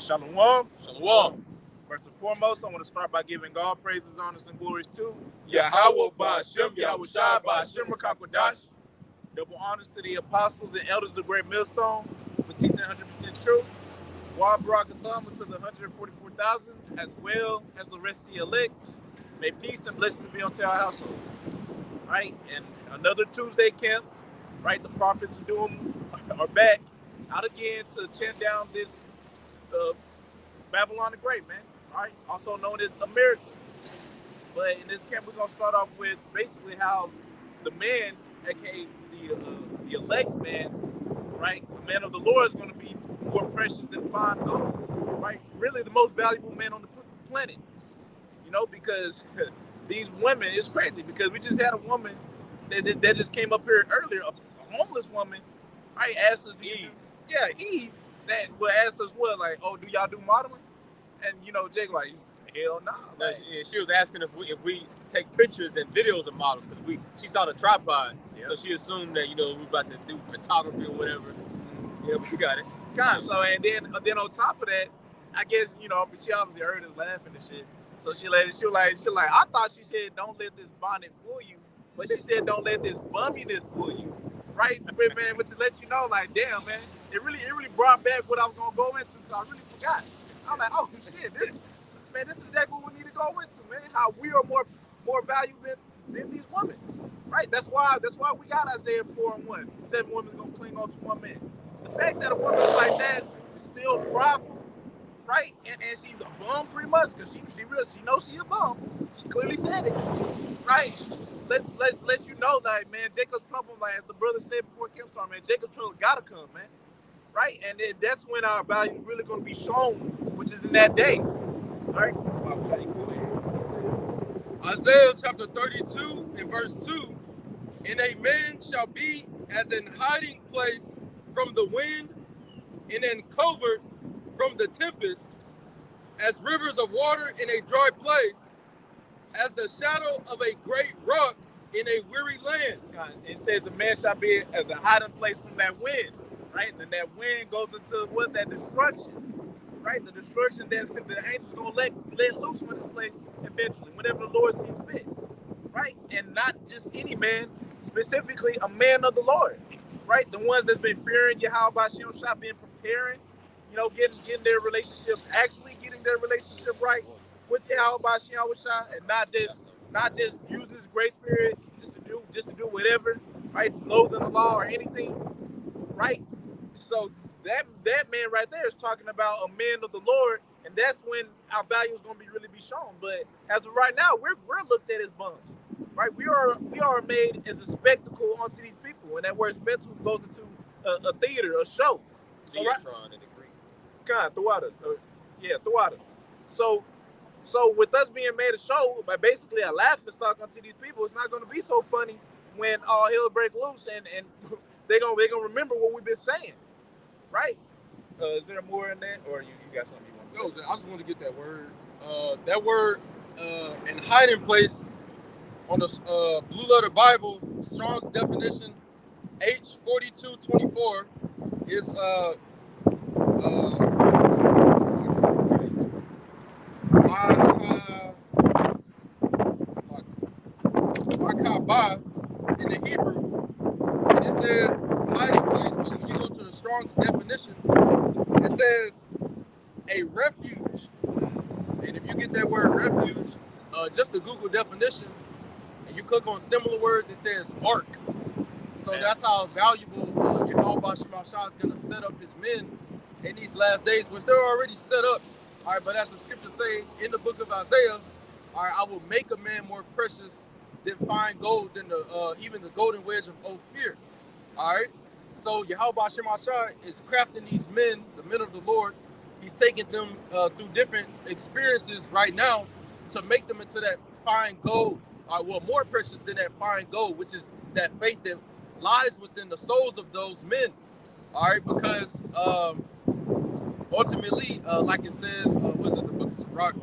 Shalom. Shalom. First and foremost, I want to start by giving God praises, honors, and glories to Yahweh Ba'Shem, Yahweh Shai Ba'Shem Rakakwadash. double honors to the apostles and elders of Great Millstone for teaching 100% truth. Wa Barakatham to the 144,000, as well as the rest of the elect. May peace and blessings be unto our household. Right? And another Tuesday camp, right? The prophets are back out again to chant down this Babylon the Great, man. Right? Also known as America. But in this camp, we're gonna start off with basically how the man, aka the elect man, right? The man of the Lord is gonna be more precious than fine gold, right? Really, the most valuable man on the planet. You know, because these women, it's crazy because we just had a woman that just came up here earlier, a homeless woman, right? Asked us, Eve, that asked us what, like, oh, do y'all do modeling? And you know, Jake like, hell nah. Like, she was asking if we take pictures and videos of models because she saw the tripod, so she assumed that we about to do photography or whatever. Yeah, but we got it. So and then on top of that, I guess she obviously heard us laughing and shit. So she was like, I thought she said don't let this bonnet fool you, but she said don't let this bumminess fool you, right? Man, but to let you know, like, damn, man, it really brought back what I was gonna go into. So I really forgot. I'm like, oh shit, this is exactly what we need to go into, man. How we are more valuable than these women, right? That's why we got Isaiah 4:1. 7 women gonna cling on to one man. The fact that a woman like that is still prideful, right? And she's a bum pretty much because she knows she a bum. She clearly said it, right? Let's let you know that, man. Jacob's trouble, like as the brother said before Kim started, man. Jacob's trouble gotta come, man. Right? And that's when our value is really going to be shown, which is in that day. All right? Isaiah chapter 32 and verse 2. And a man shall be as an hiding place from the wind, and an covert from the tempest, as rivers of water in a dry place, as the shadow of a great rock in a weary land. It says a man shall be as a hiding place from that wind. Right, and that wind goes into what? That destruction, right? The destruction that the angels gonna let loose from this place eventually, whenever the Lord sees fit, right? And not just any man, specifically a man of the Lord, right? The ones that's been fearing Yahweh Ba'Shem Shai, been preparing, getting their relationship, actually getting their relationship right with Yahweh Ba'Shem Shai, and not just using His grace period just to do whatever, right? Loathing the law or anything, right? So that man right there is talking about a man of the Lord, and that's when our value is going to really be shown. But as of right now, we're looked at as bums, right? We are made as a spectacle onto these people, and that word spectacle goes into a theater, a show. So right, in the Greek. God, Thawada. So with us being made a show, by basically a laughing stock onto these people, it's not going to be so funny when all hell break loose and they're gonna remember what we've been saying, right? Is there more in that, or you got something you want to say? I just want to get that word. That word in hiding place on the Blue Letter Bible, Strong's definition, H4224, is Makabah in the Hebrew. And it says hiding place, but when you go to the Strong's definition, it says a refuge. And if you get that word refuge, just the Google definition, and you click on similar words, it says ark. So that's how valuable Yahweh Ba'Shem Shai is going to set up his men in these last days, which they're already set up. All right, but as the scripture say in the book of Isaiah, all right, I will make a man more precious than fine gold, than even the golden wedge of Ophir. All right, so Yahweh Ba'Shem Shai is crafting these men, the men of the Lord. He's taking them through different experiences right now to make them into that fine gold. More precious than that fine gold, which is that faith that lies within the souls of those men. All right, because ultimately, like it says, what's it, the book of Sirach?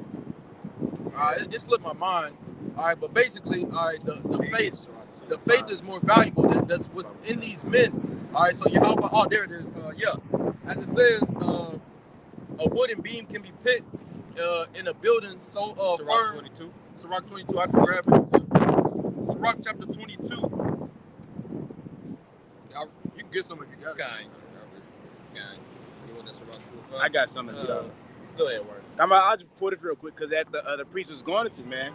It slipped my mind. All right, but basically, all right, the faith is more valuable. That's what's in these men. All right, so Yahweh, there it is. As it says, a wooden beam can be put in a building so Sirach firm. 22. Sirach 22. I just grab it. Sirach chapter 22. You can get some if you got it. Okay. You want that Sirach 2? I got something. Go ahead, Word. I'll just pull this real quick because that's the priest was going to, man.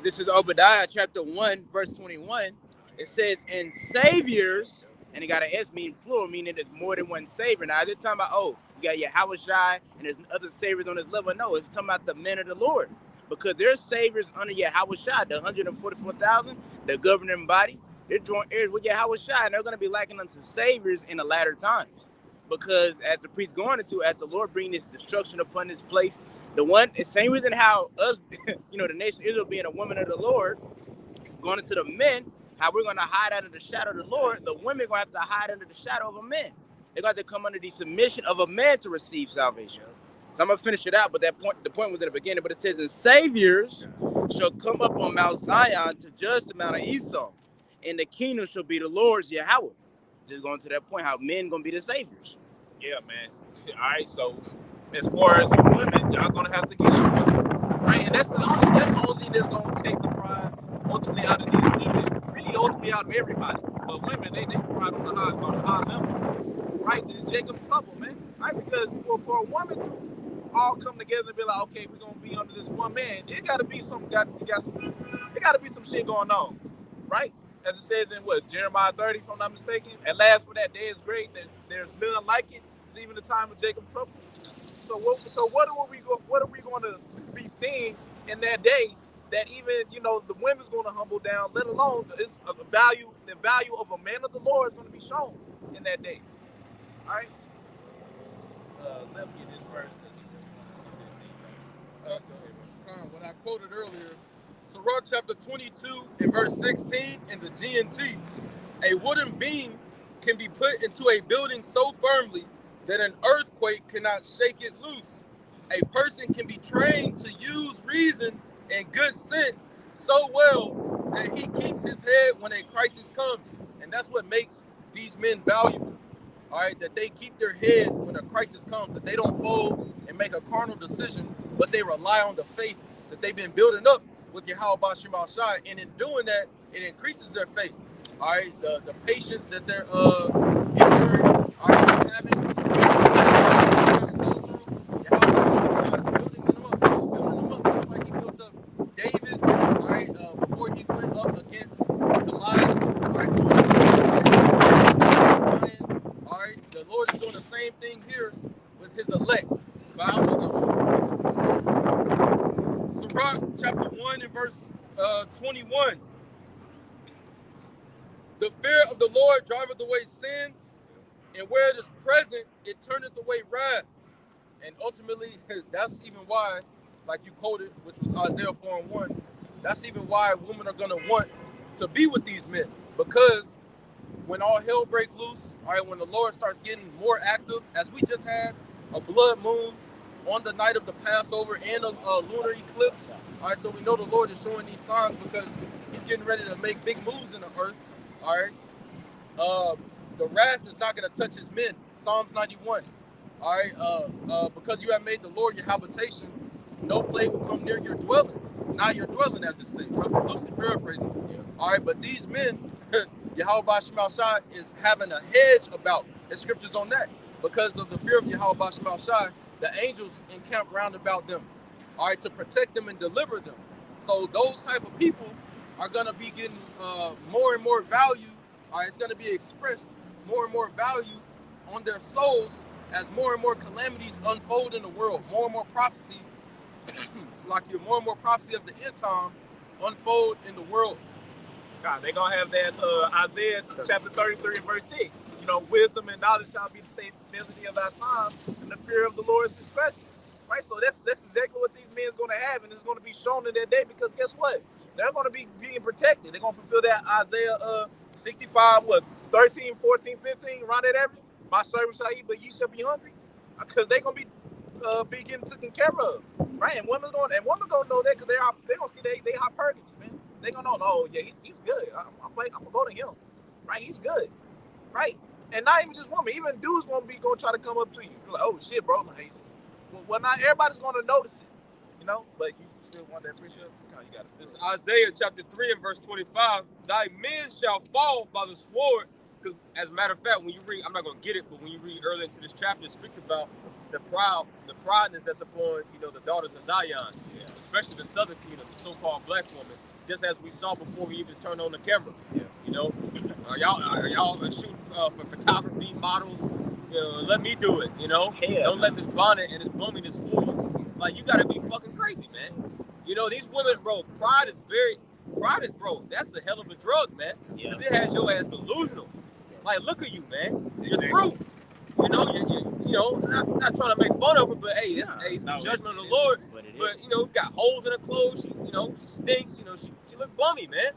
This is Obadiah chapter 1, verse 21. It says, and saviors, and it got an S meaning plural, meaning there's more than one savior. Now, is it talking about, you got Yahushua and there's other saviors on this level? No, it's talking about the men of the Lord. Because there's saviors under Yahushua, the 144,000, the governing body. They're joint heirs with Yahushua, and they're going to be likened unto saviors in the latter times. Because as the priest going into, as the Lord bring this destruction upon this place, the same reason how us, the nation Israel being a woman of the Lord, going into the men, how we're going to hide under the shadow of the Lord, the women going to have to hide under the shadow of a man. They're going to have to come under the submission of a man to receive salvation. So I'm going to finish it out, but the point was in the beginning, but it says, and saviors shall come up on Mount Zion to judge the Mount of Esau, and the kingdom shall be the Lord's, Yahweh. Just going to that point, how men going to be the saviors. Yeah, man. All right, so as far as women, y'all gonna have to get it, right? And that's the only thing that's gonna take the pride ultimately out of these women, really ultimately out of everybody. But women, they pride on the high level, right? This Jacob's trouble, man, right? Because for a woman to all come together and be like, okay, we're gonna be under this one man, it gotta be some shit going on, right? As it says in Jeremiah 30, if I'm not mistaken. At last, for that day is great, that there's none like it. It's even the time of Jacob's trouble. So what are we going to be seeing in that day that even the women's going to humble down? Let alone the value of a man of the Lord is going to be shown in that day. All right. Let me get this first because What I quoted earlier. Sirach chapter 22 and verse 16 in the GNT. A wooden beam can be put into a building so firmly that an earthquake cannot shake it loose. A person can be trained to use reason and good sense so well that he keeps his head when a crisis comes. And that's what makes these men valuable. All right, that they keep their head when a crisis comes, that they don't fold and make a carnal decision, but they rely on the faith that they've been building up with Yahweh Shema Shai, and in doing that, it increases their faith. All right, the patience that they're enduring, all right, having building them up just like he built up David. All right, before he went up against Goliath. All right, the Lord is doing the same thing here with his elect. Sirach chapter 1 and verse 21. The fear of the Lord driveth away sins, and where it is present, it turneth away wrath. And ultimately, that's even why, like you quoted, which was Isaiah 4 and 1, that's even why women are going to want to be with these men. Because when all hell break loose, all right, when the Lord starts getting more active, as we just had a blood moon on the night of the Passover and a lunar eclipse, all right, so we know the Lord is showing these signs because he's getting ready to make big moves in the earth, all right? The wrath is not going to touch his men. Psalms 91, all right? Because you have made the Lord your habitation, no plague will come near your dwelling. Not your dwelling, as it says, loosely paraphrasing. Yeah. All right, but these men, Yahweh Shema Shai is having a hedge about. There's scriptures on that. Because of the fear of Yahweh Shema Shai, the angels encamp round about them, all right, to protect them and deliver them. So those type of people are going to be getting more and more value. All right, it's going to be expressed more and more value on their souls as more and more calamities unfold in the world. More and more prophecy, it's like more and more prophecy of the end time unfold in the world. God, they're going to have that Isaiah chapter 33 and verse 6. You know, wisdom and knowledge shall be the stability of our time, and the fear of the Lord is his presence. Right? So that's exactly what these men is going to have, and it's going to be shown in that day because guess what? They're going to be being protected. They're going to fulfill that Isaiah 65, 13, 14, 15, around that area. My servant shall eat, but ye shall be hungry. Because they're going to be getting taken care of. Right? And women going to know that because they're going to see they hypergamy, man. They're going to know, oh, yeah, he's good. I'm going to go to him. Right? He's good. Right? And not even just women, even dudes going to try to come up to you. You're like, oh, shit, bro. Like, well, not everybody's gonna notice it, you know. But you still want that precept? No, you got it. This is Isaiah chapter 3 and verse 25. Thy men shall fall by the sword. Because as a matter of fact, when you read, I'm not gonna get it, but when you read earlier into this chapter, it speaks about the proudness that's upon, you know, the daughters of Zion, especially the southern kingdom, the so-called black woman. Just as we saw before we even turned on the camera. You know, are y'all shooting for photography models? You know, let me do it. You know, don't let this bonnet and this bumminess fool you. Like, you gotta be fucking crazy, man. You know, these women, bro. Pride is, bro. That's a hell of a drug, man. Yeah. It has your ass delusional. Like, look at you, man. You're through. You know, you know, not trying to make fun of her, but hey, it's the judgment of the Lord. But you know, got holes in her clothes. She, you know, she stinks. You know, she looks bummy, man.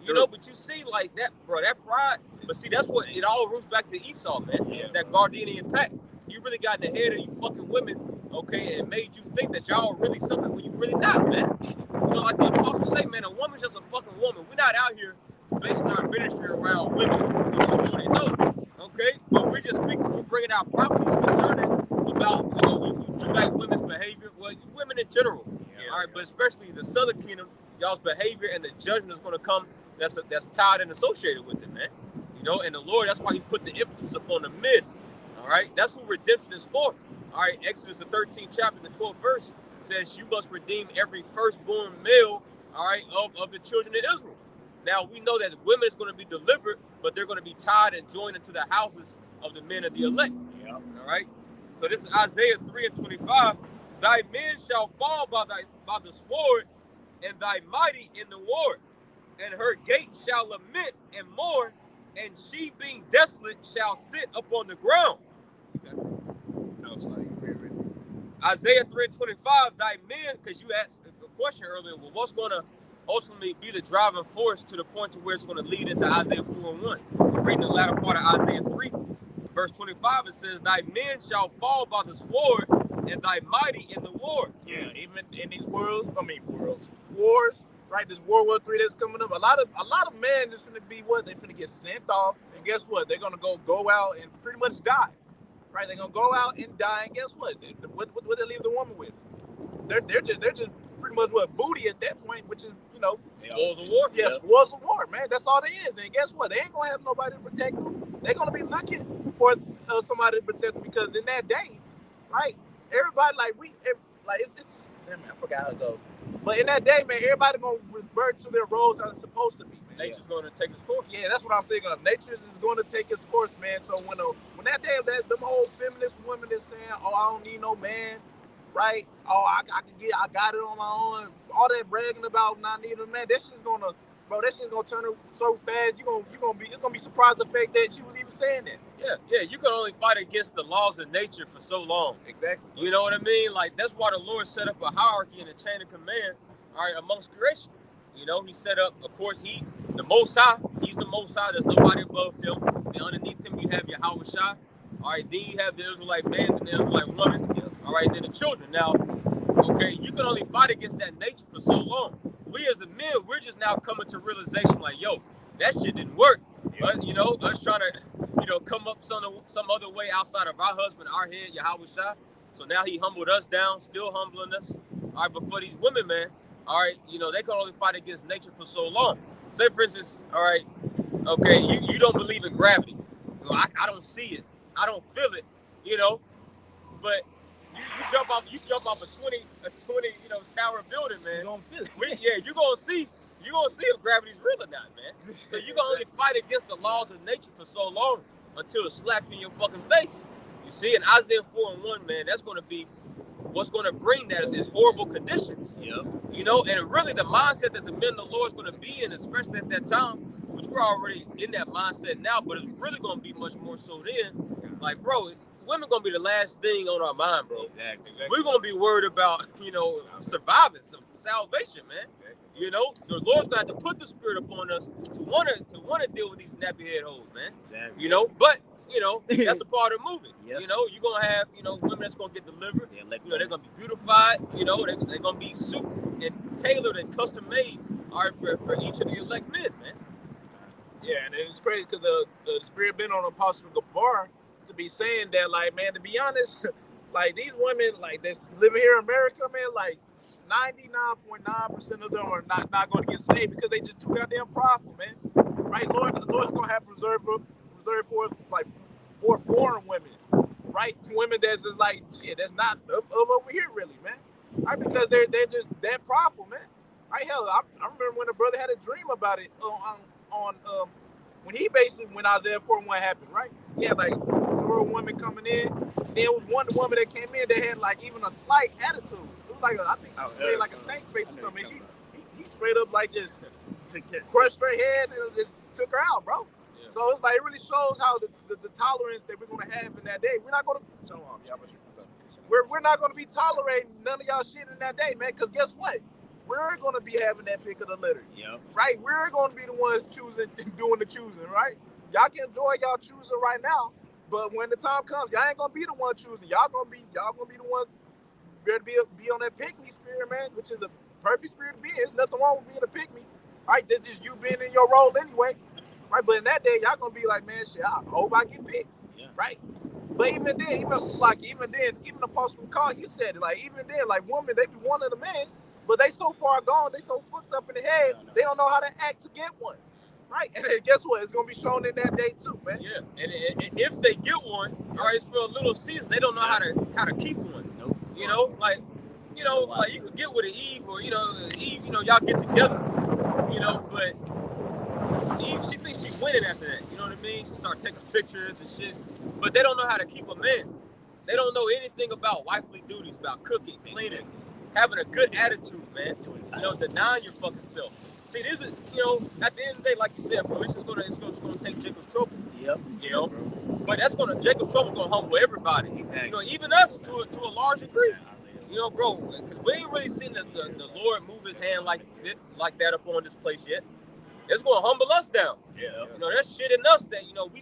You know, but you see, like that, bro, that pride. But see, that's what it all roots back to Esau, man. That Gardenian pact. You really got in the head of you fucking women, okay, and made you think that y'all are really something when you really not, man. You know, like the apostles say, man, a woman's just a fucking woman. We're not out here basing our ministry around women. No, okay? But we're just speaking, we're bringing out prophecies concerning about, you know, Judite women's behavior. Well, women in general, all right, but especially the Southern Kingdom, y'all's behavior and the judgment is going to come that's tied and associated with it, man. You know, and the Lord, that's why he put the emphasis upon the men, all right? That's who redemption is for, all right? Exodus, the 13th chapter, the 12th verse says, you must redeem every firstborn male, all right, of the children of Israel. Now, we know that women is going to be delivered, but they're going to be tied and joined into the houses of the men of the elect, all right? So this is Isaiah 3 and 25. Thy men shall fall by the sword, and thy mighty in the war. And her gate shall lament and mourn, and she being desolate shall sit upon the ground. Isaiah 3 and 25, thy men, because you asked a question earlier, well, what's going to ultimately be the driving force to the point to where it's going to lead into Isaiah 4 and 1. We're reading the latter part of Isaiah 3, verse 25. It says, thy men shall fall by the sword, and thy mighty in the war. Yeah, even in these wars, right? This World War III that's coming up. A lot of men is finna be what? They finna get sent off, and guess what? They're gonna go out and pretty much die, right? They're gonna go out and die, and guess what? What they leave the woman with? They're just pretty much what, booty at that point, which is, you know, spoils of war. Yes, spoils of war, man. That's all they is. And guess what? They ain't gonna have nobody to protect them. They're gonna be looking for somebody to protect them, because in that day, right? Everybody it's damn, man, I forgot how it goes. But in that day, man, everybody gonna revert to their roles as it's supposed to be, man. Nature's gonna take its course. Yeah, that's what I'm thinking of. Nature is gonna take its course, man. So when that day, them whole feminist women is saying, "Oh, I don't need no man," right? "Oh, I got it on my own." All that bragging about not needing a man, that shit's gonna turn her so fast. It's gonna be surprised the fact that she was even saying that. Yeah, you can only fight against the laws of nature for so long. Exactly. You know what I mean? Like, that's why the Lord set up a hierarchy and a chain of command, all right, amongst creation. You know, he set up, of course, the Most High. He's the Most High. There's nobody above him. Then underneath him, you have Yahweh Shai. All right, then you have the Israelite man and the Israelite woman. All right, then the children. Now, okay, you can only fight against that nature for so long. We as the men, we're just now coming to realization, like, yo, that shit didn't work. But, you know, us trying to, you know, come up some other way outside of our husband, our head, Yahweh Shai. So now he humbled us down, still humbling us. All right, but for these women, man, all right, you know, they can only fight against nature for so long. Say, for instance, all right, okay, you don't believe in gravity. You know, I don't see it. I don't feel it, you know, but you jump off a 20, you know, tower building, man. You're gonna feel it. You're gonna see if gravity's real or not, man. So you can only fight against the laws of nature for so long until it slaps you in your fucking face. You see, in Isaiah 4 and 1, man, that's gonna be what's gonna bring that is horrible conditions. Yeah. You know, and really the mindset that the men of the Lord is gonna be in, especially at that time, which we're already in that mindset now, but it's really gonna be much more so then. Like, bro, women gonna be the last thing on our mind, bro. Exactly. We're gonna be worried about, you know, surviving, some salvation, man. Exactly. You know, the Lord's gonna have to put the spirit upon us to wanna deal with these nappy head hoes, man. Exactly. You know, but you know, that's a part of the movement. Yep. You know, you're gonna have, you know, women that's gonna get delivered. Yeah, you know, they're gonna be beautified. You know, they're gonna be suited and tailored and custom made, all right, for each of the elect men, man. Yeah, and it's crazy because the spirit been on Apostle Gabar to be saying that, like, man, to be honest, like these women, like that's living here in America, man, like 99.9% of them are not going to get saved because they just too goddamn prideful, man. Right? The Lord's going to have reserved for us, like, more foreign women, right? Women that's just like, shit, that's not of over here, really, man. Right? Because they're just that prideful, man. Right? Hell, I remember when a brother had a dream about it on when he basically, when Isaiah 41 happened, right? He had like 4 women coming in. Then one woman that came in that had like even a slight attitude. It was like I think she made like a snake face or something. He straight up like just crushed her head and just took her out, bro. Yeah. So it's like it really shows how the tolerance that we're gonna have in that day. We're not gonna we're not gonna be tolerating none of y'all shit in that day, man. Cause guess what? We're gonna be having that pick of the litter. Yep. Right? We're gonna be the ones choosing and doing the choosing, right? Y'all can enjoy y'all choosing right now, but when the time comes, y'all ain't gonna be the one choosing. Y'all gonna be the ones better be on that pick me spirit, man, which is a perfect spirit to be in. There's nothing wrong with being a pick me. Right? This is you being in your role anyway. Right? But in that day, y'all gonna be like, man, shit, I hope I get picked. Yeah. Right? But even then, even Apostle Paul, he said it, like, even then, like, women, they be wanting a man, but they so far gone, they so fucked up in the head, they don't know how to act to get one. Right? And then guess what? It's gonna be shown in that day too, man. Yeah. And if they get one, all right, it's for a little season. They don't know how to keep one. Nope. You know, like you could get with an Eve, or Eve, y'all get together. But Eve, she thinks she's winning after that. You know what I mean? She start taking pictures and shit. But they don't know how to keep a man. They don't know anything about wifely duties, about cooking, cleaning, having a good attitude, man. Denying your fucking self. See, this is, at the end of the day, like you said, bro, it's gonna take Jacob's trouble. Yep. But Jacob's trouble's gonna humble everybody. Exactly. Even us to a large degree. Bro, because we ain't really seen the Lord move his hand like that up on this place yet. It's gonna humble us down. Yeah. There's shit in us that we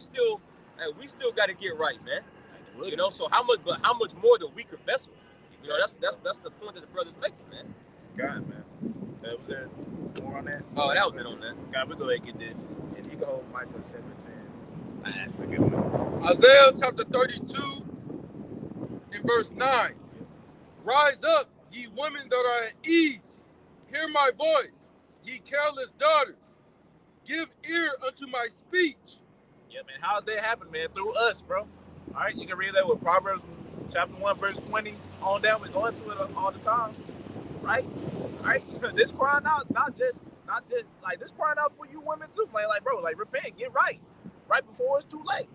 still got to get right, man. So how much more the weaker vessel? That's the point that the brother's making, man. God, man. Was there more on that? Oh, that was it on that. God, we'll go ahead and get this. If you can hold Micah 17. That's a good one. Isaiah chapter 32 and verse 9. Rise up, ye women that are at ease. Hear my voice, ye careless daughters. Give ear unto my speech. Yeah, man. How's that happen, man? Through us, bro. All right, you can read that with Proverbs chapter 1, verse 20 on down. We go into it all the time, right? All right. So this crying out, not just like this crying out for you women too, man. Like, bro, like repent, get right before it's too late.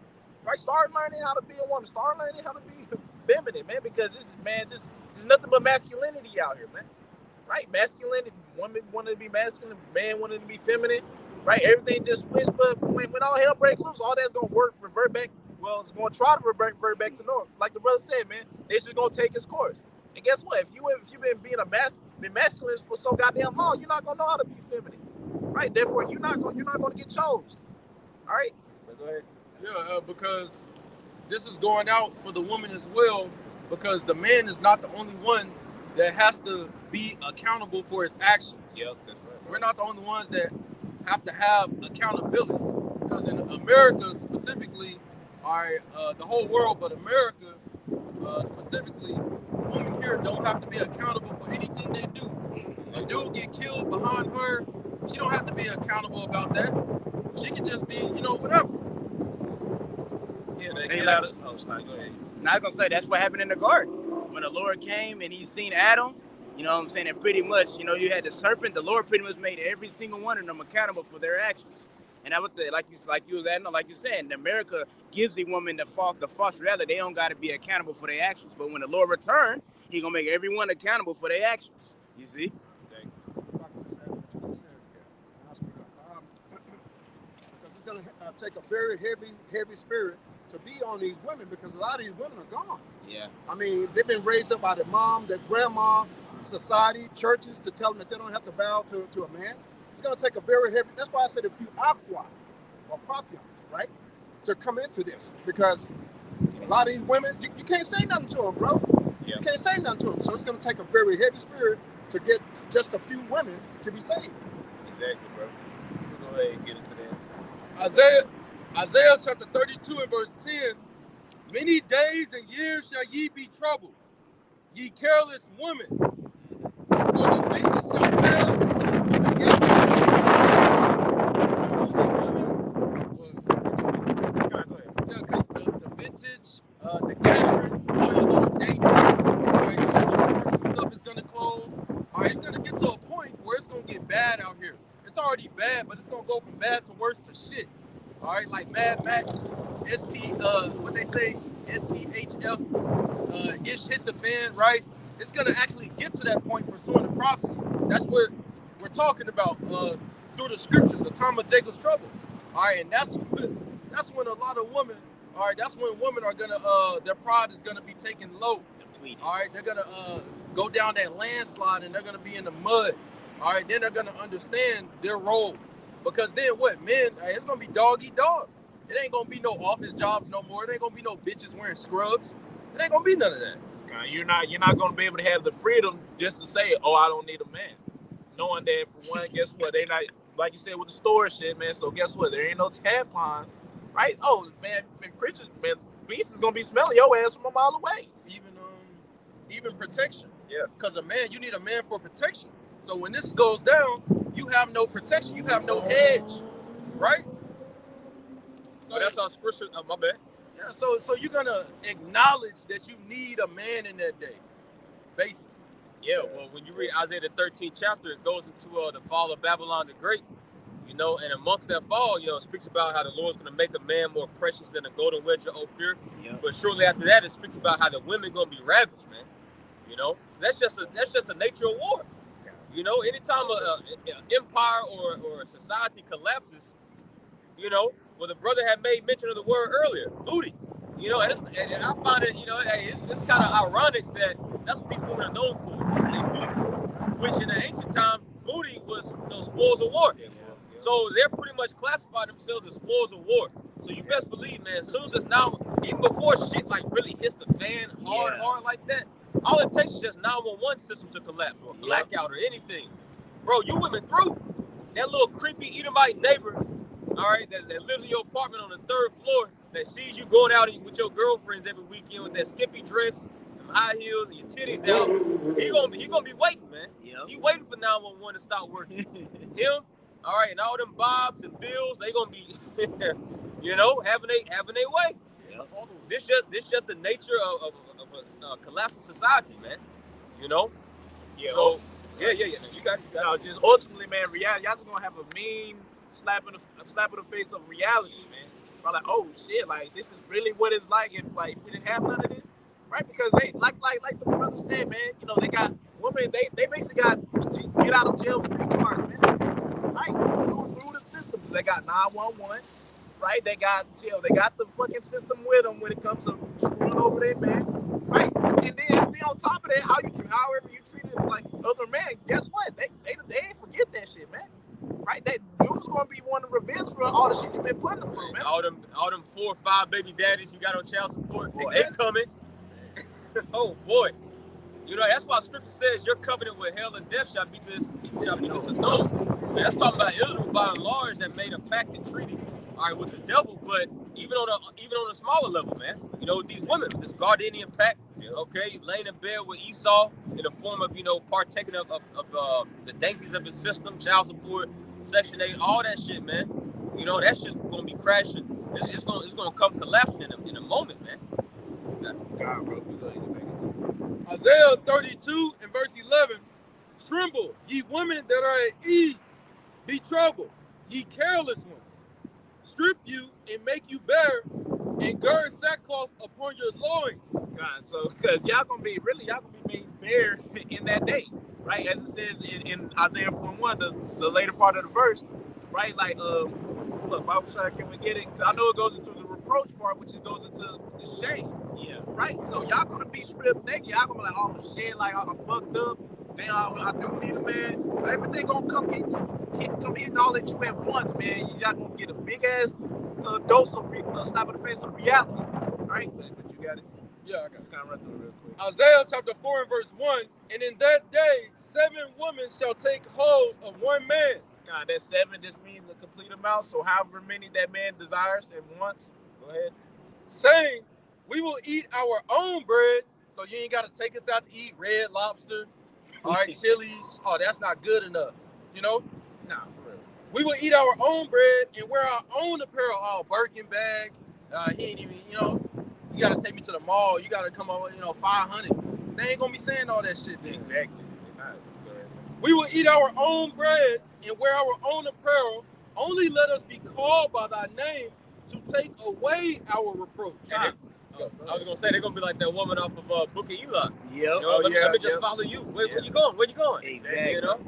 Right? Start learning how to be a woman. Start learning how to be feminine, man. Because there's nothing but masculinity out here, man. Right? Masculinity. Women wanting to be masculine, man wanting to be feminine. Right, everything just switched, but when all hell breaks loose, all that's gonna revert back. Well, it's gonna try to revert back to normal. Like the brother said, man, it's just gonna take its course. And guess what? If you've been being masculine for so goddamn long, you're not gonna know how to be feminine. Right? Therefore, you're not gonna get chose. All right. Go ahead. Yeah, because this is going out for the woman as well, because the man is not the only one that has to be accountable for his actions. Yep, that's right. We're not the only ones that have to have accountability, because in America specifically, the whole world, but America specifically, women here don't have to be accountable for anything they do. A dude get killed behind her, she don't have to be accountable about that. She can just be, whatever. Yeah, they get out of. Oh, sorry. Now I was gonna say that's what happened in the garden when the Lord came and he seen Adam. You know what I'm saying? And pretty much, you had the serpent. The Lord pretty much made every single one of them accountable for their actions. And that was like you said, America gives the woman the false reality. They don't got to be accountable for their actions. But when the Lord returned, he gonna make everyone accountable for their actions. You see? Because it's gonna take a very heavy spirit to be on these women, because a lot of these women are gone. Yeah. I mean, they've been raised up by their mom, their grandma, society, churches, to tell them that they don't have to bow to a man. It's going to take a very heavy, that's why I said a few aqua or prophion, right, to come into this, because a lot of these women, you can't say nothing to them, bro. Yeah. You can't say nothing to them. So it's going to take a very heavy spirit to get just a few women to be saved. Exactly, bro. We'll go ahead and get into that. Isaiah chapter 32 and verse 10, Many days and years shall ye be troubled, ye careless women. For the bitches shall fail, and the gatherers shall tremble, the women. Yeah, because the vintage, the gathering, all your little dates, all right, your supermarkets and stuff is gonna close. All right, it's gonna get to a point where it's gonna get bad out here. It's already bad, but it's gonna go from bad to worse to shit. All right, like Mad Max, what they say, STHF, ish hit the fan, right? It's gonna actually get to that point pursuing the prophecy. That's what we're talking about through the scriptures, the time of Jacob's trouble. All right, and that's when a lot of women, all right, that's when women are gonna their pride is gonna be taken low. All right, they're gonna go down that landslide and they're gonna be in the mud. All right, then they're gonna understand their role, because then what, men, it's gonna be dog eat dog. It ain't gonna be no office jobs no more. It ain't gonna be no bitches wearing scrubs. It ain't gonna be none of that. You're not gonna be able to have the freedom just to say, "Oh, I don't need a man," knowing that for one, guess what? They not, like you said with the store shit, man. So guess what? There ain't no tampons, right? Oh man, Christian, man, Beast is gonna be smelling your ass from a mile away. Even protection. Yeah. Because a man, you need a man for protection. So when this goes down, you have no protection. You have no hedge, right? So that's our scripture. My bad. Yeah. So you're gonna acknowledge that you need a man in that day, basically. Yeah. Well, when you read Isaiah the 13th chapter, it goes into the fall of Babylon the Great. You know, and amongst that fall, you know, it speaks about how the Lord's going to make a man more precious than a golden wedge of Ophir. Yep. But shortly after that, it speaks about how the women going to be ravished, man. You know, that's just the nature of war. You know, anytime an empire or a society collapses, you know, well, the brother had made mention of the word earlier, booty. You know, and I find it, you know, it's kind of ironic that that's what these women are known for, which in the ancient times, booty was spoils of war. So they're pretty much classified themselves as spoils of war. So you best believe, man, as soon as it's now, even before shit like really hits the fan hard like that, all it takes is just 911 system to collapse or blackout or anything. Bro, you women through. That little creepy Edomite neighbor, all right, that lives in your apartment on the 3rd floor, that sees you going out with your girlfriends every weekend with that skimpy dress, them high heels, and your titties out, he gonna be waiting, man. Yep. He waiting for 911 to stop working. Him, all right, and all them bobs and bills, they gonna be, you know, having their way. Yep. This just the nature of a collapsing society, man. You know. Yeah. So yeah. You got it. No, just ultimately, man, reality. Y'all just gonna have a mean slap in the face of reality, man. I'm like, oh shit, like this is really what it's like if we didn't have none of this, right? Because they like the brother said, man. You know, they got women. They basically got get out of jail free cards, man. Right through the system. They got 911. Right, they got the fucking system with them when it comes to screwing over their man, right? And then on top of that, however you treated like other men, guess what? They ain't forget that shit, man. Right? That dude's gonna be wanting revenge for all the shit you've been putting them through, man. All them 4 or 5 baby daddies you got on child support, they coming. Oh boy. You know, that's why scripture says your covenant with hell and death shall be this annulled. That's talking about Israel by and large that made a pact and treaty, all right, with the devil, but even on a smaller level, man. You know, these women, this Gardenian pact, okay, laying in bed with Esau in the form of, you know, partaking of the dainties of his system, child support, Section 8, all that shit, man. You know, that's just gonna be crashing. It's gonna come collapsing in a moment, man. God, bro. Isaiah 32 and verse 11. Tremble, ye women that are at ease. Be troubled, ye careless ones. Strip you and make you bare, and gird sackcloth upon your loins. God, so because y'all gonna be made bare in that day, right? As it says in Isaiah 4:1, the later part of the verse, right? Like, look, Bible side, can we get it? I know it goes into the reproach part, which it goes into the shame. Yeah. Right. So y'all gonna be stripped naked. Y'all gonna be like, oh shit, like I'm fucked up. Then I do need a man. Everything gonna come hitting all at you at once, man. Y'all gonna get a big ass dose of slap in the face of reality. All right, but you got it. Yeah, I got it. Kind of run through it real quick. Isaiah chapter 4 and verse 1. And in that day, 7 women shall take hold of one man. God, that 7 just means a complete amount. So however many that man desires and wants. Go ahead. Saying, We will eat our own bread, so you ain't got to take us out to eat Red Lobster, all right, Chili's. Oh, that's not good enough, you know? Nah, for real. We will eat our own bread and wear our own apparel, all Birkin bag. He ain't even, you know, you got to take me to the mall. You got to come over, you know, 500. They ain't going to be saying all that shit then. Exactly. We will eat our own bread and wear our own apparel. Only let us be called by thy name to take away our reproach. I was gonna say they're gonna be like that woman off of Book of Eli. Yep. You know, let me just follow you. Where you going? Where you going? Exactly. You know?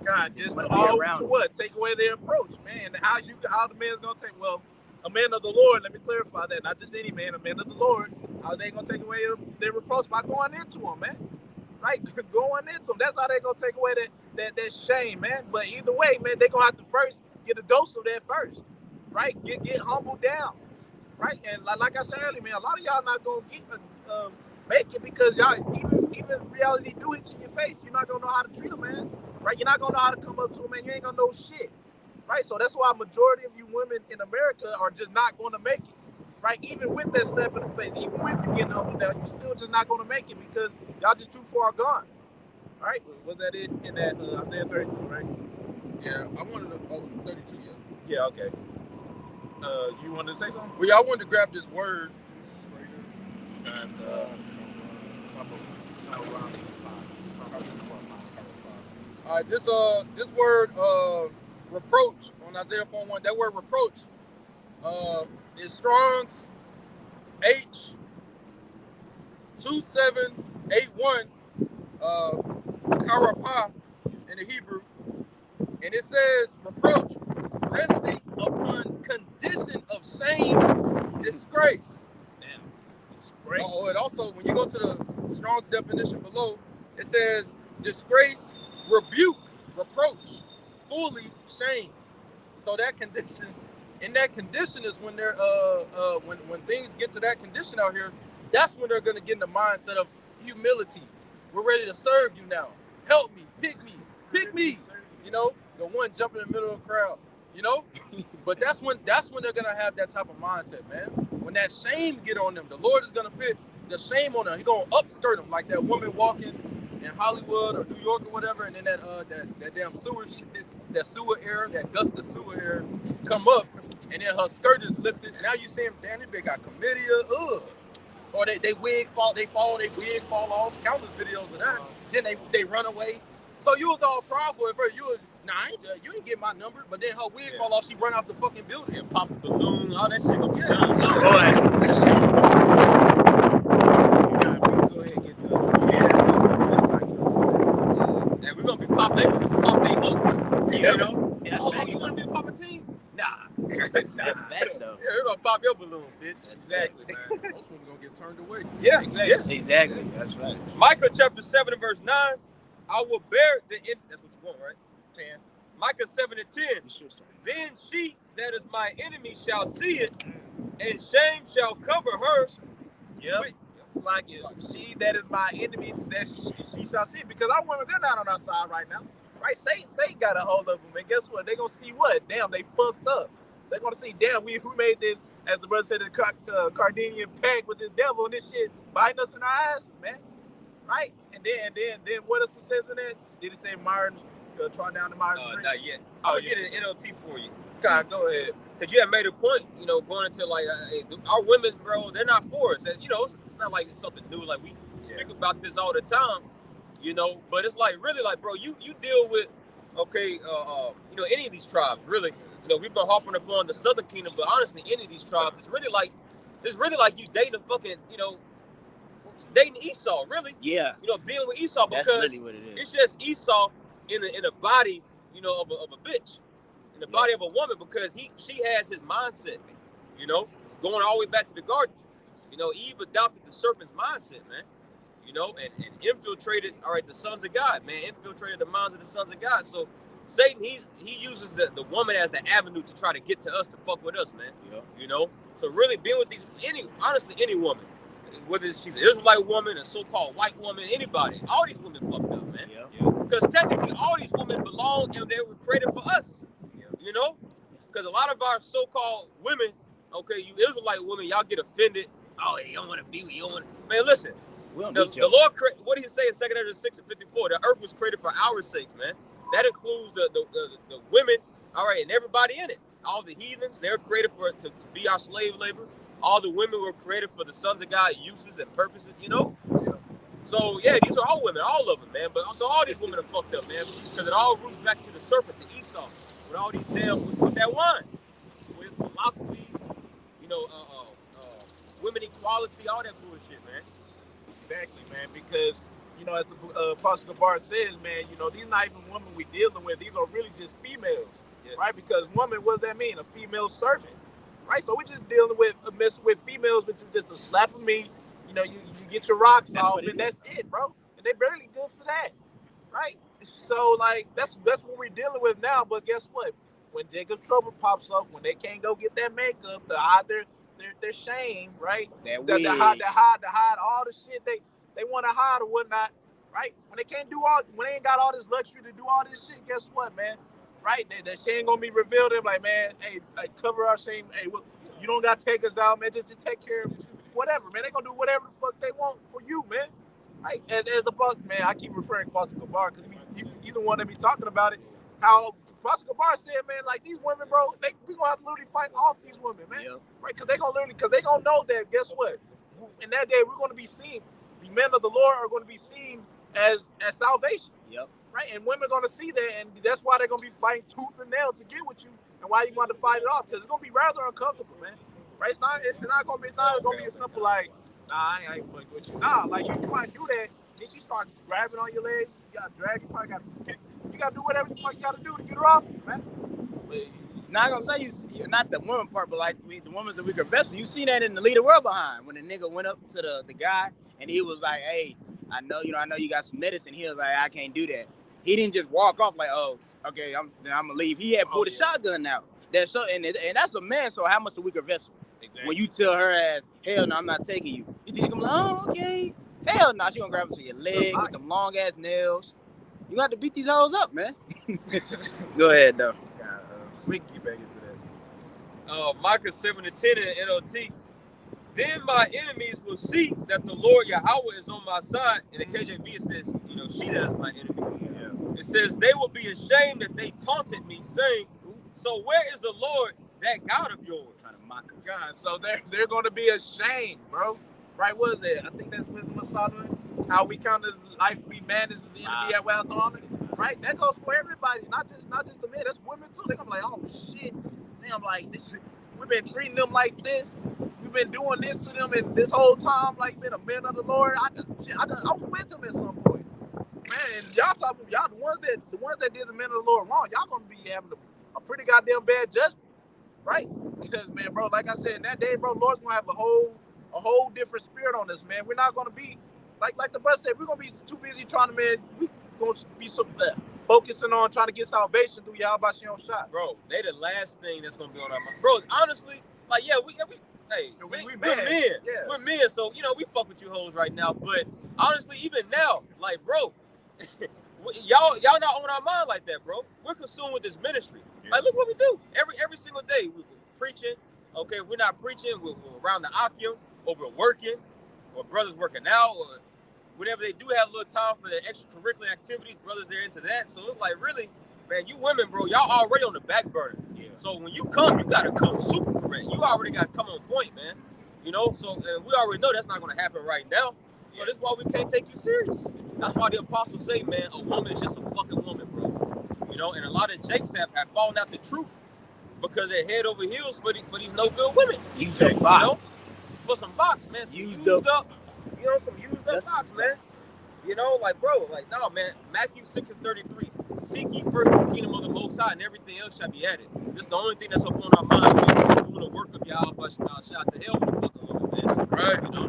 God, just Wanna be all around to it. what? Take away their approach, man. How the man's gonna take? Well, a man of the Lord. Let me clarify that. Not just any man. A man of the Lord. How they gonna take away their reproach? By going into him, man. Right, going into them. That's how they gonna take away that shame, man. But either way, man, they gonna have to first get a dose of that first, right? Get humbled down, right? And like I said earlier, man, a lot of y'all not gonna get make it because y'all even reality do hit you in your face. You're not gonna know how to treat them, man. Right? You're not gonna know how to come up to them, man. You ain't gonna know shit, right? So that's why a majority of you women in America are just not gonna make it. Right, even with that step in the face, even with you getting humbled down, you're still just not going to make it because y'all just too far gone. All right, was that it in that Isaiah 32, right? Yeah, I wanted to, 32, yeah. Yeah, okay. You wanted to say something? Well, y'all wanted to grab this word. And, All right, this word reproach on Isaiah 4:1. That word reproach is Strong's H2781 karapah in the Hebrew, and it says reproach resting upon condition of shame, disgrace. damn, it's great. Oh, and also when you go to the Strong's definition below, it says disgrace, rebuke, reproach, fully shame. So that condition, in that condition is when they're when things get to that condition out here, that's when they're gonna get in the mindset of humility. We're ready to serve you now. Help me, pick me. You know, the one jumping in the middle of the crowd. You know, but that's when they're gonna have that type of mindset, man. When that shame get on them, the Lord is gonna put the shame on them. He's gonna upskirt them like that woman walking in Hollywood or New York or whatever, and then that damn sewer shit, that sewer air, that gust of sewer air come up, and then her skirt is lifted. Now you see them, damn, they got chlamydia, or they wig fall, they wig fall off. Countless videos of that. Then they run away. So you was all prideful at first. You was, you ain't get my number, but then her wig fall off. She run out the fucking building And pop the balloon, all that shit gonna be Yeah. done. Boy, That shit. Go ahead and get and we're gonna be pop their hopes. You know? That's Oh, facts. you wanna be a Papa team? Nah. That's facts though. Yeah, we're gonna pop your balloon, bitch. Exactly, man. Most women gonna get turned away. Yeah, Exactly. Exactly. That's facts. Micah chapter 7 and verse 9. I will bear the end. That's what you want, right? 10. Micah 7 and 10. Then she that is my enemy shall see it, and shame shall cover her. Yep. It's like it. She that is my enemy, that she shall see. Because our women, they're not on our side right now. Right? Satan got a hold of them. And guess what? They're going to see what? Damn, they fucked up. They're going to see, damn, who made this, as the brother said, the Cardinian pact with this devil and this shit biting us in our asses, man. Right? And then what else it says in that? Did it say Myron, trying down the Myron Street? Not yet. I'm gonna get an NLT for you. God, go ahead. Because you have made a point, you know, going into like our women, bro, they're not for us. And, you know, it's not like it's something new. Like we speak about this all the time, you know. But it's like really, like, bro, you deal with, you know, any of these tribes, really. You know, we've been harping upon the Southern Kingdom, but honestly, any of these tribes, it's really like you dating fucking, you know, dating Esau, really. Yeah. You know, being with Esau because That's really what it is. it's just Esau in a body, you know, of a bitch. In the body of a woman, because she has his mindset, you know, going all the way back to the garden. You know, Eve adopted the serpent's mindset, man. You know, and infiltrated, all right, the sons of God, man, infiltrated the minds of the sons of God. So Satan, he uses the woman as the avenue to try to get to us, to fuck with us, man. Yeah. You know, so really being with any woman, whether she's an Israelite woman, a so-called white woman, anybody, all these women fucked up, man. Yeah. Because technically, all these women belong and they were created for us. You know, because a lot of our so-called women, okay, you Israelite women, y'all get offended oh, you don't want to be with you. Man, listen. We don't The need you. Lord, what did he say in 2 Ezra 6:54? The earth was created for our sakes, man. That includes the women, all right, and everybody in it. All the heathens, they're created to be our slave labor. All the women were created for the sons of God uses and purposes, you know? So, yeah, these are all women, all of them, man. But also all these women are fucked up, man, because it all roots back to the serpent, to Esau, with all these damn, with that wine, with his philosophies, you know, women equality, all that bullshit, man. Exactly, man, because, you know, as the Apostle Gabar says, man, you know, these not even women we dealing with. These are really just females, right? Because woman, what does that mean? A female servant, right? So we're just dealing with messing with females, which is just a slap of meat. You know, you get your rocks off, and that's it, bro. And they barely good for that, right? So, like, that's what we're dealing with now. But guess what? When Jacob's trouble pops up, when they can't go get that makeup to hide their shame, right? That hide all the shit they want to hide or whatnot, right? When they ain't got all this luxury to do all this shit, guess what, man? Right? That shame gonna be revealed. They're like, man, hey, cover our shame. Hey, well, you don't gotta take us out, man. Just to take care of whatever, man. They gonna do whatever the fuck they want for you, man. Right? As a buck, man, I keep referring to Pastor Gabar because he's the one that be talking about it. How Pastor Gabar said, man, like these women, bro, we gonna have to literally fight off these women, man. Yep. Right? Because they gonna know that. Guess what? In that day, we're gonna be seen. The men of the Lord are gonna be seen as salvation. Yep. Right? And women are gonna see that, and that's why they're gonna be fighting tooth and nail to get with you, and why you want to fight it off, because it's gonna be rather uncomfortable, man. Right? It's not gonna be a simple like, nah, I ain't fucking with you. Nah, like you might do that, then she start grabbing on your legs, you gotta drag, you gotta do whatever the fuck you gotta do to get her off you, man. But, not gonna say you're not the woman part, but like the woman's a weaker vessel. You seen that in the Lead the World Behind when the nigga went up to the guy and he was like, hey, I know you got some medicine. He was like, I can't do that. He didn't just walk off like, oh, okay, I'm gonna leave. He had pulled a shotgun out. And that's a man. So how much the weaker vessel? Exactly. When you tell her ass, hell no, I'm not taking you. You think she's gonna be like, oh, okay. Hell no, she gonna grab into your leg with them long ass nails. You got to beat these hoes up, man. Go ahead though. We can get back into that. Micah 7:10 in the NLT. Then my enemies will see that the Lord Yahweh is on my side. In the KJV it says, you know, she that is my enemy. Yeah. It says they will be ashamed that they taunted me, saying, so where is the Lord, that God of yours? Trying to mock us. God, so they're going to be ashamed, bro. Right? What is it? I think that's Wisdom of Solomon. How we count as life to be madness is the enemy at well done. Right? That goes for everybody, not just the men. That's women too. They're gonna be like, oh shit. Man, I'm like, we've been treating them like this. We've been doing this to them, and this whole time, like, been a man of the Lord. I was with them at some point, man. And y'all the ones that did the men of the Lord wrong. Y'all gonna be having a pretty goddamn bad judgment, right? Because, man, bro, like I said, in that day, bro, Lord's gonna have a whole different spirit on us, man. We're not gonna be like the brother said. We're gonna be too busy trying to, man. We gonna be so focusing on trying to get salvation through Yahweh Shem Shah. Bro, they the last thing that's gonna be on our mind. Bro, honestly, like, yeah, we're men. Yeah. We're men, so, you know, we fuck with you hoes right now. But honestly, even now, like, bro, y'all not on our mind like that, bro. We're consumed with this ministry. Yeah. Like, look what we do every single day. We're preaching. Okay, we're not preaching. We're around the Akim, or we're working, or brothers working out, or whenever they do have a little time for the extracurricular activities, brothers, they're into that. So it's like, really, man, you women, bro, y'all already on the back burner. Yeah. So when you come, you got to come super correct. You already got to come on point, man. You know, so and we already know that's not going to happen right now. So this is why we can't take you serious. That's why the apostles say, man, a woman is just a fucking woman, bro. You know, and a lot of jakes have fallen out the truth because they're head over heels for these no good women. Used up box. You know? For some box, man. Some used up. You know, some used up box, man. You know, like, bro, like, no, man. Matthew 6:33. Seek ye first the kingdom of the Most High, and everything else shall be added. This is the only thing that's up on our mind, man. Doing the work of Yahweh Shema. Shout to hell with the fucking woman, man. Right. You know.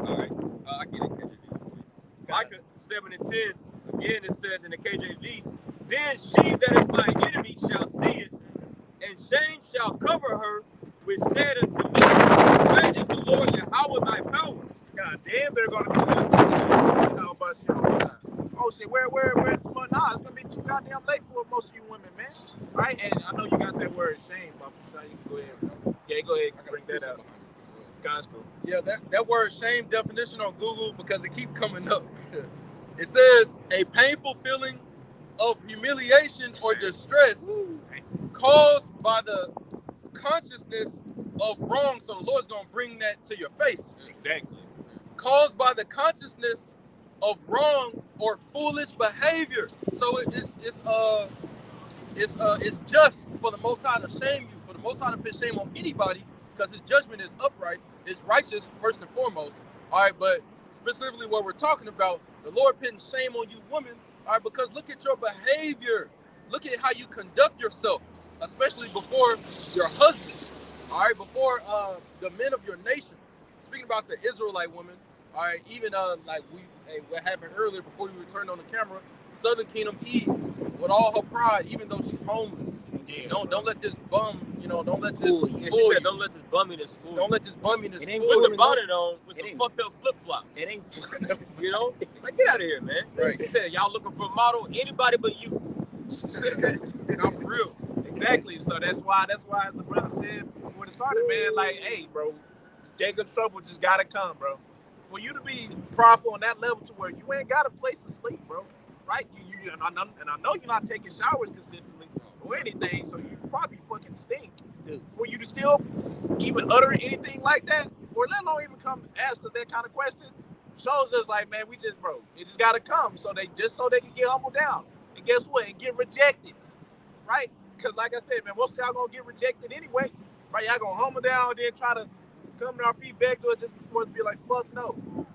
All right. I get it, KJV. Micah 7:10. Again, it says in the KJV, then she that is my enemy shall see it, and shame shall cover her, which said unto me, where is the Lord Yahweh thy power? God damn, they're gonna be how about you? Oh shit, where's the money? Nah, it's gonna be too goddamn late for most of you women, man. Right? And I know you got that word shame, but you can go ahead. Yeah, go ahead. I got Bring a that precept out. behind it as well. Gospel. Yeah, that word shame definition on Google because it keep coming up. It says a painful feeling of humiliation or distress caused by the consciousness of wrong. So the Lord's gonna bring that to your face. Exactly. Caused by the consciousness of wrong or foolish behavior. So it's just for the Most High to shame you, for the Most High to put shame on anybody, because His judgment is upright, it's righteous first and foremost. All right, but specifically what we're talking about, the Lord putting shame on you, women. All right, because look at your behavior, look at how you conduct yourself, especially before your husband. All right, before the men of your nation. Speaking about the Israelite woman. All right, even what happened earlier before we returned on the camera, Southern Kingdom Eve, with all her pride, even though she's homeless. Yeah, Don't let this bum, don't let this Yeah, she fool said, you. don't let this bumminess fool Don't you. let this bumminess It ain't fool Put you. the bonnet on with It some ain't- fucked up flip flops. It ain't. You know, like get out of here, man. Right. They said y'all looking for a model, anybody but you. Not for real. exactly. So that's why as the brother said before it started, man, like, hey, bro, Jacob's trouble just gotta come, bro. For you to be prideful on that level to where you ain't got a place to sleep, bro. Right? And I know you're not taking showers consistently or anything, so you probably fucking stink. Dude. For you to still even utter anything like that, or let alone even come ask us that kind of question, shows us like, man, it just gotta come. So they can get humbled down. And guess what? And get rejected. Right? Because like I said, man, most of y'all gonna get rejected anyway. Right? Y'all gonna humble down and then try to come to our feet back to it just before it be like, fuck no. All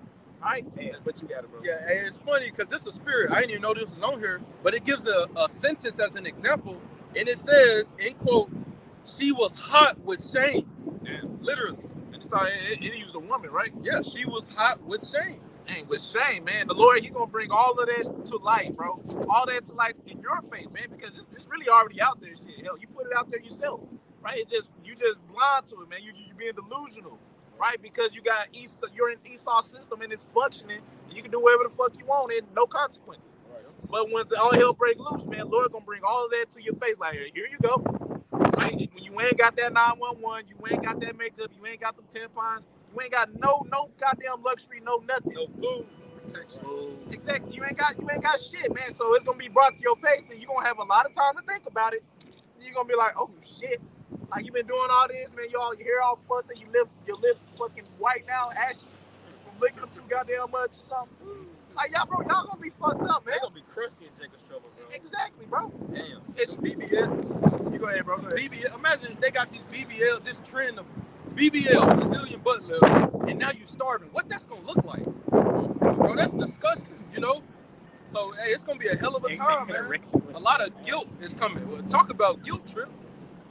right? Man, but you got it, bro. Yeah, and it's funny because this is a spirit. I didn't even know this was on here, but it gives a sentence as an example, and it says, in quote, she was hot with shame. Yeah. Literally. And it used a woman, right? Yeah, she was hot with shame. Dang, with shame, man. The Lord, He gonna bring all of that to light, bro. All that to light in your face, man, because it's really already out there. Shit, hell, you put it out there yourself, right? You just blind to it, man. You being delusional, right? Because you're in Esau's system and it's functioning, and you can do whatever the fuck you want and no consequences. Right. But when all hell break loose, man, Lord gonna bring all of that to your face, like, here you go, right? When you ain't got that 911, you ain't got that makeup, you ain't got them tampons. You ain't got no goddamn luxury, no nothing. No food. Protection. Exactly. You ain't got shit, man. So it's gonna be brought to your face, and you're gonna have a lot of time to think about it. You're gonna be like, oh shit. Like, you been doing all this, man. Your hair all fucked up, your lips fucking white now, ashy from licking them too goddamn much or something. Like, y'all gonna be fucked up, man. They gonna be crusty in Jacob's trouble, bro. Exactly, bro. Damn. It's BBL. You go ahead, bro. Go ahead. BBL. Imagine they got these BBL, this trend of BBL, Brazilian butt lift, and now you starving. What that's gonna look like? Bro, that's disgusting, So, hey, it's gonna be a hell of a time, man. A lot of guilt is coming. Well, talk about guilt trip.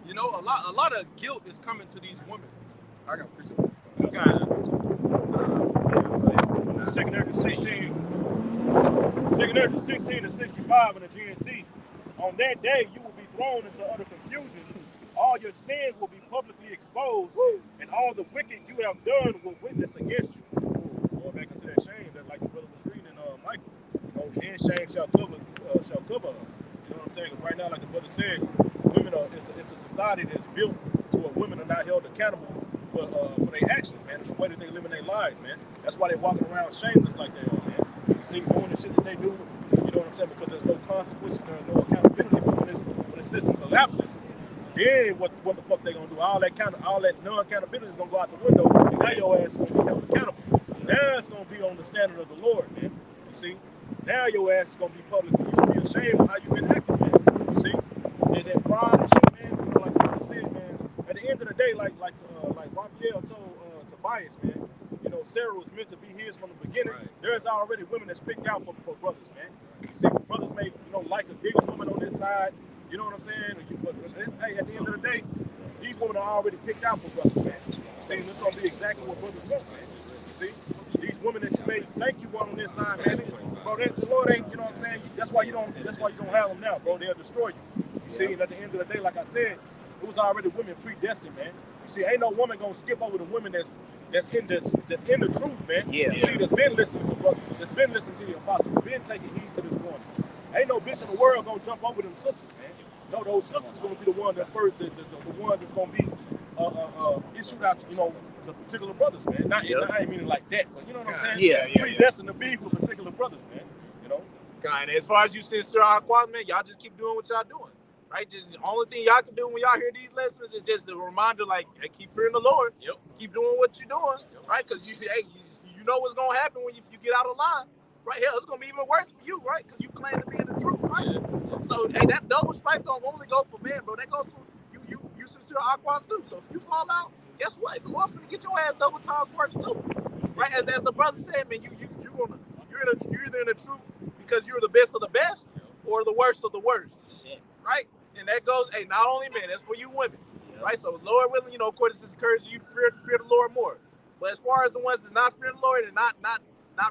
A lot of guilt is coming to these women. I got appreciate it. Second Ezra 16 to 65 in the GNT. On that day, you will be thrown into utter confusion. All your sins will be publicly exposed, and all the wicked you have done will witness against you. Going back into that shame that, like the brother was reading, Michael. Then shame shall cover her. You know what I'm saying? Because right now, like the brother said, women it's a society that's built to where women are not held accountable for their actions, man, and the way that they live in their lives, man. That's why they're walking around shameless like they are, man. You see, doing the shit that they do, you know what I'm saying? Because there's no consequences, there's no accountability. But when the system collapses, then what the fuck they gonna do? All that non-accountability is gonna go out the window, and now your ass is gonna be held accountable. Now it's gonna be on the standard of the Lord, man. You see? Now your ass is gonna be public. You should be ashamed of how you've been acting, man. You see? And that pride and shit, man, like I said, man, at the end of the day, like Raphael told Tobias, man, Sarah was meant to be his from the beginning. Right. There's already women that's picked out for brothers, man. You see, brothers may, like a bigger woman on this side, you know what I'm saying? But hey, at the end of the day, these women are already picked out for brothers, man. You see, this is gonna be exactly what brothers want, man. You see, these women that you may think you want on this side, man, bro, the Lord ain't, you know what I'm saying? That's why you don't have them now, bro. They'll destroy you. You see, and at the end of the day, like I said, it was already women predestined, man. You see, ain't no woman gonna skip over the women that's in the truth, man. Yeah. You see, that's been listening to brothers, that's been listening to the apostles, been taking heed to this warning. Ain't no bitch in the world gonna jump over them sisters, man. No, those sisters gonna be the ones that first, the ones that's gonna be issued out, to particular brothers, man. Not I ain't meaning like that, but you know what I'm saying? Yeah. Predestined to be with particular brothers, man. And as far as you sincere aquas, man, y'all just keep doing what y'all doing. Right? Just the only thing y'all can do when y'all hear these lessons is just a reminder, like, hey, keep fearing the Lord. Yep. Keep doing what you're doing. Right? Because you know what's gonna happen when if you get out of line. Right? Hell, it's gonna be even worse for you, right? Because you claim to be in the truth, right? Yeah. So hey, that double stripe don't only go for men, bro. That goes for you sincere aquas too. So if you fall out, guess what? The Lord's gonna get your ass double times worse too. Right? As the brother said, man, you're either in the truth because you're the best of the best or the worst of the worst. Right? And that goes, hey, not only men, that's for you women. Right? So Lord willing, of course, this encourages you to fear the Lord more. But as far as the ones that's not fearing the Lord and not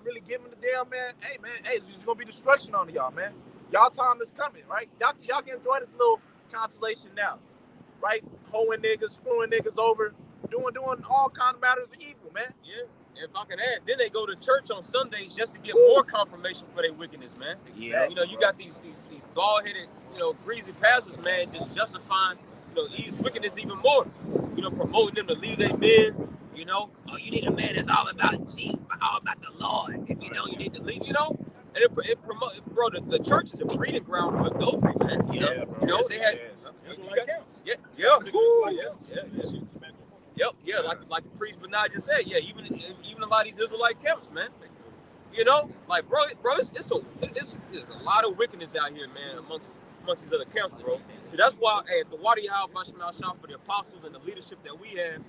really giving the damn, man, hey, there's gonna be destruction on y'all, man. Y'all time is coming, right? Y'all can enjoy this little consolation now, right? Hoeing niggas, screwing niggas over, doing all kind of matters of evil, man. Yeah. And if I can add, then they go to church on Sundays just to get more confirmation for their wickedness, man. Yeah. You got these bald-headed, greasy pastors, man, just justifying, these wickedness even more. Promoting them to leave their men. Oh, you need a man that's all about all about the Lord. If you need to leave, and it promotes, bro. The church is a breeding ground for adultery, man. They had, like the priest Benai just said, even a lot of these Israelite camps, man. Like bro, it's a lot of wickedness out here, man, amongst these other camps, bro. So that's why at the Wadi Al Bashmal Shop for the apostles and the leadership that we have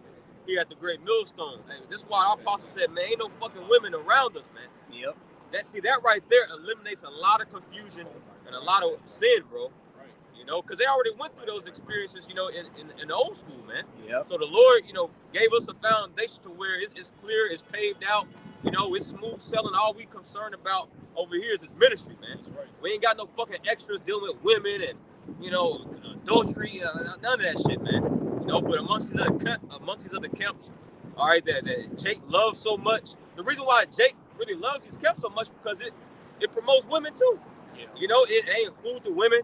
here at the Great Millstone. Hey, this is why our apostle said, man, ain't no fucking women around us, man. Yep. That right there eliminates a lot of confusion and a lot of sin, bro. Because they already went through those experiences, in the old school, man. Yep. So the Lord, gave us a foundation to where it's clear, it's paved out, it's smooth sailing. All we concerned about over here is this ministry, man. That's right. We ain't got no fucking extras dealing with women and, adultery, none of that shit, man. But amongst these other camps, all right, that Jake loves so much. The reason why Jake really loves these camps so much because it promotes women too. Yeah. It includes the women.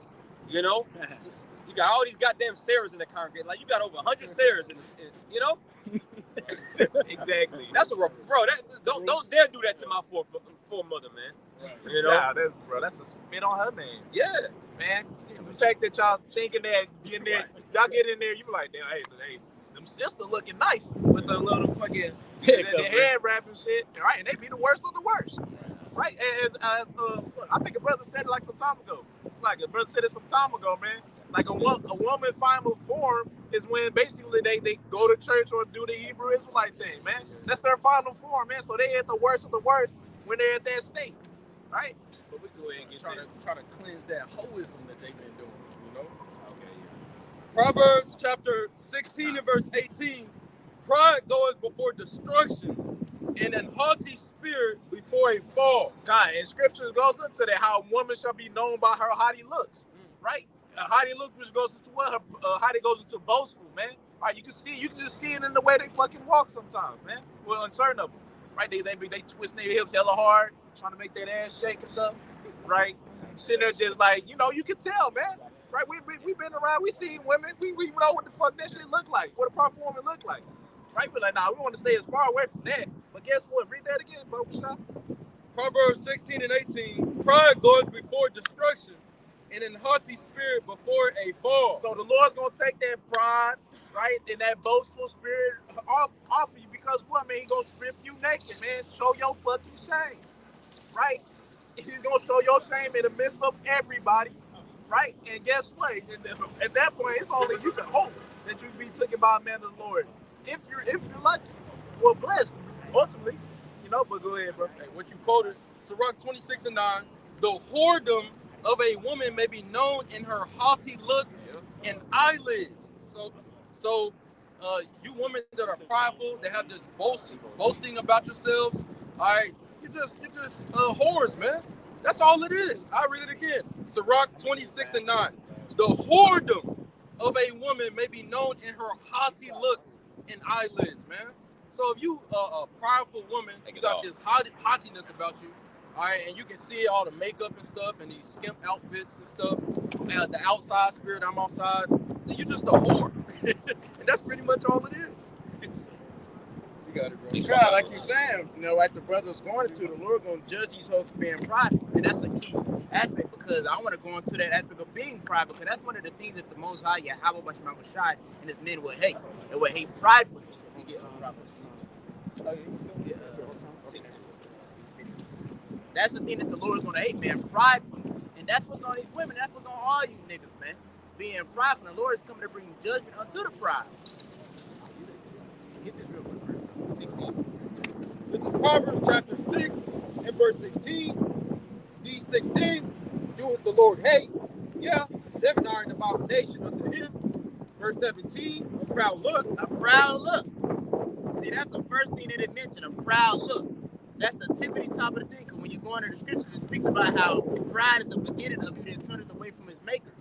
You got all these goddamn Sarahs in the congregation. Like you got over 100 Sarahs in this, Exactly. That's bro. Don't dare do that to my foremother, man. Right. That's a spit on her name. Yeah, man. The fact that y'all thinking that getting there, y'all get in there, you be like, damn, hey, them sisters looking nice with the little fucking the head wrap and shit, right? And they be the worst of the worst, right? As I think a brother said it like some time ago. It's like a brother said it some time ago, man. Like a woman final form is when basically they go to church or do the Hebrew Israelite thing, man. That's their final form, man. So they at the worst of the worst when they're at that state, right? But we go ahead and try to cleanse that hoism that they've been doing, Okay, yeah. Proverbs chapter 16 and verse 18. Pride goeth before destruction, and an haughty spirit before a fall. God, and scriptures goes into that how a woman shall be known by her haughty looks, right? A haughty look which goes into what? Her haughty goes into boastful, man. All right, you can just see it in the way they fucking walk sometimes, man. Well, on certain of them, right? They twist their hips hella hard, trying to make that ass shake or something, right? Sitting there just like, you can tell, man. Right? We been around, we seen women, we know what the fuck that shit look like, what a proper woman look like. Right? We're like, nah, we want to stay as far away from that. But guess what? Read that again, bro. Proverbs 16 and 18. Pride goeth before destruction, and an haughty spirit before a fall. So the Lord's gonna take that pride, right, and that boastful spirit off of you because what, man? He gonna strip you naked, man. Show your fucking shame, right? He's gonna show your shame in the midst of everybody, right? And guess what? At that point, it's only you can hope that you be taken by a man of the Lord. If you're lucky, well, blessed ultimately, But go ahead, bro. Hey, what you quoted, Sirach 26 and 9. The whoredom of a woman may be known in her haughty looks and eyelids. So you women that are prideful, that have this boasting about yourselves, all right, you're just whores, man. That's all it is. I read it again. Sirach 26 and 9. The whoredom of a woman may be known in her haughty looks and eyelids, man. So if you a prideful woman, you got this haughtiness about you, all right, and you can see all the makeup and stuff and these skimp outfits and stuff, and the outside spirit, I'm outside, you're just a whore. And that's pretty much all it is. You got it, bro. You try, like you're saying, you know, like the brother's going to, the Lord going to judge these hoes for being prideful. And that's a key aspect, because I want to go into that aspect of being prideful, because that's one of the things that the Most High, Yahweh Bashman was shy, and his men would hate. They would hate pridefulness. And get that's the thing that the Lord is going to hate, man, pridefulness. And that's what's on these women. That's what's on all you niggas, man. Being prideful. The Lord is coming to bring judgment unto the pride. Get this real quick. 16. This is Proverbs chapter 6 and verse 16. These 6 things doeth the Lord hate. Yeah, 7 are an abomination unto him. Verse 17, a proud look. A proud look. See, that's the first thing that it mentioned, a proud look. That's the tippity top of the thing, because when you go into the scriptures, it speaks about how pride is the beginning of you that turneth away from his maker.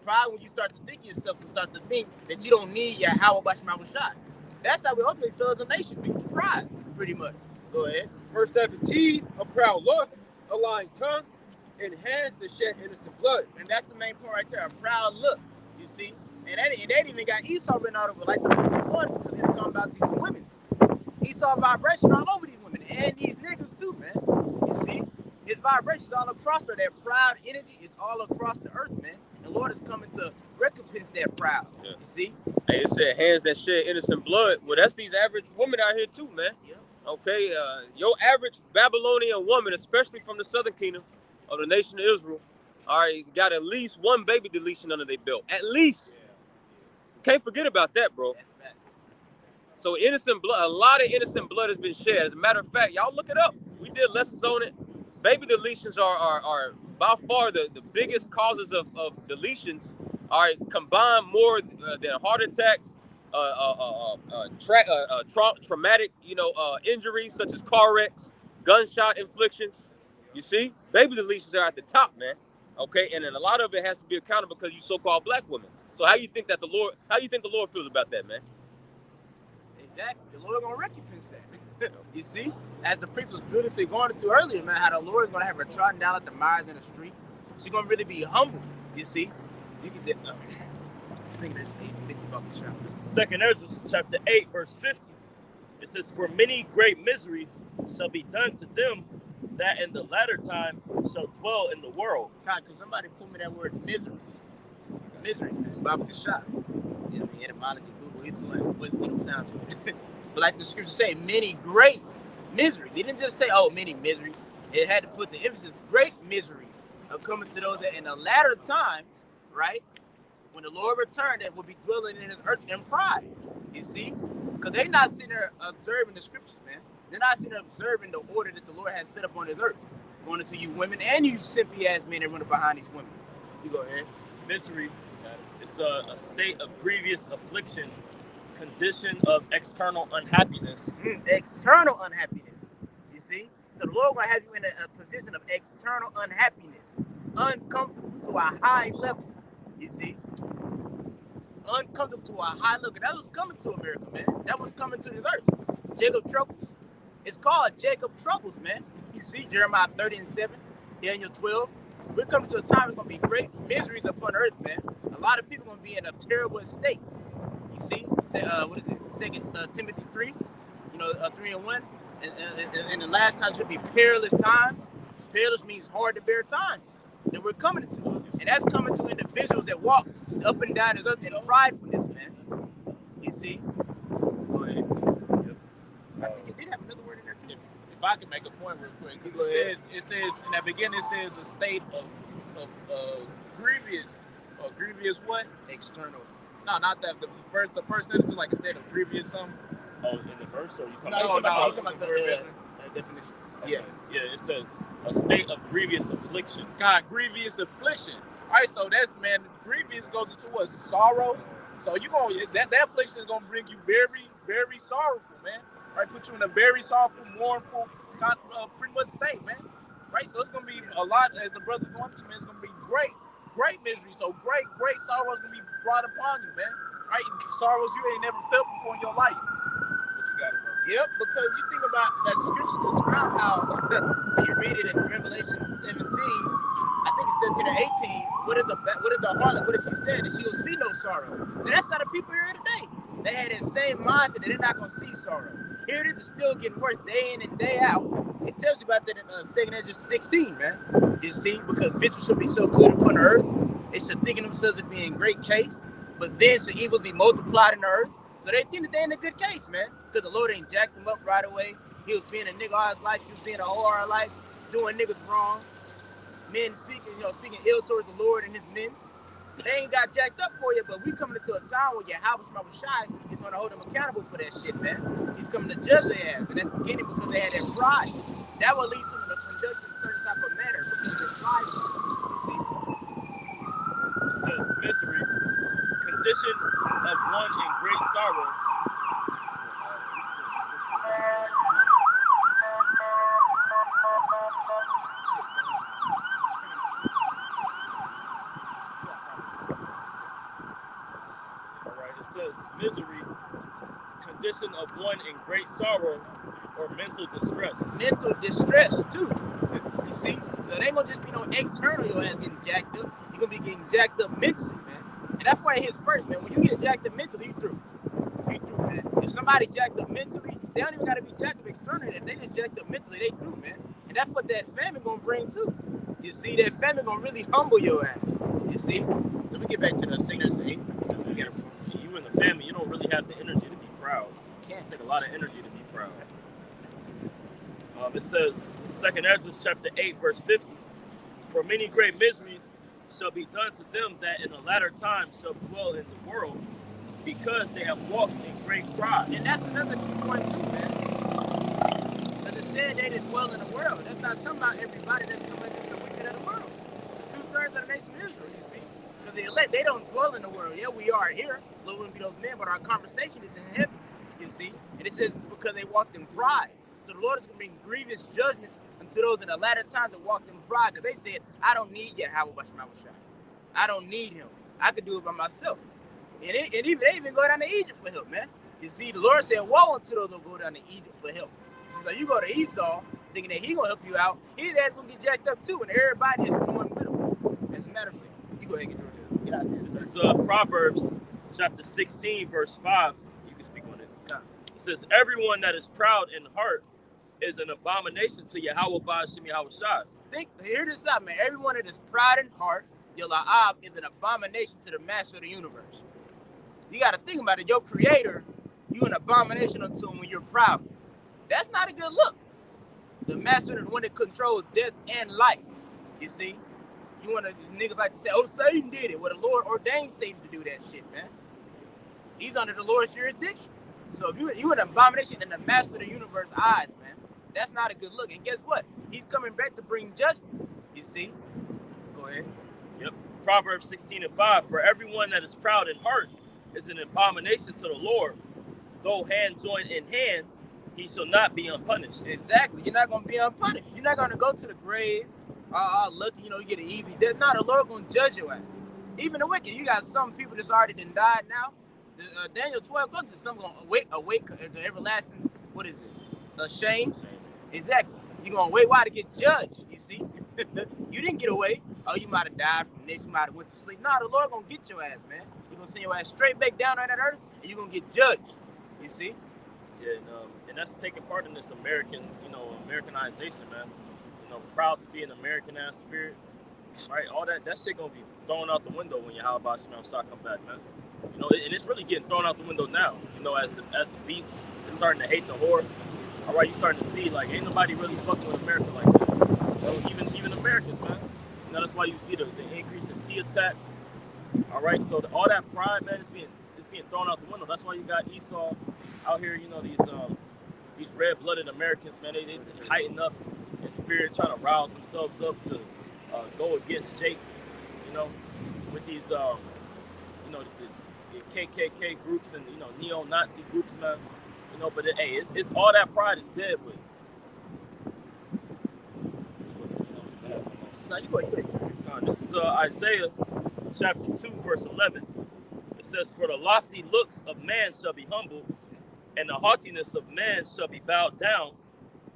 Pride, when you start to think yourself, to start to think that you don't need Yahweh Bashman Shai. That's how we ultimately feel as a nation, due to pride, pretty much. Go ahead. Verse 17, a proud look, a lying tongue, and hands that shed innocent blood. And that's the main point right there, a proud look, you see? And they even got Esau written out of it, like the first one, because it's talking about these women. Esau vibration all over these women, and these niggas too, man. You see? His vibrations all across there. That proud energy is all across the earth, man. The Lord is coming to recompense that proud. Yeah. You see? Hey, it said hands that shed innocent blood. Well, that's these average women out here too, man. Yeah. Okay, your average Babylonian woman, especially from the southern kingdom of the nation of Israel, all right, got at least one baby deletion under their belt. At least. Yeah. Can't forget about that, bro. That's fact. So innocent blood, a lot of innocent blood has been shed. As a matter of fact, y'all look it up. We did lessons on it. Baby deletions are by far the biggest causes of deletions. All right, combined more than heart attacks, traumatic, injuries such as car wrecks, gunshot inflictions. You see, baby deletions are at the top, man. Okay, and then a lot of it has to be accounted because you so-called black women. So how you think the Lord feels about that, man? Exactly, the Lord gonna recompense that. You see, as the priest was beautifully going into earlier, man, how the Lord is gonna have her trodden down at the mires in the streets. She's gonna really be humble. You see, you can just think that 8:50 about the chapter. Second Ezra chapter 8, verse 50. It says, "For many great miseries shall be done to them that in the latter time shall dwell in the world." God, could somebody pull me that word miseries? Miseries, man. Bible the shot. You know, etymology, Google, either one. What sound to it? But like the scripture say, many great miseries. It didn't just say, oh, many miseries. It had to put the emphasis, great miseries are coming to those that in the latter times, right? When the Lord returned, that will be dwelling in his earth in pride. You see? Because they're not sitting there observing the scriptures, man. They're not sitting there observing the order that the Lord has set up on his earth. Going into you women and you simpy ass men that running behind these women. You go ahead. Misery is a state of grievous affliction, condition of external unhappiness. External unhappiness. You see? So the Lord going to have you in a position of external unhappiness. Uncomfortable to a high level. You see? Uncomfortable to a high level. That was coming to America, man. That was coming to this earth. Jacob Troubles. It's called Jacob Troubles, man. You see? Jeremiah 30:7, Daniel 12. We're coming to a time it's going to be great miseries upon earth, man. A lot of people are going to be in a terrible state. You see? What is it? 2 Timothy 3, 3:1. And the last time should be perilous times. Perilous means hard to bear times that we're coming to. And that's coming to individuals that walk up and down this earth in pridefulness, man. You see? Go ahead. Yep. I think it did have another word in there too. If I can make a point real quick, it says in that beginning, it says a state of grievous what? External. No, not that. The first sentence is like a state of grievous something. Oh, in the verse, or you talking No, about? I'm talking about the definition. Okay. Yeah, it says a state of grievous affliction. God, grievous affliction. All right, so that's, man, grievous goes into what? Sorrow. So that affliction is gonna bring you very, very sorrowful, man. Right, put you in a very sorrowful, mournful, pretty much state, man. Right, so it's gonna be a lot, as the brother's going to, man. It's gonna be great misery. So great sorrow is gonna be brought upon you, man. Right, sorrows you ain't never felt before in your life. But you got it, bro. Yep, because you think about that scripture describe how when you read it in Revelation 17, I think it said to the 18, what is the harlot? What did she say? That she will see no sorrow. So that's how the people here today. They had that same mindset that they're not gonna see sorrow. Here it is, it's still getting worse day in and day out. It tells you about that in 2 Ezra 16, man. You see, because vengeance should be so good upon the earth, they should think of themselves as being great case, but then should evils be multiplied in the earth. So they think that they're in a good case, man, because the Lord ain't jacked them up right away. He was being a nigga all his life. She was being a whore all her life, doing niggas wrong. Men speaking ill towards the Lord and his men. They ain't got jacked up for you, but we coming into a time where Yahweh Shai is going to hold them accountable for that shit, man. He's coming to judge their ass, and that's beginning because they had that pride. That will lead them to conduct in a certain type of manner because of their pride. You see? It says misery, condition of one in great sorrow. Says misery, condition of one in great sorrow or mental distress. Mental distress too. You see? So it ain't gonna just be no external your ass getting jacked up. You're gonna be getting jacked up mentally, man. And that's why it hits first, man. When you get jacked up mentally, you through. You through, man. If somebody jacked up mentally, they don't even gotta be jacked up externally. If they just jacked up mentally, they through, man. And that's what that famine gonna bring too. You see, that famine gonna really humble your ass. You see? So we get back to the signers. You in the family, you don't really have the energy to be proud. Can't take a lot of energy to be proud. It says, 2 Ezra chapter 8, verse 50, for many great miseries shall be done to them that in the latter time shall dwell in the world, because they have walked in great pride. And that's another key point too, man. Because it said they didn't dwell in the world. That's not talking about everybody. That's talking about the wicked of the world. 2/3 of the nation of Israel, you see. Because the elect, they don't dwell in the world. Yeah, we are here. Lord wouldn't be those men, but our conversation is in heaven, you see. And it says because they walked in pride. So the Lord is going to bring grievous judgments unto those in the latter times that walked in pride. Because they said, I don't need Yahweh Shai. I don't need him. I could do it by myself. And even they even go down to Egypt for help, man. You see, the Lord said, woe unto those who go down to Egypt for help. So you go to Esau, thinking that he going to help you out. His ass going to get jacked up too, and everybody is going with him. As a matter of fact, you go ahead and get Georgia. This is Proverbs chapter 16, verse 5. You can speak on it. It says, everyone that is proud in heart is an abomination to Yahweh Ba'ashem Yahweh Shai. Hear this out, man. Everyone that is proud in heart, Yala'ab, is an abomination to the master of the universe. You got to think about it. Your creator, you an abomination unto him when you're proud. That's not a good look. The master, the one that controls death and life. You see? You want to, niggas like to say, oh, Satan did it. Well, the Lord ordained Satan to do that shit, man. He's under the Lord's jurisdiction. So if you an abomination in the master of the universe eyes, man, that's not a good look. And guess what? He's coming back to bring judgment. You see? Go ahead. Yep. Proverbs 16:5. For everyone that is proud in heart is an abomination to the Lord. Though hand join in hand, he shall not be unpunished. Exactly. You're not going to be unpunished. You're not going to go to the grave. Look, you get an easy death. No, the Lord going to judge your ass. Even the wicked. You got some people that's already done died now. Daniel 12 goes to some going to awake to everlasting, what is it? Shame. Exactly. You're going to wait a while to get judged, you see. You didn't get away. Oh, you might have died from this. You might have went to sleep. No, the Lord going to get your ass, man. He's going to send your ass straight back down on that earth, and you're going to get judged, you see. Yeah, and that's taking part in this Americanization, man. Proud to be an American-ass spirit, right? All that shit going to be thrown out the window when Yahweh Ba'ashem Yahweh Shai come back, man. And it's really getting thrown out the window now. As the beast is starting to hate the whore. All right, you starting to see like ain't nobody really fucking with America like that. Even Americans, man. That's why you see the increase in T attacks. All right, so all that pride, man, is being thrown out the window. That's why you got Esau out here. These red-blooded Americans, man. They heighten up in spirit, trying to rouse themselves up to go against Jake. With these the KKK groups and neo-Nazi groups, man. But it's all that pride is dead with. This is Isaiah chapter 2, verse 11. It says, for the lofty looks of man shall be humbled, and the haughtiness of man shall be bowed down,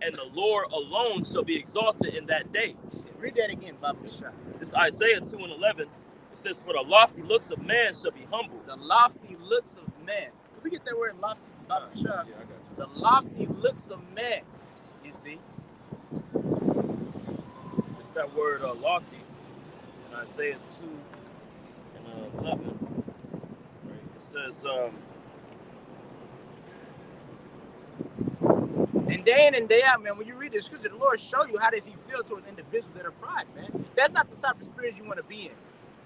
and the Lord alone shall be exalted in that day. Read that again, Baba Shah. This is Isaiah 2:11. It says, for the lofty looks of man shall be humbled. The lofty looks of man. Can we get that word lofty, Baba Shah? Yeah, I got you. The lofty looks of man. You see? It's that word lofty in Isaiah 2:11. Right? It says, And day in and day out, man, when you read the scripture, the Lord show you how does he feel towards individuals that are pride, man. That's not the type of experience you want to be in.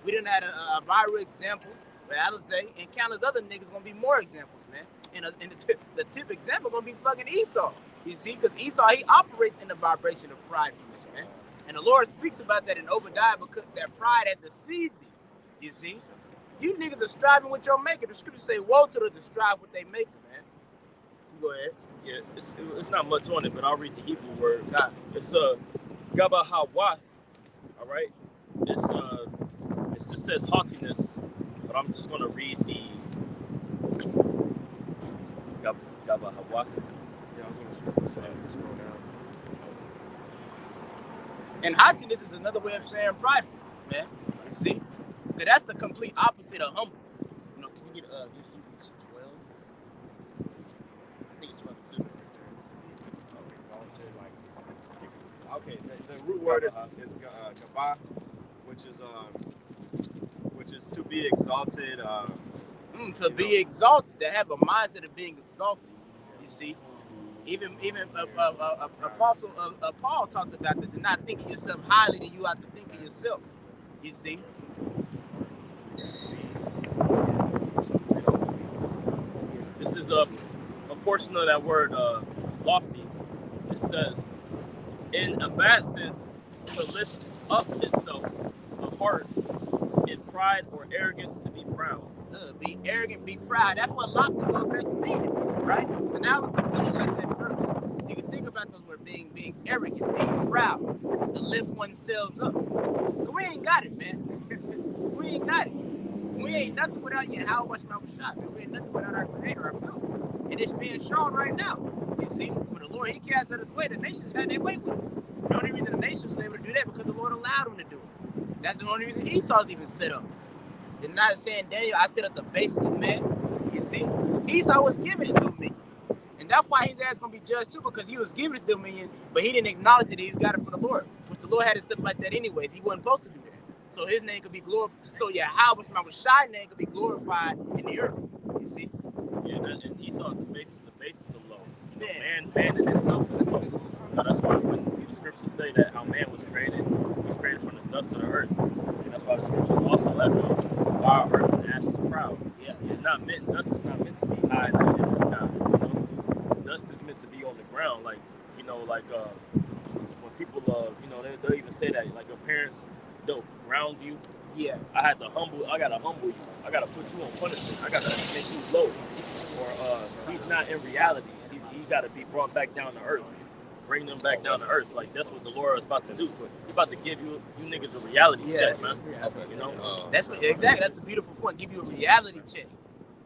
We didn't have a viral example, but I would say, and countless other niggas gonna be more examples, man. And the tip example gonna be fucking Esau. You see, because Esau, he operates in the vibration of pride, man. And the Lord speaks about that in Obadiah because that pride had deceived thee. You see, you niggas are striving with your maker. The scriptures say, woe to those that strive with their maker, man. Go ahead. yeah, it's not much on it, but I'll read the Hebrew word. God. It's Gaba Hawath. All right. It just says haughtiness, but I'm just gonna read the Gaba Hawath. Yeah, I was gonna scroll down. And haughtiness is another way of saying prideful, man. You see? Because that's the complete opposite of humble. You know, can we get Hebrews 12? I think it's 12 too. Okay, the root word is gabah, which is to be exalted. To be exalted, to have a mindset of being exalted. You see? Even Apostle Paul talked about this, and not thinking yourself highly than you have to think of yourself. You see? This is a portion of that word lofty. It says, in a bad sense, to lift up itself, the heart, in pride or arrogance, to be proud. Be arrogant, be proud. That's what lofty goes back to meaning, right? So now we can finish at that verse. You can think about those words being arrogant, being proud, to lift oneself up. But we ain't got it, man. We ain't got it. We ain't nothing without Yahweh Shah, man. We ain't nothing without our Creator, our power. And it's being shown right now. You see, when the Lord, he cast out his way, the nations had their way with us. The only reason the nations was able to do that because the Lord allowed them to do it. That's the only reason Esau's even set up. They're not saying, Daniel, I set up the basis of man. You see, Esau was given his dominion. And that's why his ass going to be judged too, because he was given his dominion, but he didn't acknowledge that he got it from the Lord, which the Lord had it something like that anyways. He wasn't supposed to do that. So his name could be glorified. So Yahweh Shai name could be glorified in the earth. You see? Yeah, and Esau is the basis of law. You know, man in itself is low. Now, that's why when the scriptures say that how man was created from the dust of the earth. And that's why the scriptures also let know our earth and ash is proud. Yeah, dust is not meant to be high in the sky. You know? Dust is meant to be on the ground. Like, you know, like when people you know, they'll even say that, like your parents, they'll ground you. Yeah. I gotta humble you. I gotta put you on punishment. I gotta make you low. Or he's not in reality. He gotta be brought back down to earth. Bring them back down to earth. Like that's what the Lord is about to do. So He's about to give you niggas a reality check, man. You know? That's what exactly. That's a beautiful point. Give you a reality check.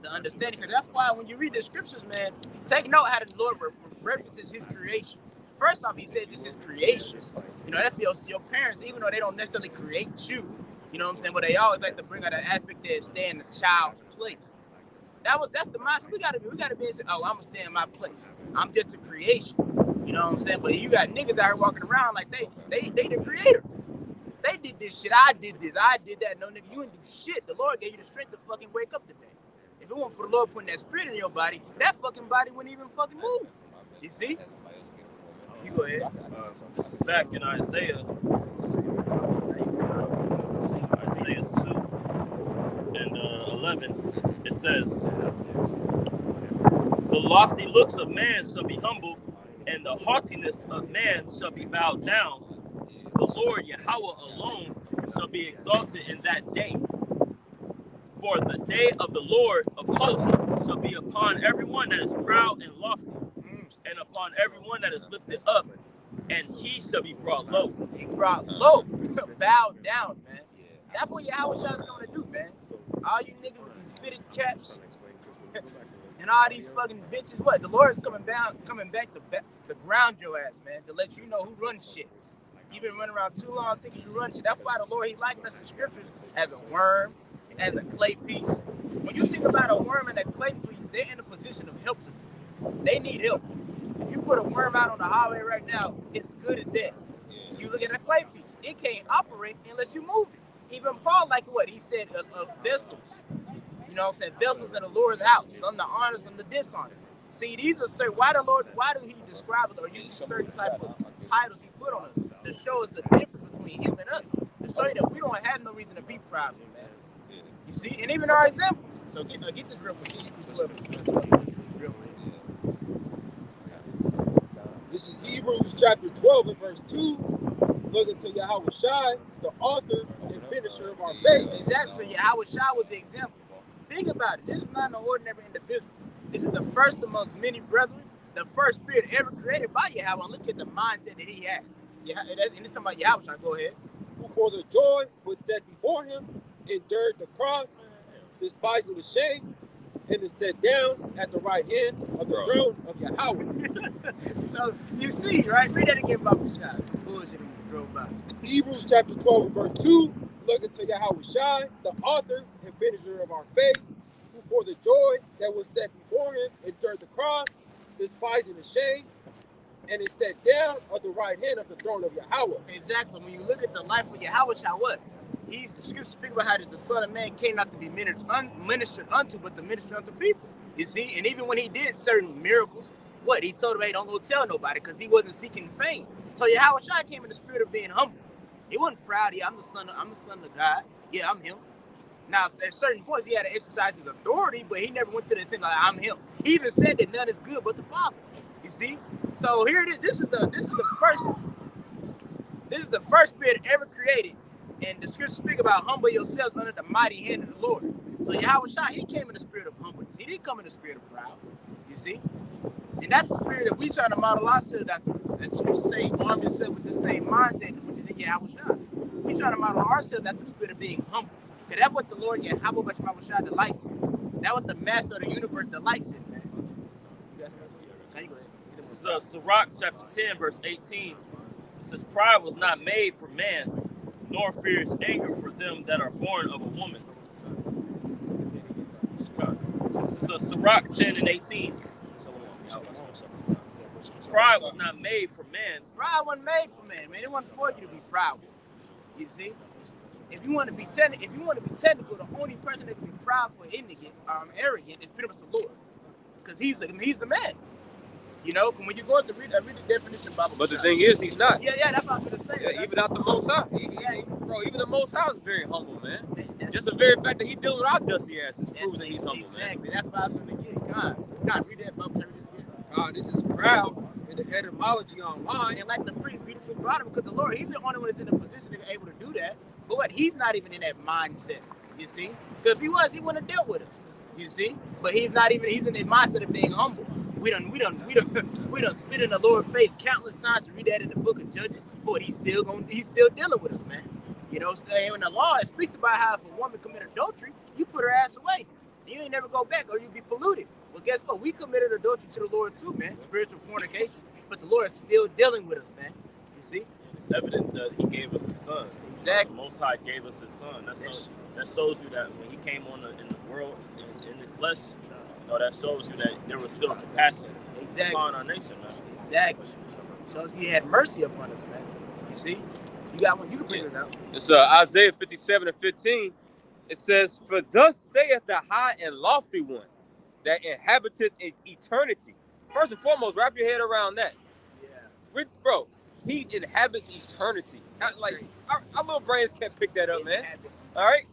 The understanding. Because that's why when you read the scriptures, man, take note how the Lord references his creation. First off, he says it's his creation. You know, that's your parents, even though they don't necessarily create you. You know what I'm saying? But they always like to bring out an aspect that stay in the child's place. That's the mindset we gotta be. We gotta be and say, oh, I'm gonna stay in my place. I'm just a creation. You know what I'm saying? But you got niggas out here walking around like they the creator. They did this shit. I did this. I did that. No, nigga, you didn't do shit. The Lord gave you the strength to fucking wake up today. If it weren't for the Lord putting that spirit in your body, that fucking body wouldn't even fucking move. You see? You go ahead. This is back in Isaiah 2 and 11. It says, the lofty looks of man shall be humbled, and the haughtiness of man shall be bowed down. The Lord Yahweh alone shall be exalted in that day. For the day of the Lord of hosts shall be upon everyone that is proud and lofty, and upon everyone that is lifted up, and he shall be brought low. He brought low, bowed down, man. That's what Yahweh Shai is going to do, man. All you niggas with these fitted caps, And all these fucking bitches, what? The Lord's coming back to ground your ass, man, to let you know who runs shit. You've been running around too long thinking you run shit. That's why the Lord, he likened us in scriptures as a worm, as a clay piece. When you think about a worm and a clay piece, they're in a position of helplessness. They need help. If you put a worm out on the highway right now, it's good as dead. You look at a clay piece, it can't operate unless you move it. Even Paul, like what? He said of vessels. You know what I'm saying? Vessels in the Lord's house. Some the honor, some the dishonor. See, these are certain. Why do he describe it or use certain type of titles he put on us to show us the difference between him and us? To show you that we don't have no reason to be proud of him, man. You see? And even our example. So get this real quick. Real quick. This is Hebrews chapter 12 and verse 2. Looking to Yahweh Shai, the author and finisher of our faith. Exactly. So Yahweh Shai was the example. Think about it. This is not an ordinary individual. This is the first amongst many brethren, the first spirit ever created by Yahweh. Look at the mindset that he had. And it's talking about Yahweh Shai. Go ahead. Who for the joy was set before him endured the cross, despising the shame, and is set down at the right hand of the throne of Yahweh. So you see, right? Read that again, Baba Shai. Some bullshit when you drove by. Hebrews chapter 12 and verse 2. Looking to Yahweh Shai, the author and finisher of our faith, who for the joy that was set before him endured the cross, despising the shame, and is set down at the right hand of the throne of Yahweh. Exactly. When you look at the life of Yahweh Shai, what? The scriptures speak about how the Son of Man came not to be ministered unto, but to minister unto people. You see? And even when he did certain miracles, what? He told them, hey, don't go tell nobody, because he wasn't seeking fame. So Yahweh Shai came in the spirit of being humble. He wasn't proud. Yeah, I'm the son of God. Yeah, I'm him. Now, at certain points, he had to exercise his authority, but he never went to the extent like I'm him. He even said that none is good but the Father. You see? So here it is. This is the first spirit ever created. And the scriptures speak about humble yourselves under the mighty hand of the Lord. So Yahweh Shai, he came in the spirit of humbleness. He didn't come in the spirit of proud. You see? And that's the spirit that we try to model ourselves after. That scripture say, arm yourself with the same mindset, which is in Yahweh Shai. We try to model ourselves after the spirit of being humble. Because that's what the Lord Yahweh Shai delights in. That's what the master of the universe delights in, man. This is Sirach chapter 10, verse 18. It says, pride was not made for man, nor fierce anger for them that are born of a woman. This is Sirach 10 and 18. Pride was not made for man. Pride wasn't made for man, man. It wasn't for you to be proud. You see? If you want to be technical, the only person that can be proud for arrogant is pretty much the Lord. Because he's the man. You know, when you go to read the definition of Bible. But the thing is, he's not. Yeah, that's what I was going to say. Yeah, even out the Most High. Even the Most High is very humble, man. Just the very fact that he's dealing with our dusty asses proves that he's humble, man. Exactly. That's why I was going to get it. God, read that Bible. This is proud in the etymology online. And like the priest beautifully brought it, because the Lord, he's the only one that's in a position to be able to do that. But what? He's not even in that mindset. You see? Because if he was, he wouldn't have dealt with us. You see? But he's not even. He's in the mindset of being humble. We done spit in the Lord's face countless times to read that in the book of Judges. But he's still dealing with us, man. You know, in the law, it speaks about how if a woman commit adultery, you put her ass away. You ain't never go back or you be polluted. Well, guess what? We committed adultery to the Lord too, man. Spiritual fornication. But the Lord is still dealing with us, man. You see? It's evident that he gave us his son. Exactly. The Most High gave us his son. That shows you that when he came in the world, in the flesh, you know, that shows you that there was still compassion upon our nation, man. Exactly. Shows he had mercy upon us, man. You see? You got one. You can bring it out. It's Isaiah 57 and 15. It says, for thus saith the high and lofty one that inhabiteth eternity. First and foremost, wrap your head around that. Yeah. Bro, he inhabits eternity. Like, our little brains can't pick that up, man. All right?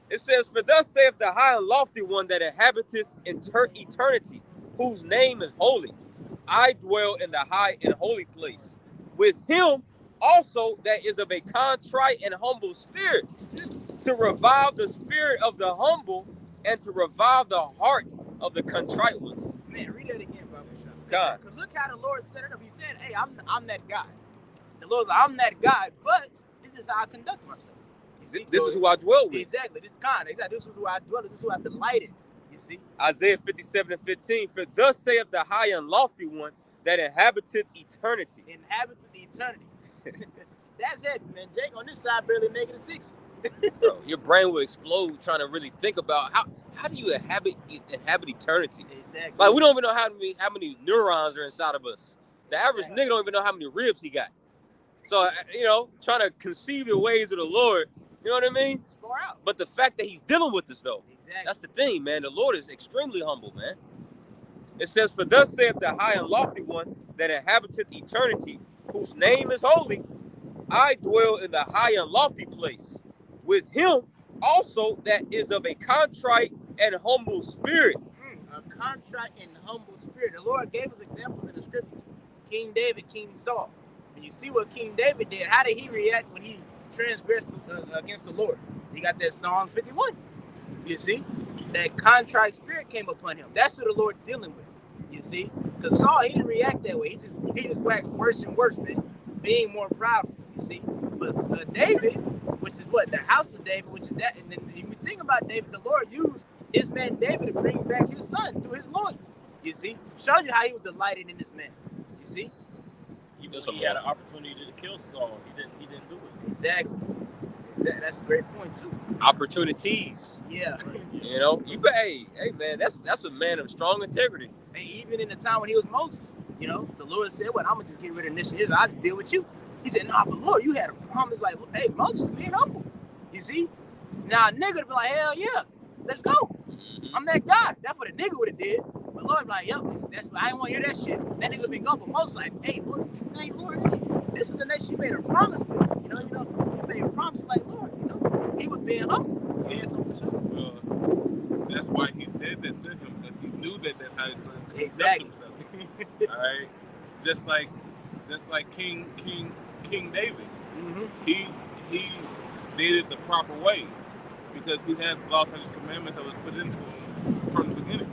It says, for thus saith the high and lofty one that inhabiteth eternity, whose name is holy. I dwell in the high and holy place. With him also that is of a contrite and humble spirit, to revive the spirit of the humble and to revive the heart of the contrite ones. Man, read that again, Baba Shai. God. Because look how the Lord set it up. He said, hey, I'm that guy. The Lord's like, I'm that guy, but this is how I conduct myself. This is who I dwell with. Exactly. This is God. Exactly. This is who I dwell with. This is who I delight in. You see? Isaiah 57:15. For thus saith the high and lofty one that inhabiteth eternity. Inhabited eternity. That's it, man. Jake on this side barely making a 6. Bro, your brain will explode trying to really think about how do you inhabit eternity? Exactly. Like, we don't even know how many neurons are inside of us. The average nigga don't even know how many ribs he got. So, trying to conceive the ways of the Lord, you know what I mean? It's far out. But the fact that he's dealing with us, though, Exactly. that's the thing, man. The Lord is extremely humble, man. It says, for thus saith the high and lofty one that inhabiteth eternity, whose name is holy. I dwell in the high and lofty place with him also that is of a contrite and humble spirit. A contrite and humble spirit. The Lord gave us examples in the scriptures. King David, King Saul. And you see what King David did. How did he react when he transgressed against the Lord? He got that Psalm 51. You see? That contrite spirit came upon him. That's who the Lord dealing with. You see? Because Saul, he didn't react that way. He just waxed worse and worse, man. Being more proud. You see? But David, which is what? The house of David, which is that. And then if you think about David, the Lord used this man David to bring back his son through his loins. You see? Showed you how he was delighted in this man. You see? Even when he had an opportunity to kill Saul, he didn't do it. Exactly. That's a great point too. Opportunities. Yeah. Hey man, that's a man of strong integrity. And even in the time when he was Moses, the Lord said, "Well, I'm gonna just get rid of this shit. I'll just deal with you." He said, "Nah, but Lord, you had a promise. Like, hey, Moses, being humble. You see? Now a nigga would be like, hell yeah, let's go. I'm that guy. That's what a nigga would have did. But Lord, like, yo, that's I ain't want to hear that shit. That nigga would been gone. But Moses, like, hey, Lord, this is the nation you made a promise with. You made a promise like, Lord, he was being humble. He had something to show. That's why he said that to him, because he knew that that's how he's going to Exactly. All right, just like King David, he did it the proper way because he had the laws and his commandments that was put into him from the beginning.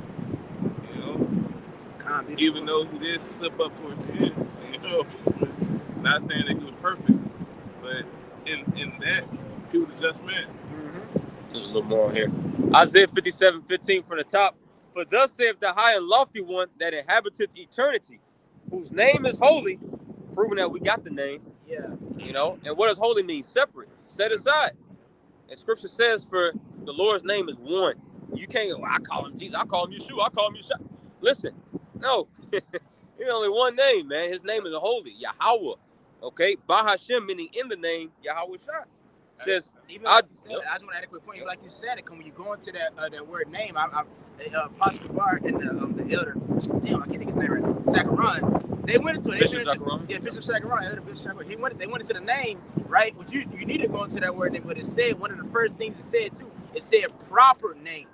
Even though he did slip up towards the end, not saying that he was perfect, but in that he was a just man. There's a little more on here. Isaiah 57:15 from the top. For thus saith the high and lofty one that inhabiteth eternity, whose name is holy, proving that we got the name. Yeah. And what does holy mean? Separate, set aside. And scripture says for the Lord's name is one. You can't go, I call him Jesus, I call him Yeshua, I call him Yeshua. Listen, no. There's only one name, man. His name is holy, Yahweh. Okay? Bahashem, meaning in the name, Yahweh Shah. Says, even like you said, I just want to add a quick point. Like you said, when you go into that word name, Apostle Bar and the elder, damn, I can't think of his name right now, Saccharon, they went into it. Bishop Saccharon? Yeah, Bishop Saccharon, elder Bishop Saccharon. They went into the name, right? Which you need to go into that word name, but it said, one of the first things it said too, it said proper name.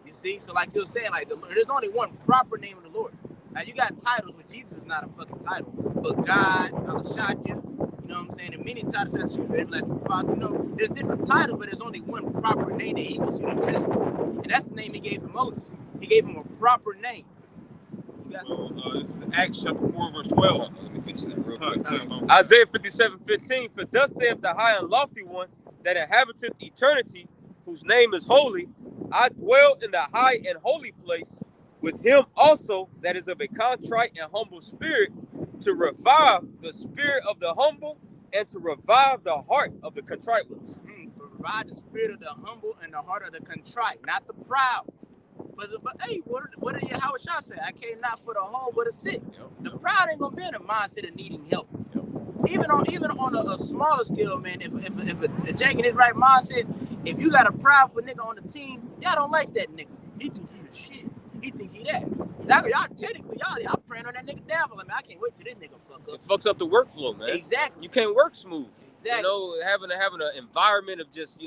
You see? So like you were saying, like there's only one proper name of the Lord. Now you got titles, but Jesus is not a fucking title. But God, Alashadja, you know what I'm saying? And many titles that shoot like the Father, there's different titles, but there's only one proper name that he wants you to address him. And that's the name he gave to Moses. He gave him a proper name. This is Acts chapter 4, verse 12. let me finish that real quick. Isaiah 57:15. For thus saith the high and lofty one that inhabiteth eternity, whose name is holy. I dwell in the high and holy place with him also that is of a contrite and humble spirit, to revive the spirit of the humble and to revive the heart of the contrite ones. Revive the spirit of the humble and the heart of the contrite, not the proud. But hey, what did Yahweh Shah say? I came not for the whole, but the sick. The proud ain't gonna be in the mindset of needing help. Even on a smaller scale, man. If a Jake in his right mindset, if you got a proudful nigga on the team, y'all don't like that nigga. He think he the shit. He think he that. Y'all praying on that nigga devil. I mean, I can't wait till this nigga fuck up. It fucks up the workflow, man. Exactly. You can't work smooth. Exactly. Having an environment of just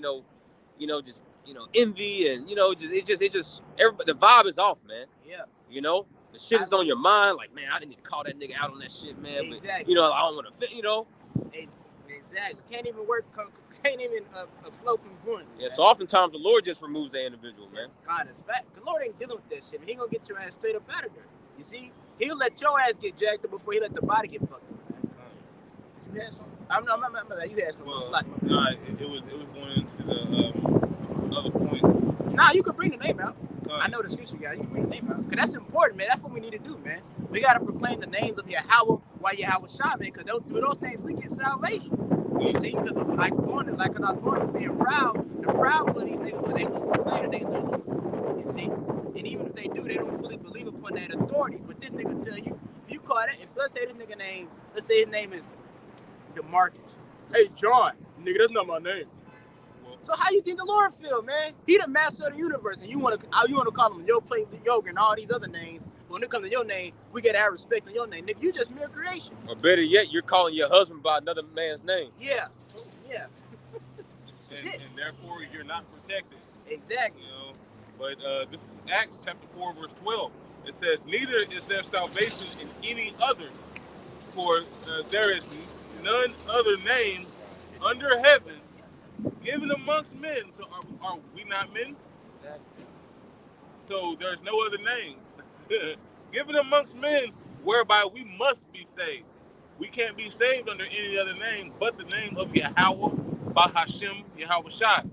envy and it just everybody, the vibe is off, man. Yeah. The shit is on your mind. Like, man, I didn't need to call that nigga out on that shit, man. Exactly. But I don't want to, Exactly. Can't even work. Can't even flow congruently. Yeah. So oftentimes the Lord just removes the individual, man. That's facts. The Lord ain't dealing with that shit. He gonna get your ass straight up out of there. You see, he'll let your ass get jacked up before he let the body get fucked up. You had something? You had something. Well, nah, it was going into the other point. Nah, you could bring the name out. I know the scripture, guys. You can bring the name out. Because that's important, man. That's what we need to do, man. We got to proclaim the names of Yahweh while Yahweh Shah, man. Because through those names, we get salvation. You see? Because like I was going to being proud, the proud of these niggas, but they won't proclaim the names of the Lord. You see? And even if they do, they don't fully believe upon that authority. But this nigga tell you, if you call it, if let's say this nigga name, let's say his name is DeMarcus. Hey, John. Nigga, that's not my name. So how you think the Lord feel, man? He the master of the universe, and you want to call him Yo Play Yoga and all these other names. But when it comes to your name, we gotta have respect on your name, nigga. You just mere creation. Or better yet, you're calling your husband by another man's name. Yeah. And therefore, you're not protected. Exactly. You know, but this is Acts chapter 4, verse 12. It says, "Neither is there salvation in any other, for there is none other name under heaven given amongst men." So are we not men? Exactly. So there's no other name given amongst men whereby we must be saved. We can't be saved under any other name but the name of Yahweh, Bahashem, Yahweh Shai.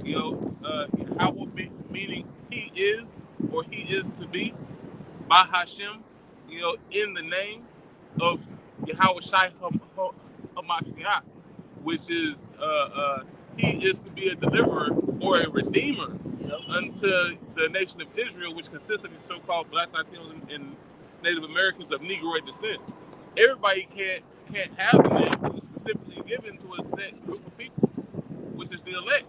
You know, Yahweh meaning he is or he is to be. Bahashem, you know, in the name of Yahweh Shai Hamashiach, which is he is to be a deliverer or a redeemer unto the nation of Israel, which consists of these so-called Black Latinos and Native Americans of Negroid descent. Everybody can't have the name that was specifically given to a set group of people, which is the elect.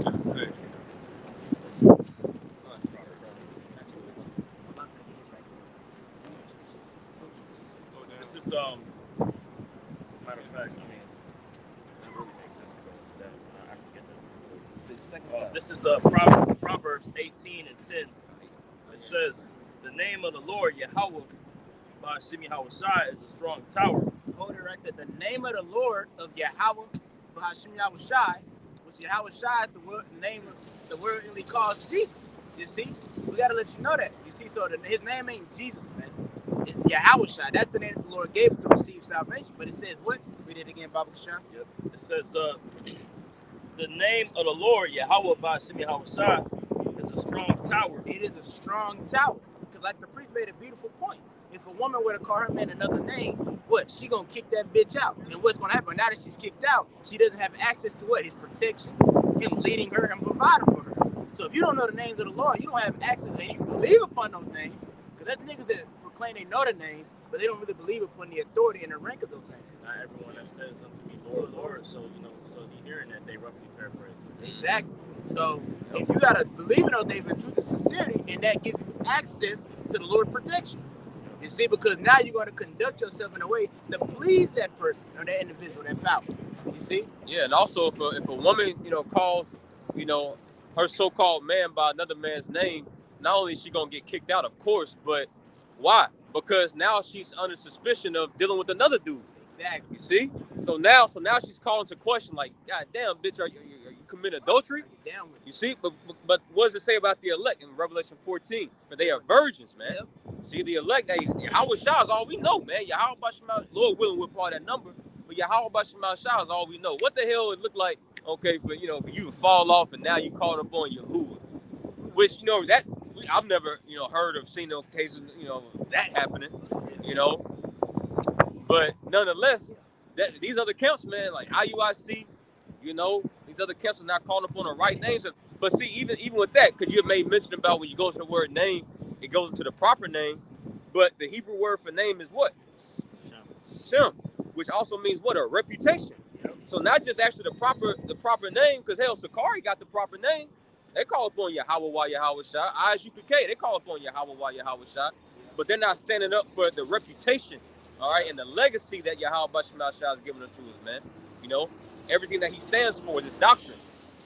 Just to say. This is matter of fact, I mean, it really makes sense to go into that. I can get that. This is Proverbs 18 and 10. It says, "The name of the Lord Yahweh, Ba'ashem Yahweh Shai, is a strong tower." Hold it right there. The name of the Lord of Yahweh, Bahashem Yahweh Shai, which Yahweh Shai is the name of the word really calls Jesus. You see, we gotta let you know that. You see, so his name ain't Jesus, man. It's Yahweh Shai. That's the name that the Lord gave us to receive salvation. But it says what? Read it again, Baba Kashan. Yep. It says, "The name of the Lord Yahweh, Ba'ashem Yahweh Shai, is a strong tower." It is a strong tower. Because like the priest made a beautiful point. If a woman were to call her man another name, what? She gonna kick that bitch out. And what's gonna happen? Now that she's kicked out, she doesn't have access to what? His protection. Him leading her and providing for her. So if you don't know the names of the Lord, you don't have access and you believe upon those names. Because that's niggas that proclaim they know the names, but they don't really believe upon the authority and the rank of those names. Not everyone that says unto me, Lord, Lord. So, you know, so you hearing that, they roughly paraphrase. Exactly. So if you gotta believe in those names in truth and sincerity, and that gives you access to the Lord's protection. You see, because now you're going to conduct yourself in a way to please that person or that individual, that power. You see? Yeah, and also if a woman, you know, calls, you know, her so-called man by another man's name, not only is she gonna get kicked out, of course, but why? Because now she's under suspicion of dealing with another dude. Exactly. You see? So now she's calling to question, like, God damn, bitch, are you committing adultery? Down with it. You see? But what does it say about the elect in Revelation 14? For they are virgins, man. Yep. See, the elect, Yahweh Shai is all we know, man. Yahweh Bashim, Lord willing, we're part of that number. But Yahweh Bashim Shai is all we know. What the hell it look like, okay, for you to fall off and now you caught up on Yahuwah? Which, you know, that I've never, you know, heard of, seen no cases, you know, that happening, you know. But nonetheless, these other camps, man, like IUIC, you know, these other camps are not calling upon the right names. But see, even with that, because you have made mention about when you go to the word name, it goes into the proper name. But the Hebrew word for name is what? Shem, which also means what? A reputation. So not just actually the proper name, because hell, Sakari got the proper name. They call upon Yahweh Yahweh Shai. ISUPK, they call upon Yahweh Yahweh Shai. But they're not standing up for the reputation, all right, and the legacy that Yahweh Bashim Shai has given unto us, man. You know, everything that he stands for, this doctrine.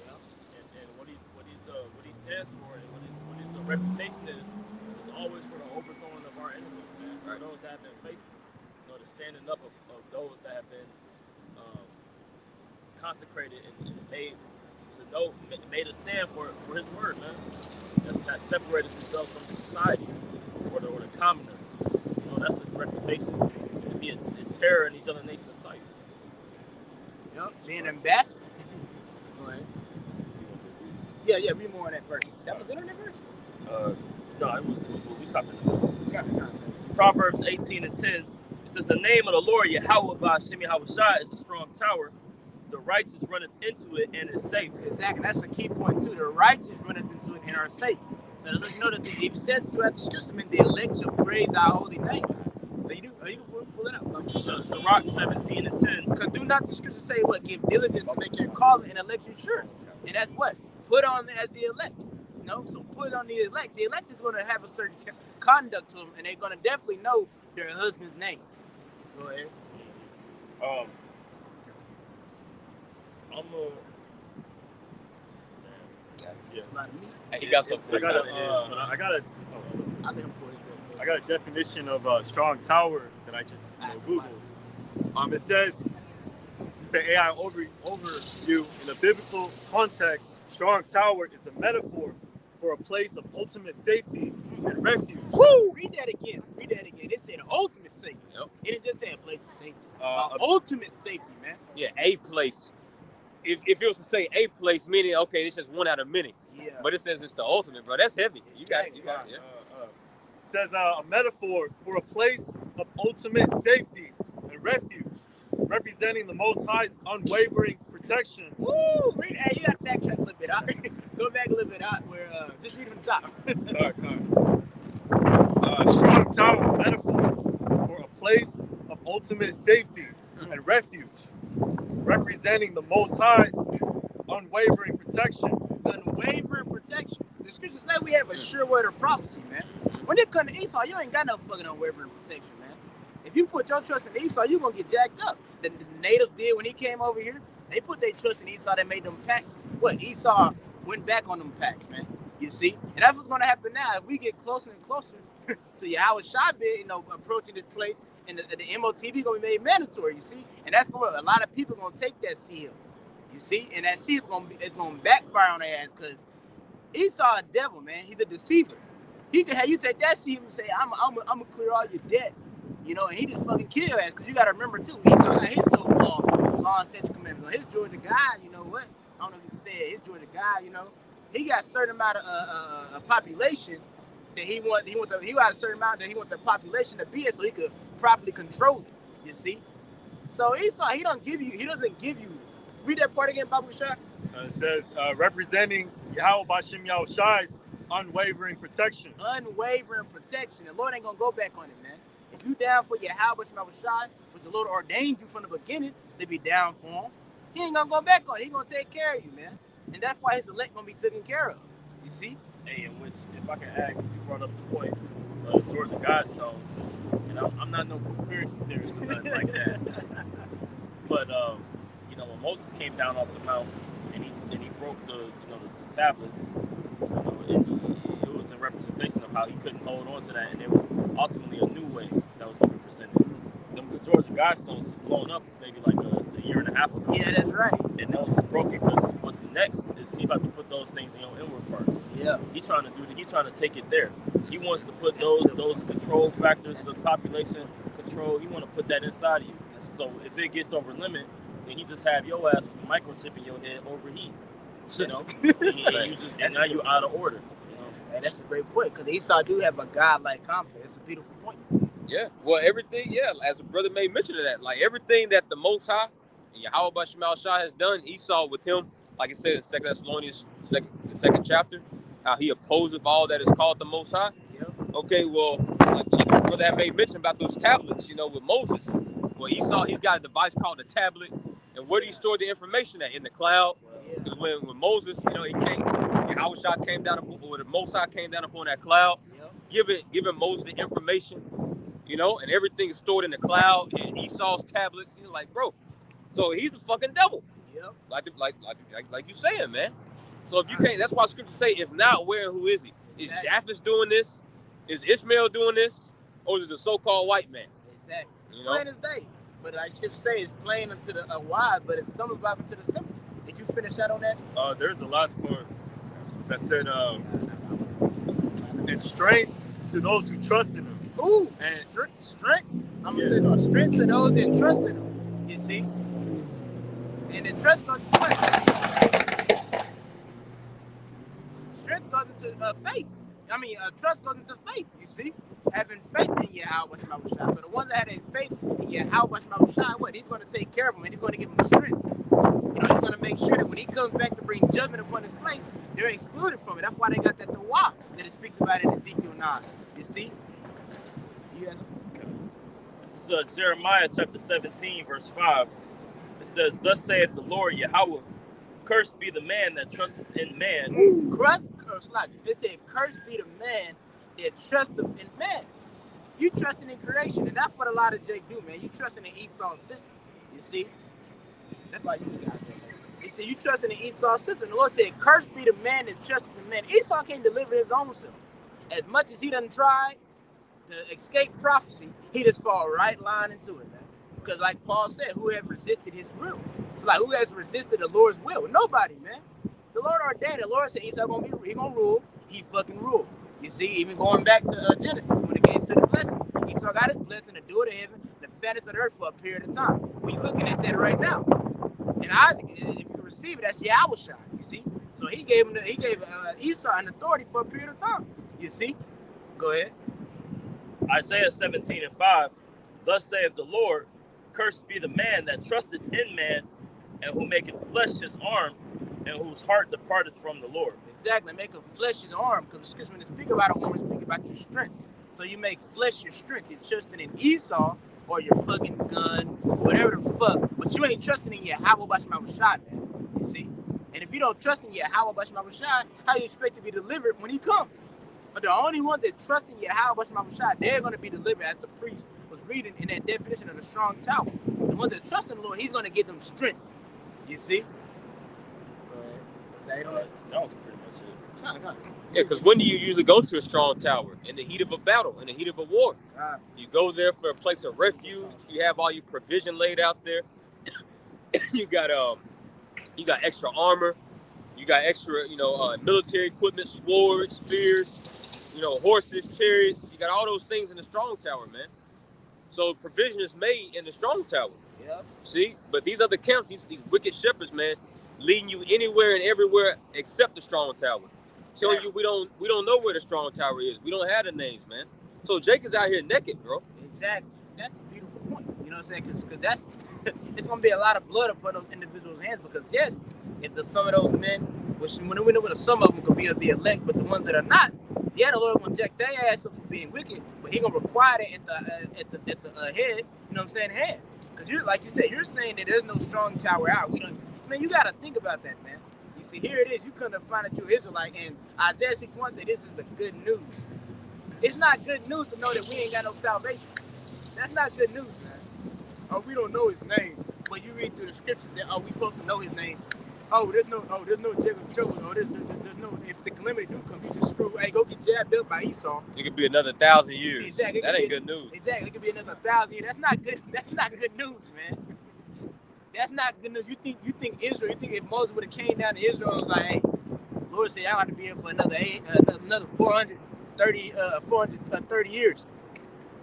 And what he stands for and what his reputation is always for the overthrowing of our enemies, man. For those that have been faithful, you know, the standing up of those that have been consecrated and made a stand for his word, man. That's separated himself from the society or the commoner. You know, that's his reputation. To be a terror in these other nations' sight. Yup, being an ambassador. Go ahead. Yeah, read more on that verse. That was it on that verse? No, it was we stopped at the middle. Proverbs 18:10. It says, the name of the Lord, Yahweh Ba'Shem Yahushua, is a strong tower. The righteous runneth into it and is safe. Exactly. That's a key point, too. The righteous runneth into it and are safe. So let you know that it says throughout the scripture, the elect shall praise our holy name. So you can pull it up. Sirach 17:10. Because do not the scripture say what? Give diligence to make your calling and election sure. And that's what? Put on as the elect. You know, so put on the elect. The elect is going to have a certain conduct to them, and they're going to definitely know their husband's name. Go ahead. He got some. I got a definition of a strong tower that I just Googled. It says AI overview in a biblical context. Strong tower is a metaphor for a place of ultimate safety and refuge. Woo! Read that again. It said ultimate safety. Yep. It didn't just say a place of safety. Ultimate safety, man. Yeah, a place. If it was to say a place, meaning okay, it's just one out of many. Yeah. But it says it's the ultimate, bro. That's heavy. You got it. Yeah. It says a metaphor for a place of ultimate safety and refuge, representing the Most High's unwavering protection. Woo! Read that. You got to backtrack a little bit. Go back a little bit out where just read from the top. Strong tower metaphor for a place of ultimate safety and refuge, representing the Most High's unwavering protection. Unwavering protection. The scriptures say we have a sure word of prophecy, man. When it comes to Esau, you ain't got no fucking unwavering protection, man. If you put your trust in Esau, you're gonna get jacked up. The natives did when he came over here. They put their trust in Esau. They made them pacts. What? Esau went back on them pacts, man. You see? And that's what's gonna happen now. If we get closer and closer to Yahweh Shabbat, approaching this place, and the MOTB gonna be made mandatory. You see? And that's gonna a lot of people gonna take that seal. You see? And that seal it's gonna backfire on their ass because Esau a devil, man. He's a deceiver. He can have you take that seal and say, I'm gonna clear all your debt. And he just fucking kill your ass. Because you gotta remember too, Esau got his so-called law and statute commandments. On his Georgia guy, you know what? I don't know if you can say it, his Georgia guy, he got a certain amount of population that he got a certain amount that he want the population to be at so he could properly control it. You see? So Esau, he doesn't give you. Read that part again, Babu Shah. It says representing Yahweh Ba'Shem Yahushua's unwavering protection. Unwavering protection. The Lord ain't gonna go back on it, man. If you down for Yahweh Ba'Shem Yahushua, which the Lord ordained you from the beginning to be down for him, he ain't gonna go back on it. He gonna take care of you, man. And that's why his elect gonna be taken care of. You see? Hey, in which, if I can add, because you brought up the point, Georgia Guidestones, I'm not no conspiracy theorist or nothing like that. But when Moses came down off the mountain and he broke the tablets, it was a representation of how he couldn't hold on to that, and it was ultimately a new way that was going to be presented. The Georgia Guidestones blown up maybe like a year and a half ago. Yeah, that's right. And those is broken because what's next is he about to put those things in your inward parts. Yeah. He's trying to take it there. He wants to put those control factors, the population control. He want to put that inside of you. So if it gets over limit, then he just have your ass with a microchip in your head overheat. And now you're out of order. And that's a great point because Esau do have a godlike complex. It's a beautiful point. Yeah. Well, everything. Yeah, as the brother made mention of that, like everything that the Most High and Yahweh Ba'Shem Yahushua has done, Esau with him, like it said in 2 Thessalonians, the second chapter, how he opposeth all that is called the Most High. Yep. Okay. Well, like the brother had made mention about those tablets, with Moses. Well, Esau, he's got a device called the tablet, and where do you store the information at? In the cloud. Because when Moses, he came, Yahushua came down, or the Most High came down upon that cloud, giving Moses the information, and everything is stored in the cloud in Esau's tablets. You're like, bro, so he's the fucking devil. Yep. Like you saying, man. So if you can't, that's why scripture say, if not, where and who is he? Is Japheth doing this? Is Ishmael doing this? Or is it the so-called white man? Exactly. It's plain as day. But I should say it's plain unto the wise, but it's stumbling block into the simple. Did you finish that on that? There's the last part that said, and strength to those who trust in him. Ooh, and strength. I'm going to say strength to those that trust in him. You see? And then trust goes into what? Strength goes into faith. I mean, trust goes into faith, you see? Having faith in Yahweh Shai. So the ones that had a faith in Yahweh Shai, what? He's going to take care of them and he's going to give them strength. You know, he's going to make sure that when he comes back to bring judgment upon his place, they're excluded from it. That's why they got that Dawah that it speaks about in Ezekiel 9. You see? You guys? This is Jeremiah chapter 17, verse 5. It says, "Thus saith the Lord Yahweh, cursed be the man that trusteth in man." It said, "Cursed be the man that trusteth in man." You trusting in creation, and that's what a lot of Jake do, man. You trusting in Esau's system. You see? That's why you guys say that. He said, you trusting in Esau's system. The Lord said, "Cursed be the man that trusteth in man." Esau can't deliver his own self. As much as he done tried to escape prophecy, he just fall right line into it, man. Because like Paul said, who have resisted his will? It's like, who has resisted the Lord's will? Nobody, man. The Lord ordained. The Lord said Esau he gonna rule. He fucking rule. You see, even going back to Genesis, when it gets to the blessing, Esau got his blessing to do it in heaven, the fattest of the earth for a period of time. We looking at that right now. And Isaac, if you can receive it, that's Yahweh Shai, you see. So he gave Esau an authority for a period of time. You see. Go ahead. Isaiah 17 and 5. "Thus saith the Lord, cursed be the man that trusteth in man, and who maketh flesh his arm, and whose heart departeth from the Lord." Exactly, make a flesh his arm, because the scripture when they speak about an arm, it speak about your strength. So you make flesh your strength. You're trusting in Esau or your fucking gun, whatever the fuck, but you ain't trusting in Yahweh Bashma Shai, man. You see? And if you don't trust in Yahweh Bashma Shai, how you expect to be delivered when he comes? But the only ones that trust in Yahweh Bashma Shai, they're going to be delivered, as the priest was reading in that definition of the strong tower. The ones that trust in the Lord, he's going to give them strength. You see? That was pretty much it. Yeah, because when do you usually go to a strong tower? In the heat of a battle, in the heat of a war. You go there for a place of refuge. You have all your provision laid out there. you got extra armor. You got extra, military equipment, swords, spears, horses, chariots. You got all those things in the strong tower, man. So provision is made in the strong tower. Yep. See, but these other camps, these wicked shepherds, man, leading you anywhere and everywhere except the strong tower. Telling you we don't know where the strong tower is. We don't have the names, man. So Jake is out here naked, bro. Exactly. That's a beautiful point. You know what I'm saying? Because that's it's gonna be a lot of blood upon those individuals' hands. Because yes, if some of those men, which when we know that some of them could be the elect, but the ones that are not, yeah, the Lord gonna jack their ass up for being wicked, but He gonna require it at the head. You know what I'm saying? Head. Because you're like you said, you're saying that there's no strong tower out. Man, you gotta think about that, man. You see, here it is. You couldn't find a true Israelite, and Isaiah 6:1 said this is the good news. It's not good news to know that we ain't got no salvation. That's not good news, man. Oh, we don't know his name, but you read through the scriptures that we supposed to know his name. There's no Jacob trouble. There's no. If the calamity do come, you just screw. Hey, go get jabbed up by Esau. It could be another 1,000 years. Exactly. That ain't good news. Exactly. It could be another 1,000 years. That's not good. That's not good news, man. That's not good news. You think Israel? You think if Moses would have came down to Israel and was like, hey, Lord said I have to be here for another 430 years.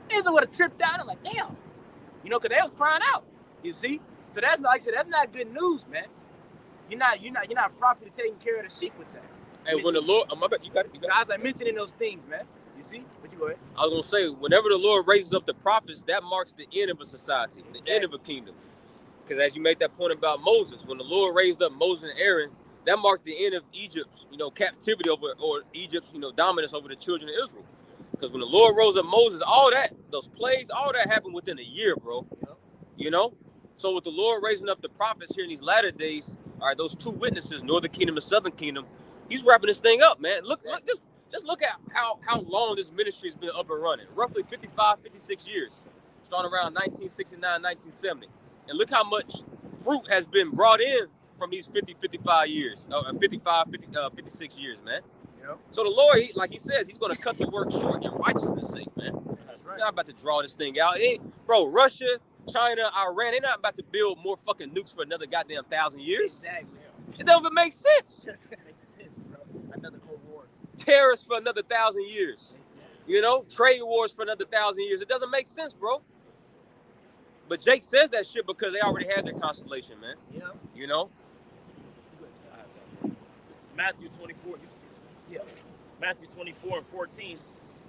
Israel would have tripped out and like, damn, because they was crying out. You see? So that's like I said, that's not good news, man. You're not properly taking care of the sheep with that. Hey, when the Lord, you got it. I was like mentioning those things, man. You see? But you go ahead. I was gonna say, whenever the Lord raises up the prophets, that marks the end of a society, the end of a kingdom. Because as you made that point about Moses, when the Lord raised up Moses and Aaron, that marked the end of Egypt's, captivity over, or Egypt's, dominance over the children of Israel. Because when the Lord rose up Moses, all that, those plagues, all that happened within a year, bro. Yep. So with the Lord raising up the prophets here in these latter days, all right, those two witnesses, Northern Kingdom and Southern Kingdom, He's wrapping this thing up, man. Look, just look at how long this ministry has been up and running. Roughly 55, 56 years, starting around 1969, 1970. And look how much fruit has been brought in from these 56 years, man. Yep. So the Lord, like he says, he's going to cut the work short in righteousness' sake, man. That's right. He's not about to draw this thing out. Russia, China, Iran, they're not about to build more fucking nukes for another goddamn 1,000 years. Exactly. It don't even make sense. It makes sense, bro. Another Cold War. Terrorists for another 1,000 years. Exactly. Trade wars for another 1,000 years. It doesn't make sense, bro. But Jake says that shit because they already had their constellation, man. Yeah. You know? This is Matthew 24. Yeah. Matthew 24 and 14.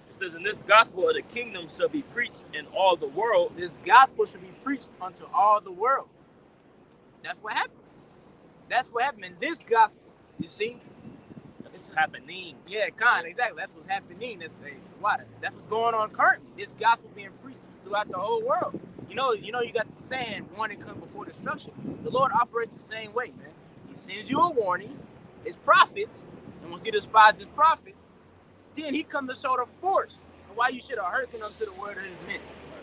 It says, "In this gospel of the kingdom shall be preached in all the world." This gospel should be preached unto all the world. That's what happened. That's what happened in this gospel. You see? That's what's happening. Yeah, exactly. That's what's happening. That's what's going on currently. This gospel being preached throughout the whole world. You know, you got the saying, warning comes before destruction. The Lord operates the same way, man. He sends you a warning, his prophets, and once he despises his prophets, then he comes to show the force and why you should have hearkened unto the word of his men.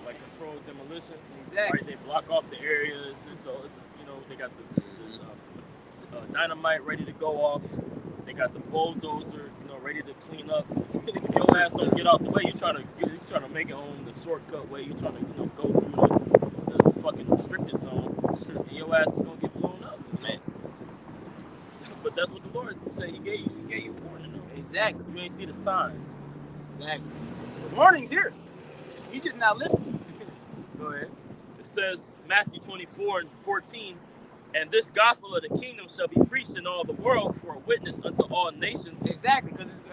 Like controlled demolition. Exactly. Right? They block off the areas, and so it's, they got the dynamite ready to go off. They got the bulldozer, ready to clean up. If your ass don't get out the way, he's trying to make it on the shortcut way. You're trying to, go through the fucking restricted zone, and your ass is gonna get blown up, man. But that's what the Lord said. He gave you warning. Exactly. You ain't see the signs. Exactly. The warning's here. You just not listening. Go ahead. It says Matthew 24 and 14. "And this gospel of the kingdom shall be preached in all the world for a witness unto all nations." Exactly, because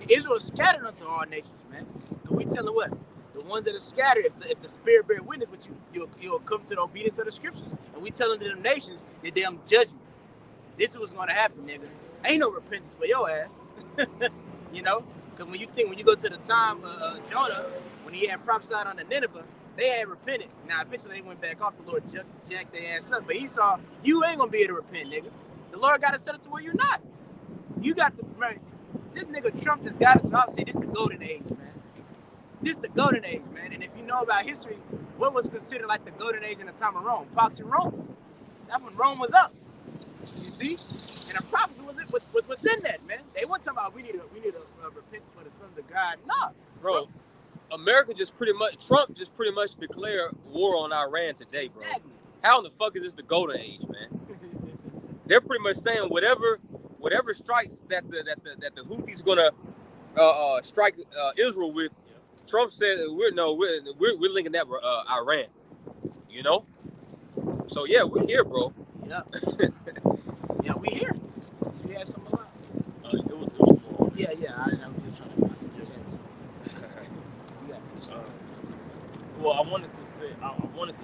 Israel is scattered unto all nations, man. So we tell them what? The ones that are scattered, if the Spirit bear witness with you, you'll come to the obedience of the scriptures. And we telling them nations that they're judgment. This is what's going to happen, nigga. Ain't no repentance for your ass. Because when you go to the time of Jonah, when he had prophesied on the Nineveh, they had repented. Now, eventually they went back off. The Lord jacked their ass up. But he saw, you ain't going to be able to repent, nigga. The Lord got to set it to where you're not. You got to, man, this nigga Trump just got us off. Say, this the golden age, man. This the golden age, man. And if you know about history, what was considered like the golden age in the time of Rome? Pax in Rome. That's when Rome was up. You see? And the prophecy was within that, man. They weren't talking about we need to repent for the sons of God. Nah. Bro. Trump just pretty much declared war on Iran today, bro. Exactly. How in the fuck is this the golden age, man? They're pretty much saying whatever strikes that the Houthis gonna strike Israel with. Trump said we're linking that with Iran. So yeah, we here, bro. Yeah. Yeah, we here. We have some alive. It was more. Yeah. I was just trying to check. Well, I wanted to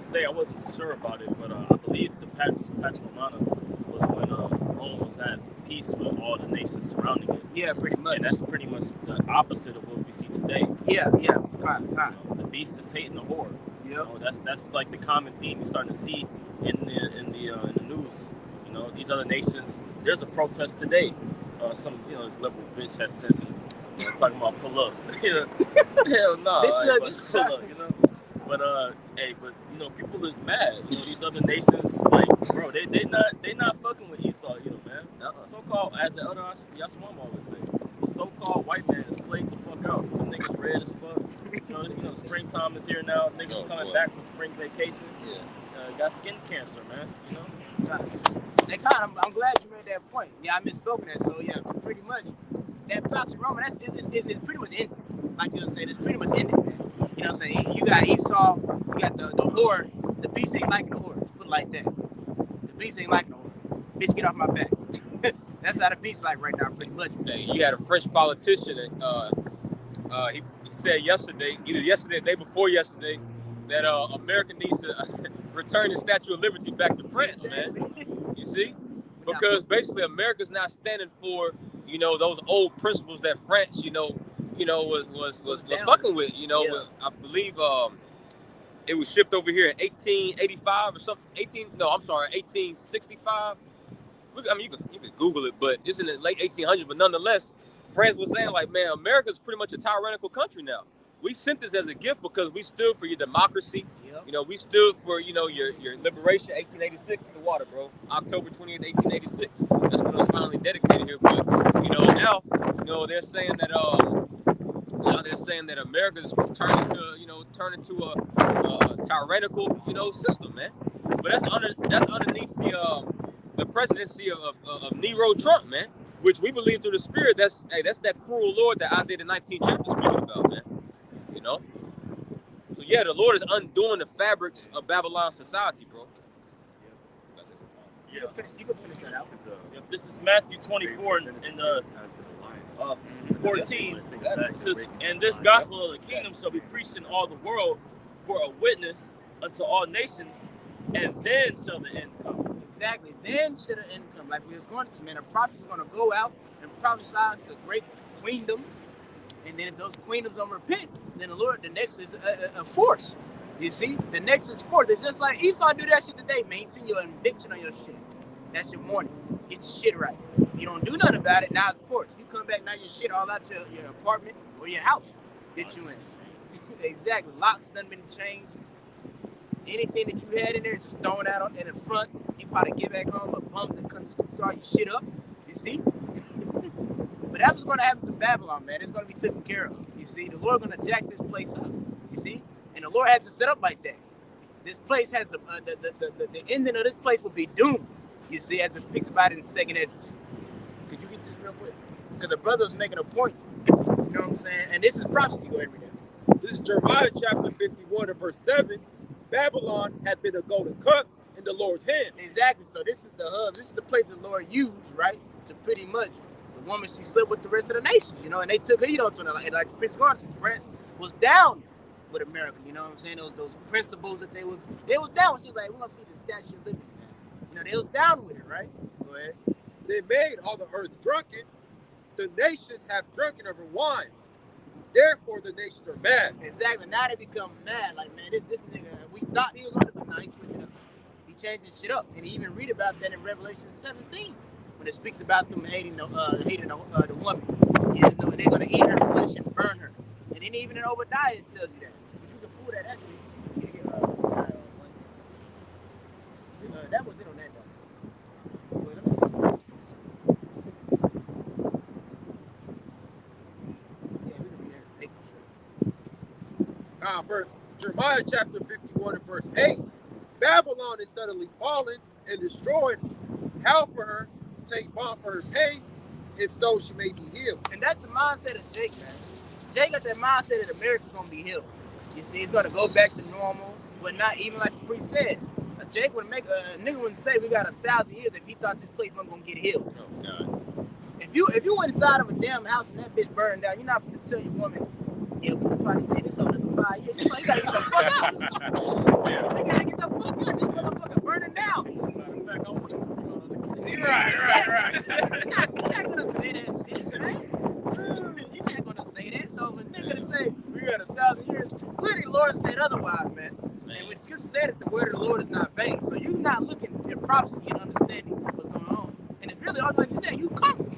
say I wasn't sure about it, but I believe the Pax Romana was when Rome was at peace with all the nations surrounding it. Yeah, pretty much. And that's pretty much the opposite of what we see today. Yeah. The beast is hating the whore. Yep. That's like the common theme you're starting to see in the news. These other nations. There's a protest today. Some this liberal bitch has sent me talking about pull up. Hell no. Pull up. But people is mad. These other nations, like, bro, they not fucking with Esau, man. So-called, as the elder Yashwam always say, the so-called white man is played the fuck out. The niggas red as fuck. Springtime is here now. Niggas coming back from spring vacation. Yeah. Got skin cancer, man. I'm glad you made that point. Yeah, I misspoken that. So yeah, pretty much that Pax Romana, it's pretty much ended. Like you were saying, it's pretty much ended, man. You know what I'm saying? You got Esau, you got the whore. The beast ain't liking the whore. Let's put it like that. The beast ain't liking the whore. Bitch, get off my back. That's how the beast like right now, pretty much. You had a French politician that he said yesterday, either yesterday or the day before yesterday, that America needs to return the Statue of Liberty back to France, man. You see? Because basically America's not standing for, those old principles that France, was fucking with, I believe it was shipped over here in 1885 or something. 1865. You could Google it, but it's in the late 1800s. But nonetheless, France was saying, like, man, America's pretty much a tyrannical country now. We sent this as a gift because we stood for your democracy. Yep. We stood for, your liberation. 1886, the water, bro. October 20th, 1886. That's when it was finally dedicated here. But, now, they're saying that America's turning to a tyrannical, system, man. But that's underneath the presidency of Nero Trump, man. Which we believe through the Spirit. That's that cruel Lord that Isaiah the 19th chapter is speaking about, man. So yeah, the Lord is undoing the fabrics of Babylon society, bro. You can finish that out. Yep, this is Matthew 24 in the 14. It says, and this gospel of the kingdom shall be preached in all the world for a witness unto all nations, and then shall the end come. Exactly. Then shall the end come. Like we was going to, man, a prophet is going to go out and prophesy to great queendom. And then if those queendoms don't repent, then the next is a force. You see? The next is force. It's just like Esau do that shit today, man. He send you an eviction on your shit. That's your warning. Get your shit right. If you don't do nothing about it, now it's forced. You come back, now your shit all out your apartment or your house that you in. Exactly. Locks done been changed. Anything that you had in there, just thrown out in the front. You probably get back home, a bum that couldn't scoop all your shit up. You see? But that's what's going to happen to Babylon, man. It's going to be taken care of. You see? The Lord going to jack this place up. You see? And the Lord has it set up like that. This place has the ending of this place will be doomed. You see, as it speaks about it in 2nd Esdras. Could you get this real quick? Because the brother's making a point. You know what I'm saying? And this is prophecy. Go ahead and read that. This is Jeremiah chapter 51 and verse 7. Babylon had been a golden cup in the Lord's hand. Exactly. So this is the hub. This is the place the Lord used, right? To pretty much the woman she slept with the rest of the nations, you know, and they took heed onto it. Like the Prince Gordon, France was down with America, you know what I'm saying? Those principles that they was down. She was like, we're gonna see the Statue of Liberty, man. You know, they was down with it, right? Go ahead. They made all the earth drunken. The nations have drunken of her wine. Therefore, the nations are mad. Exactly. Now they become mad. Like, man, this nigga, we thought he was on it, but now he's switching up. He changed his shit up. And he even read about that in Revelation 17 when it speaks about them hating the woman. You know, and they're going to eat her flesh and burn her. And then even in Obadiah, it tells you that. But you can pull that actually. That was it on that, though. Well, let me see. Jeremiah chapter 51 and verse 8. Babylon is suddenly fallen and destroyed. How for her, take bond for her pain, if so she may be healed. And that's the mindset of Jake, man. Jake got that mindset that America's gonna be healed. You see, it's gonna go back to normal, but not even like the priest said. Jake would make a nigga wouldn't say we got 1,000 years if he thought this place wasn't gonna get healed. Oh God. If you went inside of a damn house and that bitch burned down, you're not gonna tell your woman, yeah, we could probably say this over another 5 years. You gotta get the fuck out. You gotta get the fuck out. This motherfucker burning down. Right. You're not gonna say that shit, right? You're not gonna say that. So when nigga to say we got 1,000 years, clearly the Lord said otherwise, man. And when Scripture said that the word of the Lord is not vain, so you're not looking at prophecy and understanding what's going on. And it's really, like you said, you comfortable.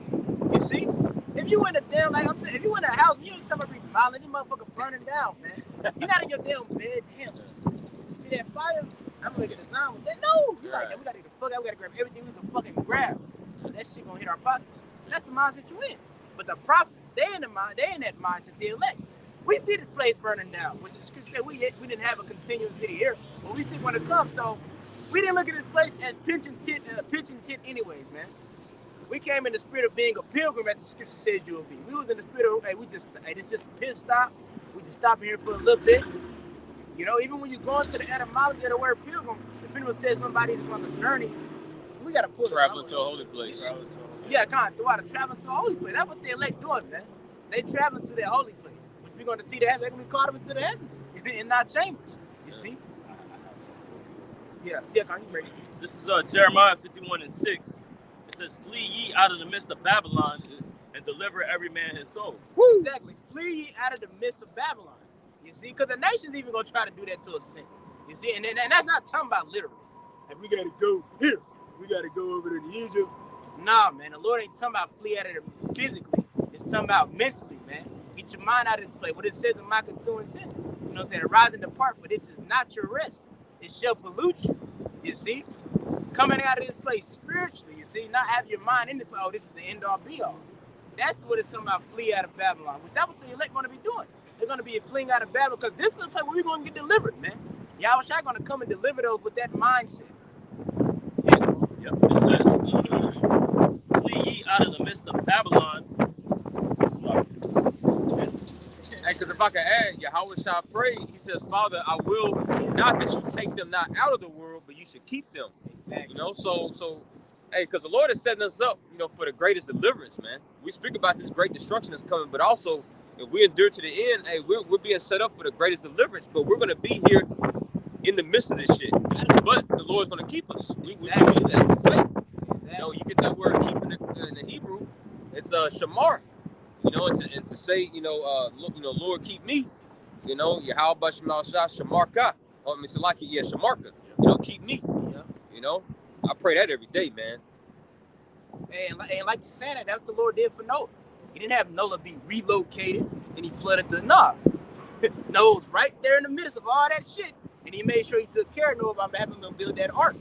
You see? If you in a damn, like I'm saying, if you in a house, you ain't talking about remodeling, this motherfucker burning down, man. You're not in your damn bed, damn. You see that fire? I'm gonna make a design with that. No, you like that. We gotta get the fuck out. We gotta grab everything we can fucking grab. That shit gonna hit our pockets. And that's the mindset you in. But the prophets, they in that mindset, the elect. We see this place burning down, which is Scripture said we didn't have a continuous city here, but we see when it comes. So we didn't look at this place as pitching tent anyways, man. We came in the spirit of being a pilgrim, as the Scripture said you will be. We was in the spirit of, this is just a pit stop. We just stop here for a little bit. You know, even when you go into the etymology of the word pilgrim, if anyone says somebody's on a journey, we got to pull traveling to a holy place. Yeah, kind of throw out a traveling to a holy place. That's what the elect doing, man. They traveling to their holy place, which we're going to see that they're going to be caught up into the heavens and not chambers. You see? Yeah, can you break it? This is Jeremiah 51 and 6. It says, flee ye out of the midst of Babylon and deliver every man his soul. Woo! Exactly. Flee ye out of the midst of Babylon. You see? Because the nation's even going to try to do that to a sense. You see? And that's not talking about literally. Like, we got to go here. We got to go over to Egypt. Nah, man. The Lord ain't talking about flee out of it physically. It's talking about mentally, man. Get your mind out of this place. What it says in Micah 2 and 10. You know what I'm saying? Rise and depart, for this is not your rest. It shall pollute you. You see? Coming out of this place spiritually, you see? Not have your mind in this place. Oh, this is the end all be all. That's what it's talking about, flee out of Babylon. Which that's what the elect going to be doing. They're going to be fleeing out of Babylon because this is the place where we're going to get delivered, man. Yahushua going to come and deliver those with that mindset. Yep, it says, flee ye out of the midst of Babylon. because if I can add, Yahweh shall pray. He says, Father, I will not that you take them not out of the world, but you should keep them. Exactly. You know, so hey, because the Lord is setting us up, you know, for the greatest deliverance, man. We speak about this great destruction that's coming, but also if we endure to the end, hey, we're being set up for the greatest deliverance. But we're gonna be here in the midst of this shit. But the Lord's gonna keep us. We do that with faith. Exactly. You know, you get that word keep in the Hebrew, it's shamar. You know, and to say, Lord, keep me. You know, Yahweh Shemal Shah Shamarka. Oh, I mean, Salaki, Shamarka. You know, keep me. Yeah. You know, I pray that every day, man. And like you're saying, that's what the Lord did for Noah. He didn't have Noah be relocated and he flooded the Noah. Noah's right there in the midst of all that shit. And he made sure he took care of Noah by having him build that ark.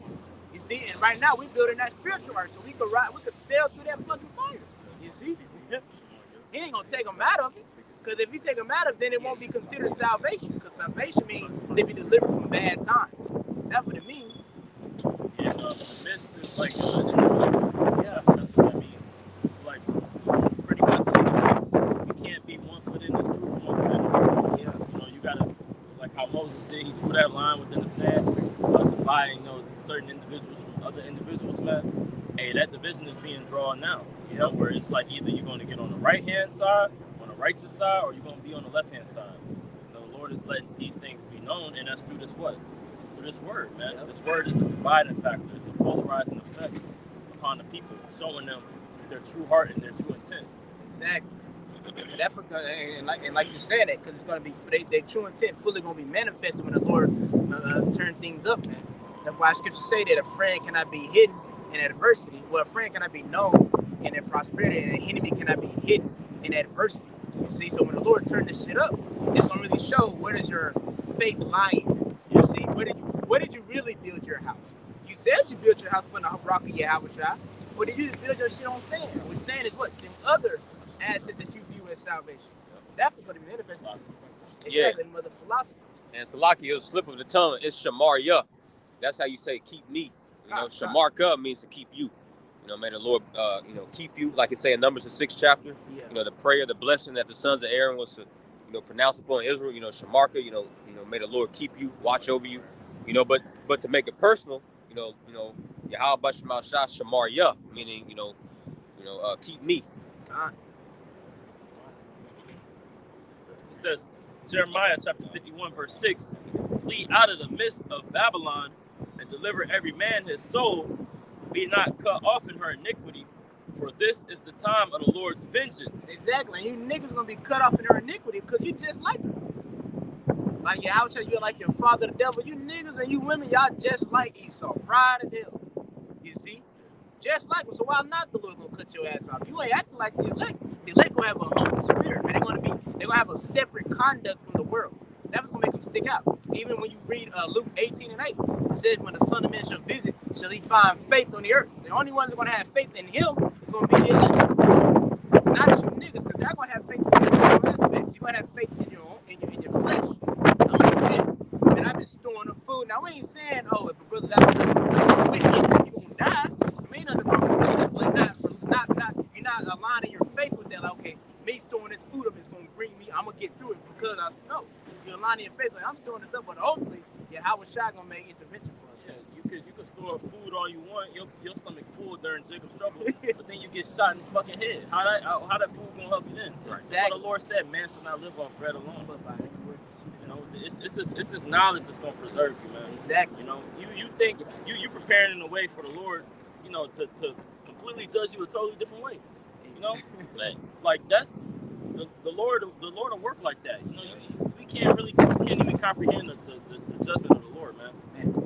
You see, and right now we're building that spiritual ark so we could sail through that fucking fire. You see? He ain't gonna take them out of it. Because if you take them out of it, then it won't be considered salvation. Because salvation means they be delivered from bad times. That's what it means. Yeah, the mist is like, yeah, that's what that means. It's like, pretty much, you can't be one foot in this truth and one foot in the world. Yeah. You know, you gotta, like how Moses did, he drew that line within the sand, dividing, certain individuals from other individuals, man. Hey, that division is being drawn now. You know, where it's like either you're going to get on the right-hand side, on the righteous side, or you're going to be on the left-hand side. The Lord is letting these things be known, and that's through this what? Through this word, man. This word is a dividing factor. It's a polarizing effect upon the people, showing them their true heart and their true intent. Exactly. And that's what's gonna, and like you said that, because it's gonna be their true intent fully gonna be manifested when the Lord turn things up, man. That's why Scripture say that a friend cannot be hidden in adversity. Well, a friend cannot be known in their prosperity, and an enemy cannot be hidden in adversity. You see, so when the Lord turned this shit up, it's gonna really show where does your faith lie in. You see, where did you really build your house? You said you built your house on the rock of Yahweh Shai, or did you just build your shit on sand? What sand is what? Them other assets that you view as salvation. That's what's going to be manifested. Exactly, mother philosophers. And Salaki is a slip of the tongue. It's Shamarya. That's how you say keep me. You know, Shamarka means to keep you. You know, may the Lord, keep you. Like it say in Numbers, the 6th chapter. Yeah. You know, the prayer, the blessing that the sons of Aaron was to, pronounce upon Israel. You know, Shamarka. You know, may the Lord keep you, watch over you. You know, but to make it personal, Yahweh Shemal Shah Shamarya, meaning, keep me. It says, Jeremiah chapter 51, verse 6, flee out of the midst of Babylon and deliver every man his soul, be not cut off in her iniquity, for this is the time of the Lord's vengeance. Exactly, and you niggas gonna be cut off in her iniquity because you just like her. Like your outside, you're like your father, the devil. You niggas and you women, y'all just like Esau, pride as hell. You see? Just like him. So why not the Lord gonna cut your ass off? You ain't acting like the elect. The elect gonna have a humble spirit, man. They're gonna have a separate conduct from the world. That's gonna make them stick out. Even when you read Luke 18:8, it says, when the Son of Man shall visit, shall he find faith on the earth. The only ones that are gonna have faith in him is gonna be the elect. Not you niggas, because they're gonna have faith in your aspects. You're gonna have faith in your flesh. I'm like this. And I've been storing up food. Now we ain't saying, oh, if a brother got wicked, you gonna die. There ain't nothing wrong with that, but you're not aligning your faith with that. Like, okay, me storing this food up is gonna bring me. I'm gonna get through it because I know you're aligning your faith. Like, I'm storing this up, but hopefully, Yahweh Shai gonna make intervention for us. Yeah, you can store food all you want. Your stomach full during Jacob's trouble, but then you get shot in the fucking head. How that food gonna help you then? Right. Exactly. That's what the Lord said. Man shall not live off bread alone, but by every word. You know, it's this knowledge that's gonna preserve you, man. Exactly. You know, you think you preparing in a way for the Lord, to completely judge you a totally different way. You know, like that's the Lord will work like that. You know, we can't even comprehend the judgment of the Lord, man.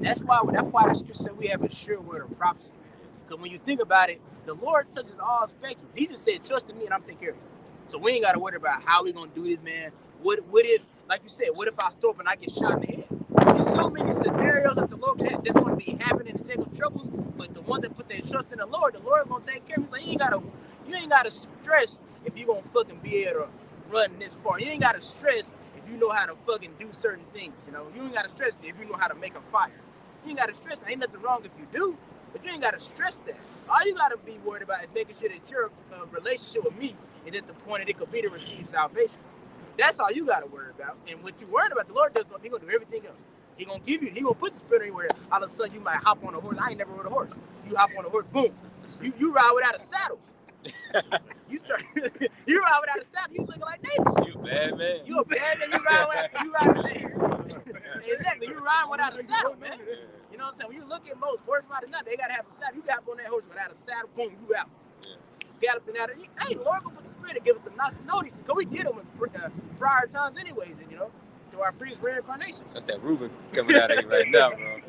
That's why the scripture said we have a sure word of prophecy. Because when you think about it, the Lord touches all spectrum. He just said, trust in me and I'm taking care of you. So we ain't got to worry about how we gonna do this, man. What if, like you said, what if I stop and I get shot in the head? There's so many scenarios that the Lord that's gonna be happening in Jacob's troubles, but the one that put their trust in the Lord gonna take care of you. So you ain't gotta stress if you gonna fucking be able to run this far. You ain't gotta stress if you know how to fucking do certain things. You know, you ain't gotta stress if you know how to make a fire. You ain't gotta stress. Ain't nothing wrong if you do, but you ain't gotta stress that. All you gotta be worried about is making sure that your relationship with me is at the point that it could be to receive salvation. That's all you gotta worry about. And what you worried about, the Lord does, He gonna do everything else. He gonna give you, He gonna put the spirit anywhere. All of a sudden, you might hop on a horse. I ain't never rode a horse. You hop on a horse, boom. You ride without a saddle. You ride without a saddle. You looking like neighbors. You a bad man. You a bad man. You ride exactly. You riding without a saddle, man. You know what I'm saying? When you look at most horse riders now, they gotta have a saddle. You got on that horse without a saddle, boom, you out. Galloping out of it. Hey, the Lord gonna put the spirit to give us the notice. Because we did them in prior times anyways, and through our previous reincarnations. That's that Reuben coming out of you right now, bro.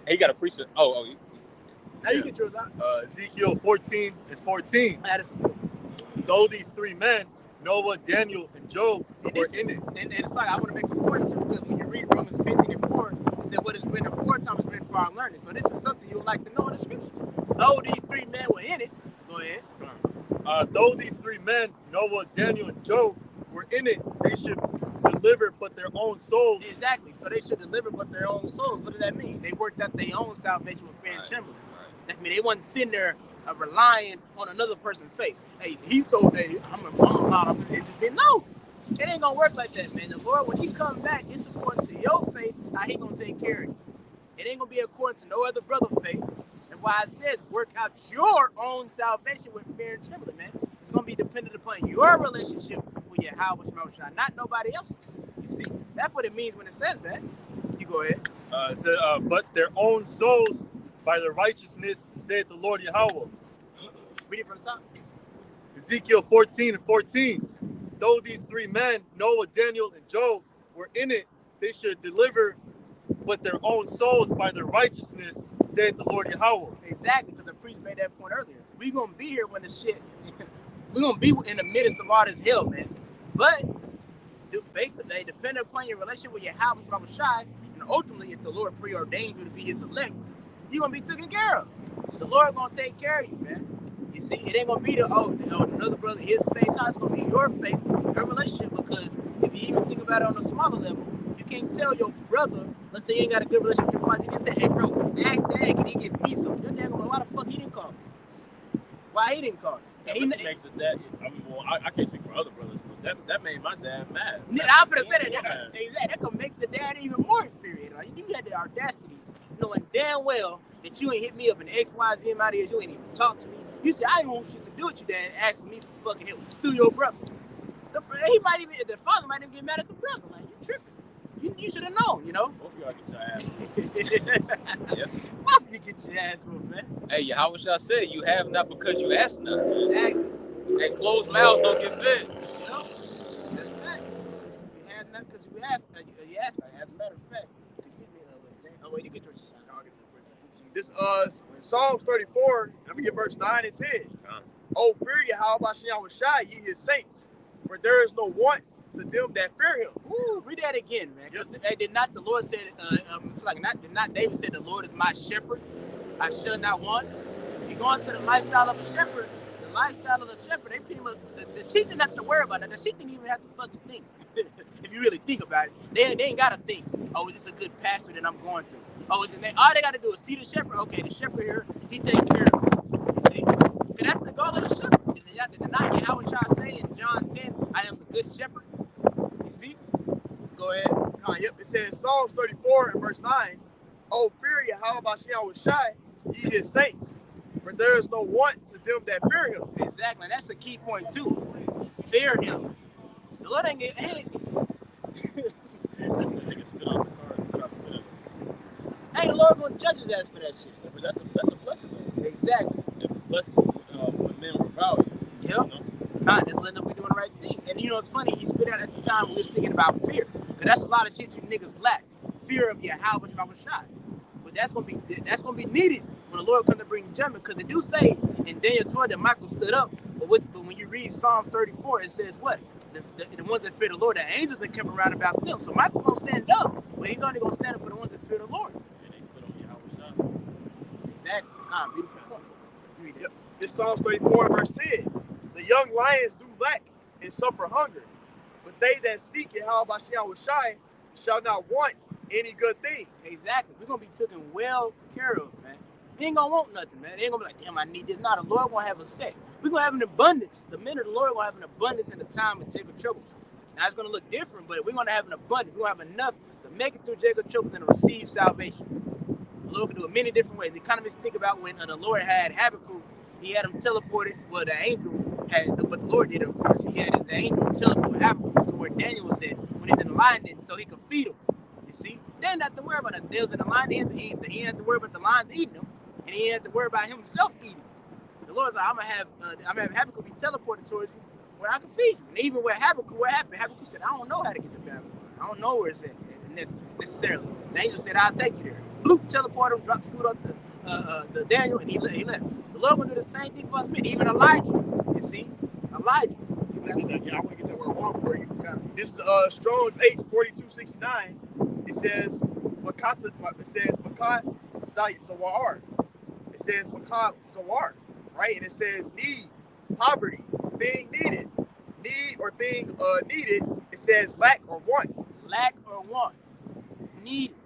He got a precept. Now you get yours out. Ezekiel 14:14. That is Though these three men, Noah, Daniel, and Job, were in it. And it's like, I want to make a point too, because when you read Romans 15:4, it said what is written aforetime is written for our learning. So this is something you would like to know in the scriptures. Though these three men were in it, go ahead. Though these three men, Noah, Daniel, and Job, were in it, they should deliver but their own souls. Exactly. So they should deliver but their own souls. What does that mean? They worked out their own salvation with fear and trembling. That means they wasn't sitting there relying on another person's faith. Hey, I'm out of it. Just been no. It ain't gonna work like that, man. The Lord, when He comes back, it's according to your faith how He gonna take care of you. It ain't gonna be according to no other brother's faith. And why it says work out your own salvation with fear and trembling, man. It's gonna be dependent upon your relationship with Yahweh Shai, not nobody else's. You see, that's what it means when it says that. You go ahead. It said, but their own souls by their righteousness, saith the Lord Yahweh. Read it from the top. Ezekiel 14:14. Though these three men, Noah, Daniel, and Job, were in it, they should deliver but their own souls by their righteousness, said the Lord Yahweh. Exactly, because the priest made that point earlier. We're going to be here when the shit, we're going to be in the midst of all this hell, man. But, they depend upon your relationship with Yahweh Shai, and ultimately, if the Lord preordained you to be His elect, you're going to be taken care of. The Lord going to take care of you, man. You see, it ain't going to be another brother, his faith. No, it's going to be your faith, your relationship, because if you even think about it on a smaller level, you can't tell your brother, let's say you ain't got a good relationship with your father, you can say, hey, bro, ask dad, can he give me something? Your dad going to why the fuck he didn't call me? Why he didn't call me? And I can't speak for other brothers, but that made my dad mad. I'm finna say that. That could make the dad even more infuriated. Like, you had the audacity, knowing damn well that you ain't hit me up in XYZ amount of years, you ain't even talked to me. You said, I ain't want shit to do with you, dad, asking me for fucking him through your brother. The father might even get mad at the brother. Like, you tripping. You should have known, Both of y'all get your ass. Yes. Both of you get your ass whooped, man. Hey, Yahweh Shai said, you have not because you ask not. Exactly. Hey, closed mouths don't get fed. That's fact. You have not because you asked. You asked. As a matter of fact, could you give me a way to get your side? This Psalms 34, let me get verse 9 and 10. Oh, fear Yahweh Shai, ye His saints, for there is no want to them that fear Him. Ooh, read that again, man. Yep. Did not the Lord said? Did not David said the Lord is my shepherd, I shall not want. You go into the lifestyle of a shepherd. The lifestyle of the shepherd, they pretty much the sheep didn't have to worry about that. The sheep didn't even have to fucking think. If you really think about it, they ain't gotta think. Oh, is this a good pasture that I'm going through? Oh, is it? All they gotta do is see the shepherd. Okay, the shepherd here, he takes care of us. You see, because that's the goal of the shepherd. Did not Yahweh Shai say in John 10, I am the good shepherd? You see? Go ahead. Yep, it says Psalms 34 and verse 9. Oh, fear Yahweh Shai, ye His saints, for there is no want to them that fear Him. Exactly, and that's a key point too. Fear Him. The Lord ain't get hey. Hey, the Lord gonna judge His ass for that shit. Yeah, but that's a blessing. Though. Exactly. It blesses when men revile you. Yep. God, just letting us be doing the right thing. And it's funny, He spit out at the time we were speaking about fear. Because that's a lot of shit you niggas lack. Fear of Yahweh Shai. But that's gonna be needed when the Lord comes to bring judgment. Because they do say in Daniel 12 that Michael stood up. But when you read Psalm 34, it says what? The ones that fear the Lord, the angels that come around about them. So Michael gonna stand up, but he's only gonna stand up for the ones that fear the Lord. And they spit on Yahweh Shai. Exactly. Beautiful point. Read it. Yep. This Psalms 34 verse 10. The young lions do lack and suffer hunger, but they that seek Yahweh Shai shall not want any good thing. Exactly. We're gonna be taken well care of, man. They ain't gonna want nothing, man. They ain't gonna be like, damn, I need this. Nah, the Lord gonna have a set. We're gonna have an abundance. The men of the Lord gonna have an abundance in the time of Jacob's troubles. Now it's going to look different, but we're going to have an abundance. We're going to have enough to make it through Jacob trouble and to receive salvation. The Lord can do it many different ways. The economists think about when the Lord had Habakkuk, he had him teleported. Well, the angel had, but the Lord did it, of course. He had his angel teleport Habakkuk to where Daniel was at when he's in the lion den, so he could feed him. You see? They didn't have to worry about it. They was in the lion den, he didn't have to worry about the lions eating him, and he didn't have to worry about himself eating. The Lord's like, I'm gonna have Habakkuk be teleported towards you where I can feed you. And even with Habakkuk, what happened? Habakkuk said, I don't know how to get to Babylon. I don't know where it's at necessarily. The angel said, I'll take you there. Luke teleported him, dropped food up the Daniel, and he left. The Lord will do the same thing for us men. Even Elijah, you see? Elijah. I want to get that word wrong for you. This is Strong's H4269. It says Makat Zawar. It says Makat Zawar, right? And it says need, poverty, thing needed, need or thing needed. It says lack or want. Lack or want. Needed.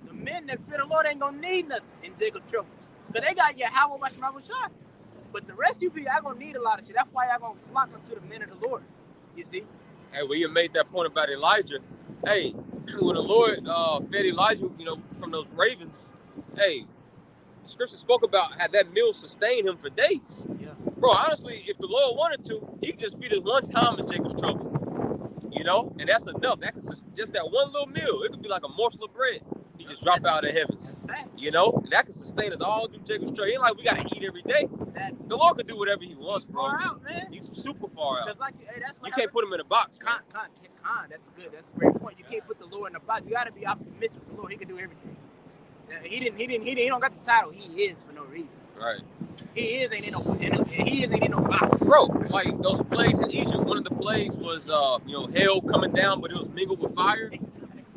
The men that fear the Lord ain't gonna need nothing in Jacob troubles. So they got Yahweh Bashmabashah. But the rest of you people, y'all gonna need a lot of shit. That's why y'all gonna flock unto the men of the Lord. You see? Hey, well, you made that point about Elijah. Hey, when the Lord fed Elijah, from those ravens, hey, the scripture spoke about how that meal sustained him for days. Yeah. Bro, honestly, if the Lord wanted to, he could just feed us one time in Jacob's trouble. And that's enough. That could just that one little meal. It could be like a morsel of bread. He just drop out of the heavens. And that can sustain us all through Jacob's trouble. It ain't like we gotta eat every day. Exactly. The Lord can do whatever he wants, bro. Far out, man. He's super far out. That's You can't put him in a box. Con, that's a great point. You can't put the Lord in a box. You gotta be optimistic with the Lord. He can do everything. He don't got the title. He is for no reason. Right. He ain't in no box. Bro, like those plagues in Egypt, one of the plagues was hail coming down, but it was mingled with fire.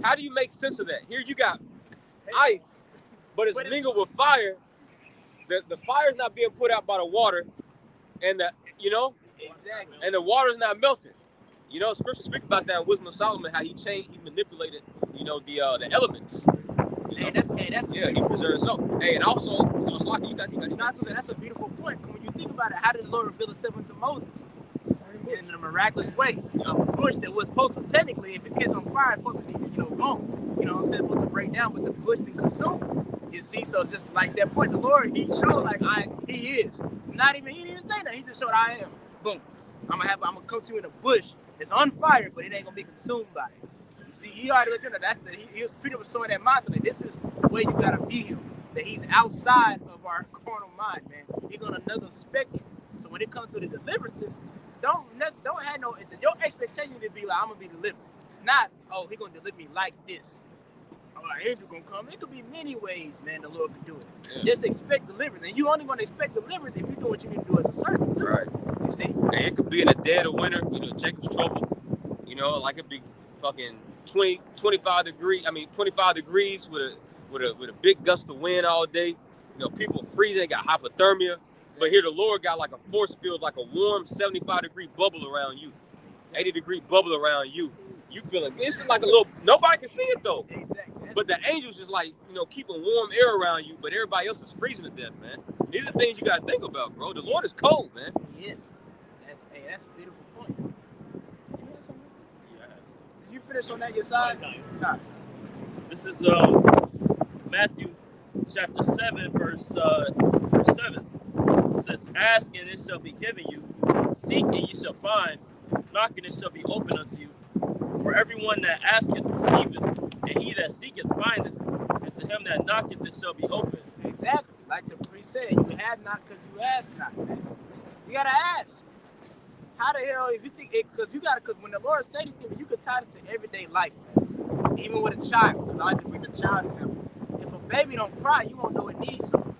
How do you make sense of that? Here you got ice, but it's mingled with fire. The fire's not being put out by the water, and and the water's not melting. Scripture speak about that in Wisdom of Solomon, how he manipulated, the elements. That's he preserves so. Hey, and also, you got. That's a beautiful point. When you think about it, how did the Lord reveal himself to Moses? In a miraculous way. A bush that was supposed to technically, if it catch on fire, it's supposed to be, gone. You know what I'm saying? Supposed to break down, but the bush been consumed. You see, so just like that point, the Lord, he showed he is. He didn't even say that. He just showed I am. Boom. I'm gonna come to you in a bush. It's on fire, but it ain't gonna be consumed by it. You see, he already let you know Peter was showing that mindset. Like, this is the way you gotta view him. That he's outside of our carnal mind, man. He's on another spectrum. So when it comes to the deliverances, don't have your expectation to be like, I'm gonna be delivered. Not, he gonna deliver me like this. An angel gonna come. It could be many ways, man, the Lord can do it. Yeah. Just expect deliverance. And you only gonna expect deliverance if you do what you need to do as a servant too. Right. You see? And it could be in the dead of winter, Jacob's trouble. Like it be fucking 25 degrees with a big gust of wind all day. People freezing, got hypothermia. But here the Lord got like a force field, like a warm 75-degree bubble around you. 80-degree bubble around you. You feeling, it's just like a little, nobody can see it though. Exactly. But the angels just like, keeping warm air around you, but everybody else is freezing to death, man. These are things you gotta think about, bro. The Lord is cold, man. He is. That's a beautiful point. Did you finish on that your side? No. This is Matthew chapter 7, verse 7. It says, ask and it shall be given you, seek and ye shall find, knock and it shall be opened unto you. For everyone that asketh receiveth, and he that seeketh findeth, and to him that knocketh it shall be opened. Exactly. Like the priest said, you have not because you ask not, man. You gotta ask. How the hell, if you think it, because when the Lord said it to me, you can tie this to everyday life, man. Even with a child, because I like to bring the child example. If a baby don't cry, you won't know it needs something.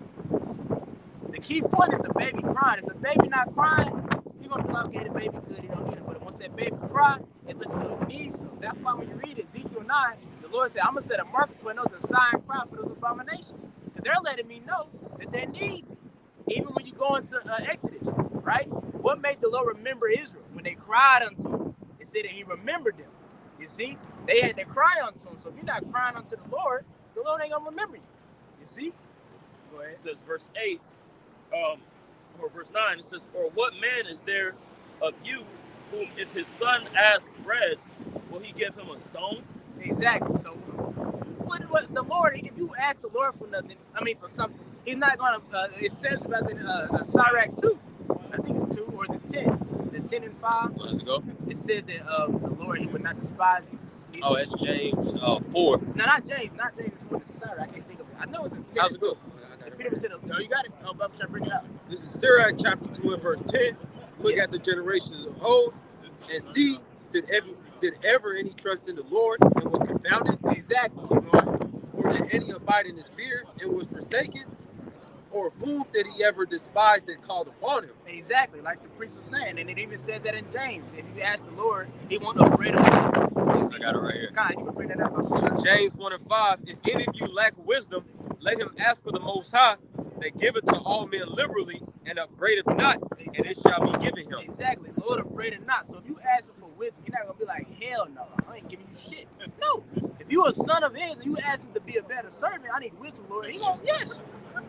The key point is the baby crying. If the baby not crying, you're gonna be like, okay, the baby good, he don't need it. But once that baby cry, it lets you know it needs something. That's why when you read Ezekiel 9, the Lord said, I'm gonna set a marker point those and sign cry for those abominations. Because they're letting me know that they need me. Even when you go into Exodus, right? What made the Lord remember Israel? When they cried unto him, it said that he remembered them. You see? They had to cry unto him. So if you're not crying unto the Lord ain't gonna remember you. You see? Go ahead. It says verse 8, or verse 9, it says, or what man is there of you whom if his son asks bread, will he give him a stone? Exactly. So, what the Lord, if you ask the Lord for nothing, I mean for something, He's not gonna. It says about in Sirach 2, I think it's 2 or the 10, the 10 and 5. Where does it go? It says that the Lord, He would not despise you. Oh, that's James 4. No, not James. Not James. It's for the Sirach. I can't think of it. I know it's in 10. How's it go? Peter said, "Oh, you got it." Oh, but I'm trying to bring it out. This is Sirach chapter 2 and verse 10. Look at the generations of old and see, did ever any trust in the Lord and was confounded? Exactly. Or did any abide in his fear and was forsaken? Or whom did he ever despise that called upon him? Exactly, like the priest was saying, and it even said that in James. If you ask the Lord, He won't upbraid him. I got it right here. God, you can bring that up. James 1 and 5. If any of you lack wisdom, let him ask of the Most High, that giveth to all men liberally, and upbraideth not, and it shall be given him. Exactly, Lord upbraideth not. So if you ask Him for wisdom, You're not gonna be like, hell no, I ain't giving you shit. No, if you a son of His and you ask Him to be a better servant, I need wisdom, Lord. He gonna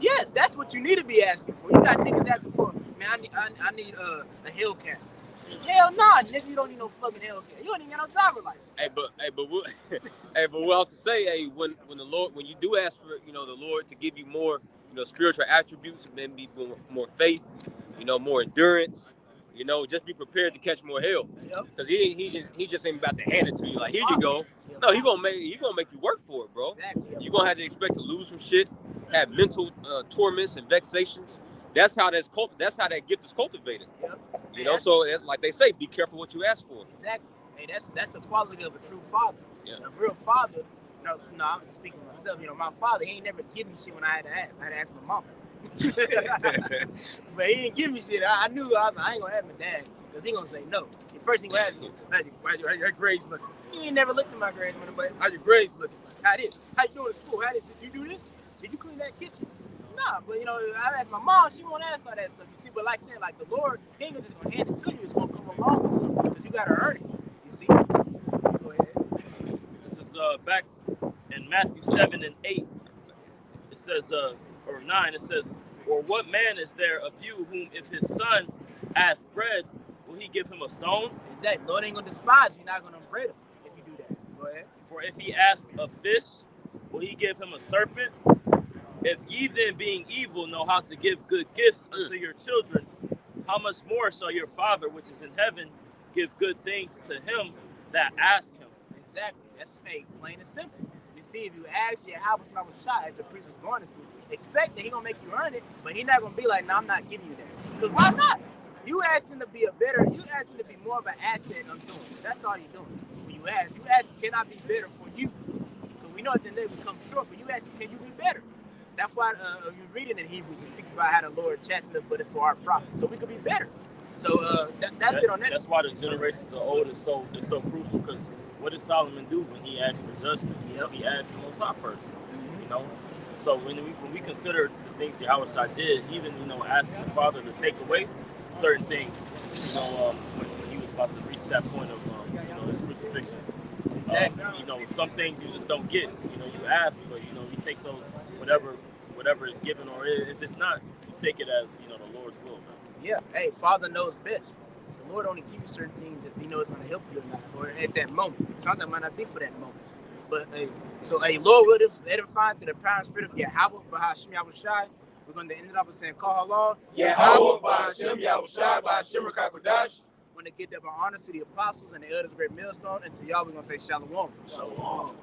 yes, that's what you need to be asking for. You got niggas asking for, man, I need a Hellcat. Hell nah, nigga, you don't need no fucking Hellcat. You don't even got no driver license. But we'll also say, when the Lord, when you do ask for, the Lord to give you more, spiritual attributes, maybe more faith, more endurance, just be prepared to catch more hell. Because he just ain't about to hand it to you like, here you go. No, he gonna make you work for it, bro. Exactly. You're gonna have to expect to lose some shit, have mental torments and vexations. That's how that gift is cultivated. Yep. So like they say, be careful what you ask for. Exactly. Hey, that's the quality of a true father. Yeah. A real father. No, I'm speaking for myself. My father, he ain't never give me shit when I had to ask. I had to ask my mama. But he didn't give me shit. I knew I ain't gonna ask my dad because he gonna say no. The first thing he gonna ask me, how your grades looking? He ain't never looked at my grades, but how your grades looking? How this? How you doing at school? How this? Did you do this? Did you clean that kitchen? Nah, but I asked my mom, she won't ask all that stuff. You see, but like saying, like the Lord, He ain't just gonna hand it to you. It's gonna come along with something because you gotta earn it. You see? Go ahead. This is back in Matthew 7 and 8. It says, or 9. It says, or what man is there of you whom if his son asks bread, will he give him a stone? Exactly. Lord ain't gonna despise you. You're not gonna upbraid him if you do that. Go ahead. For if he asks a fish, will he give him a serpent? If ye then being evil know how to give good gifts unto your children, how much more shall your Father which is in heaven give good things to him that ask him? Exactly. That's plain and simple. You see, if you ask your how much shot as the priest is going into, expect that He gonna make you earn it, but He not gonna be like, no, I'm not giving you that. Because why not? You ask Him to be you ask Him to be more of an asset unto Him. That's all you're doing. When you ask, can I be better for you? Because we know at the end of the day we come short, but you ask, can you be better? That's why you read it in Hebrews, it speaks about how the Lord chastened us, but it's for our profit. So we could be better. So that's it on that. That's why the generations of old is so crucial, because what did Solomon do when he asked for judgment? He asked the Most High first. So when we consider the things Yahweh did, even asking the Father to take away certain things, when he was about to reach that point of his crucifixion. Some things you just don't get. You ask, but you take those whatever is given, or if it's not, you take it as the Lord's will. Man. Yeah. Hey, Father knows best. The Lord only gives you certain things if He knows it's going to help you or not, or at that moment. Something might not be for that moment. But Lord, will this edify through the power and spirit of Yahweh, Bahashim Yahushai. We're going to end it up with saying, Call Allah. Yahweh, Bahashim Yahushai, Bahashim Rakakodash. We're going to get up our honors to the apostles and the elders, great millstone. And to y'all, we're going to say Shalom. Shalom.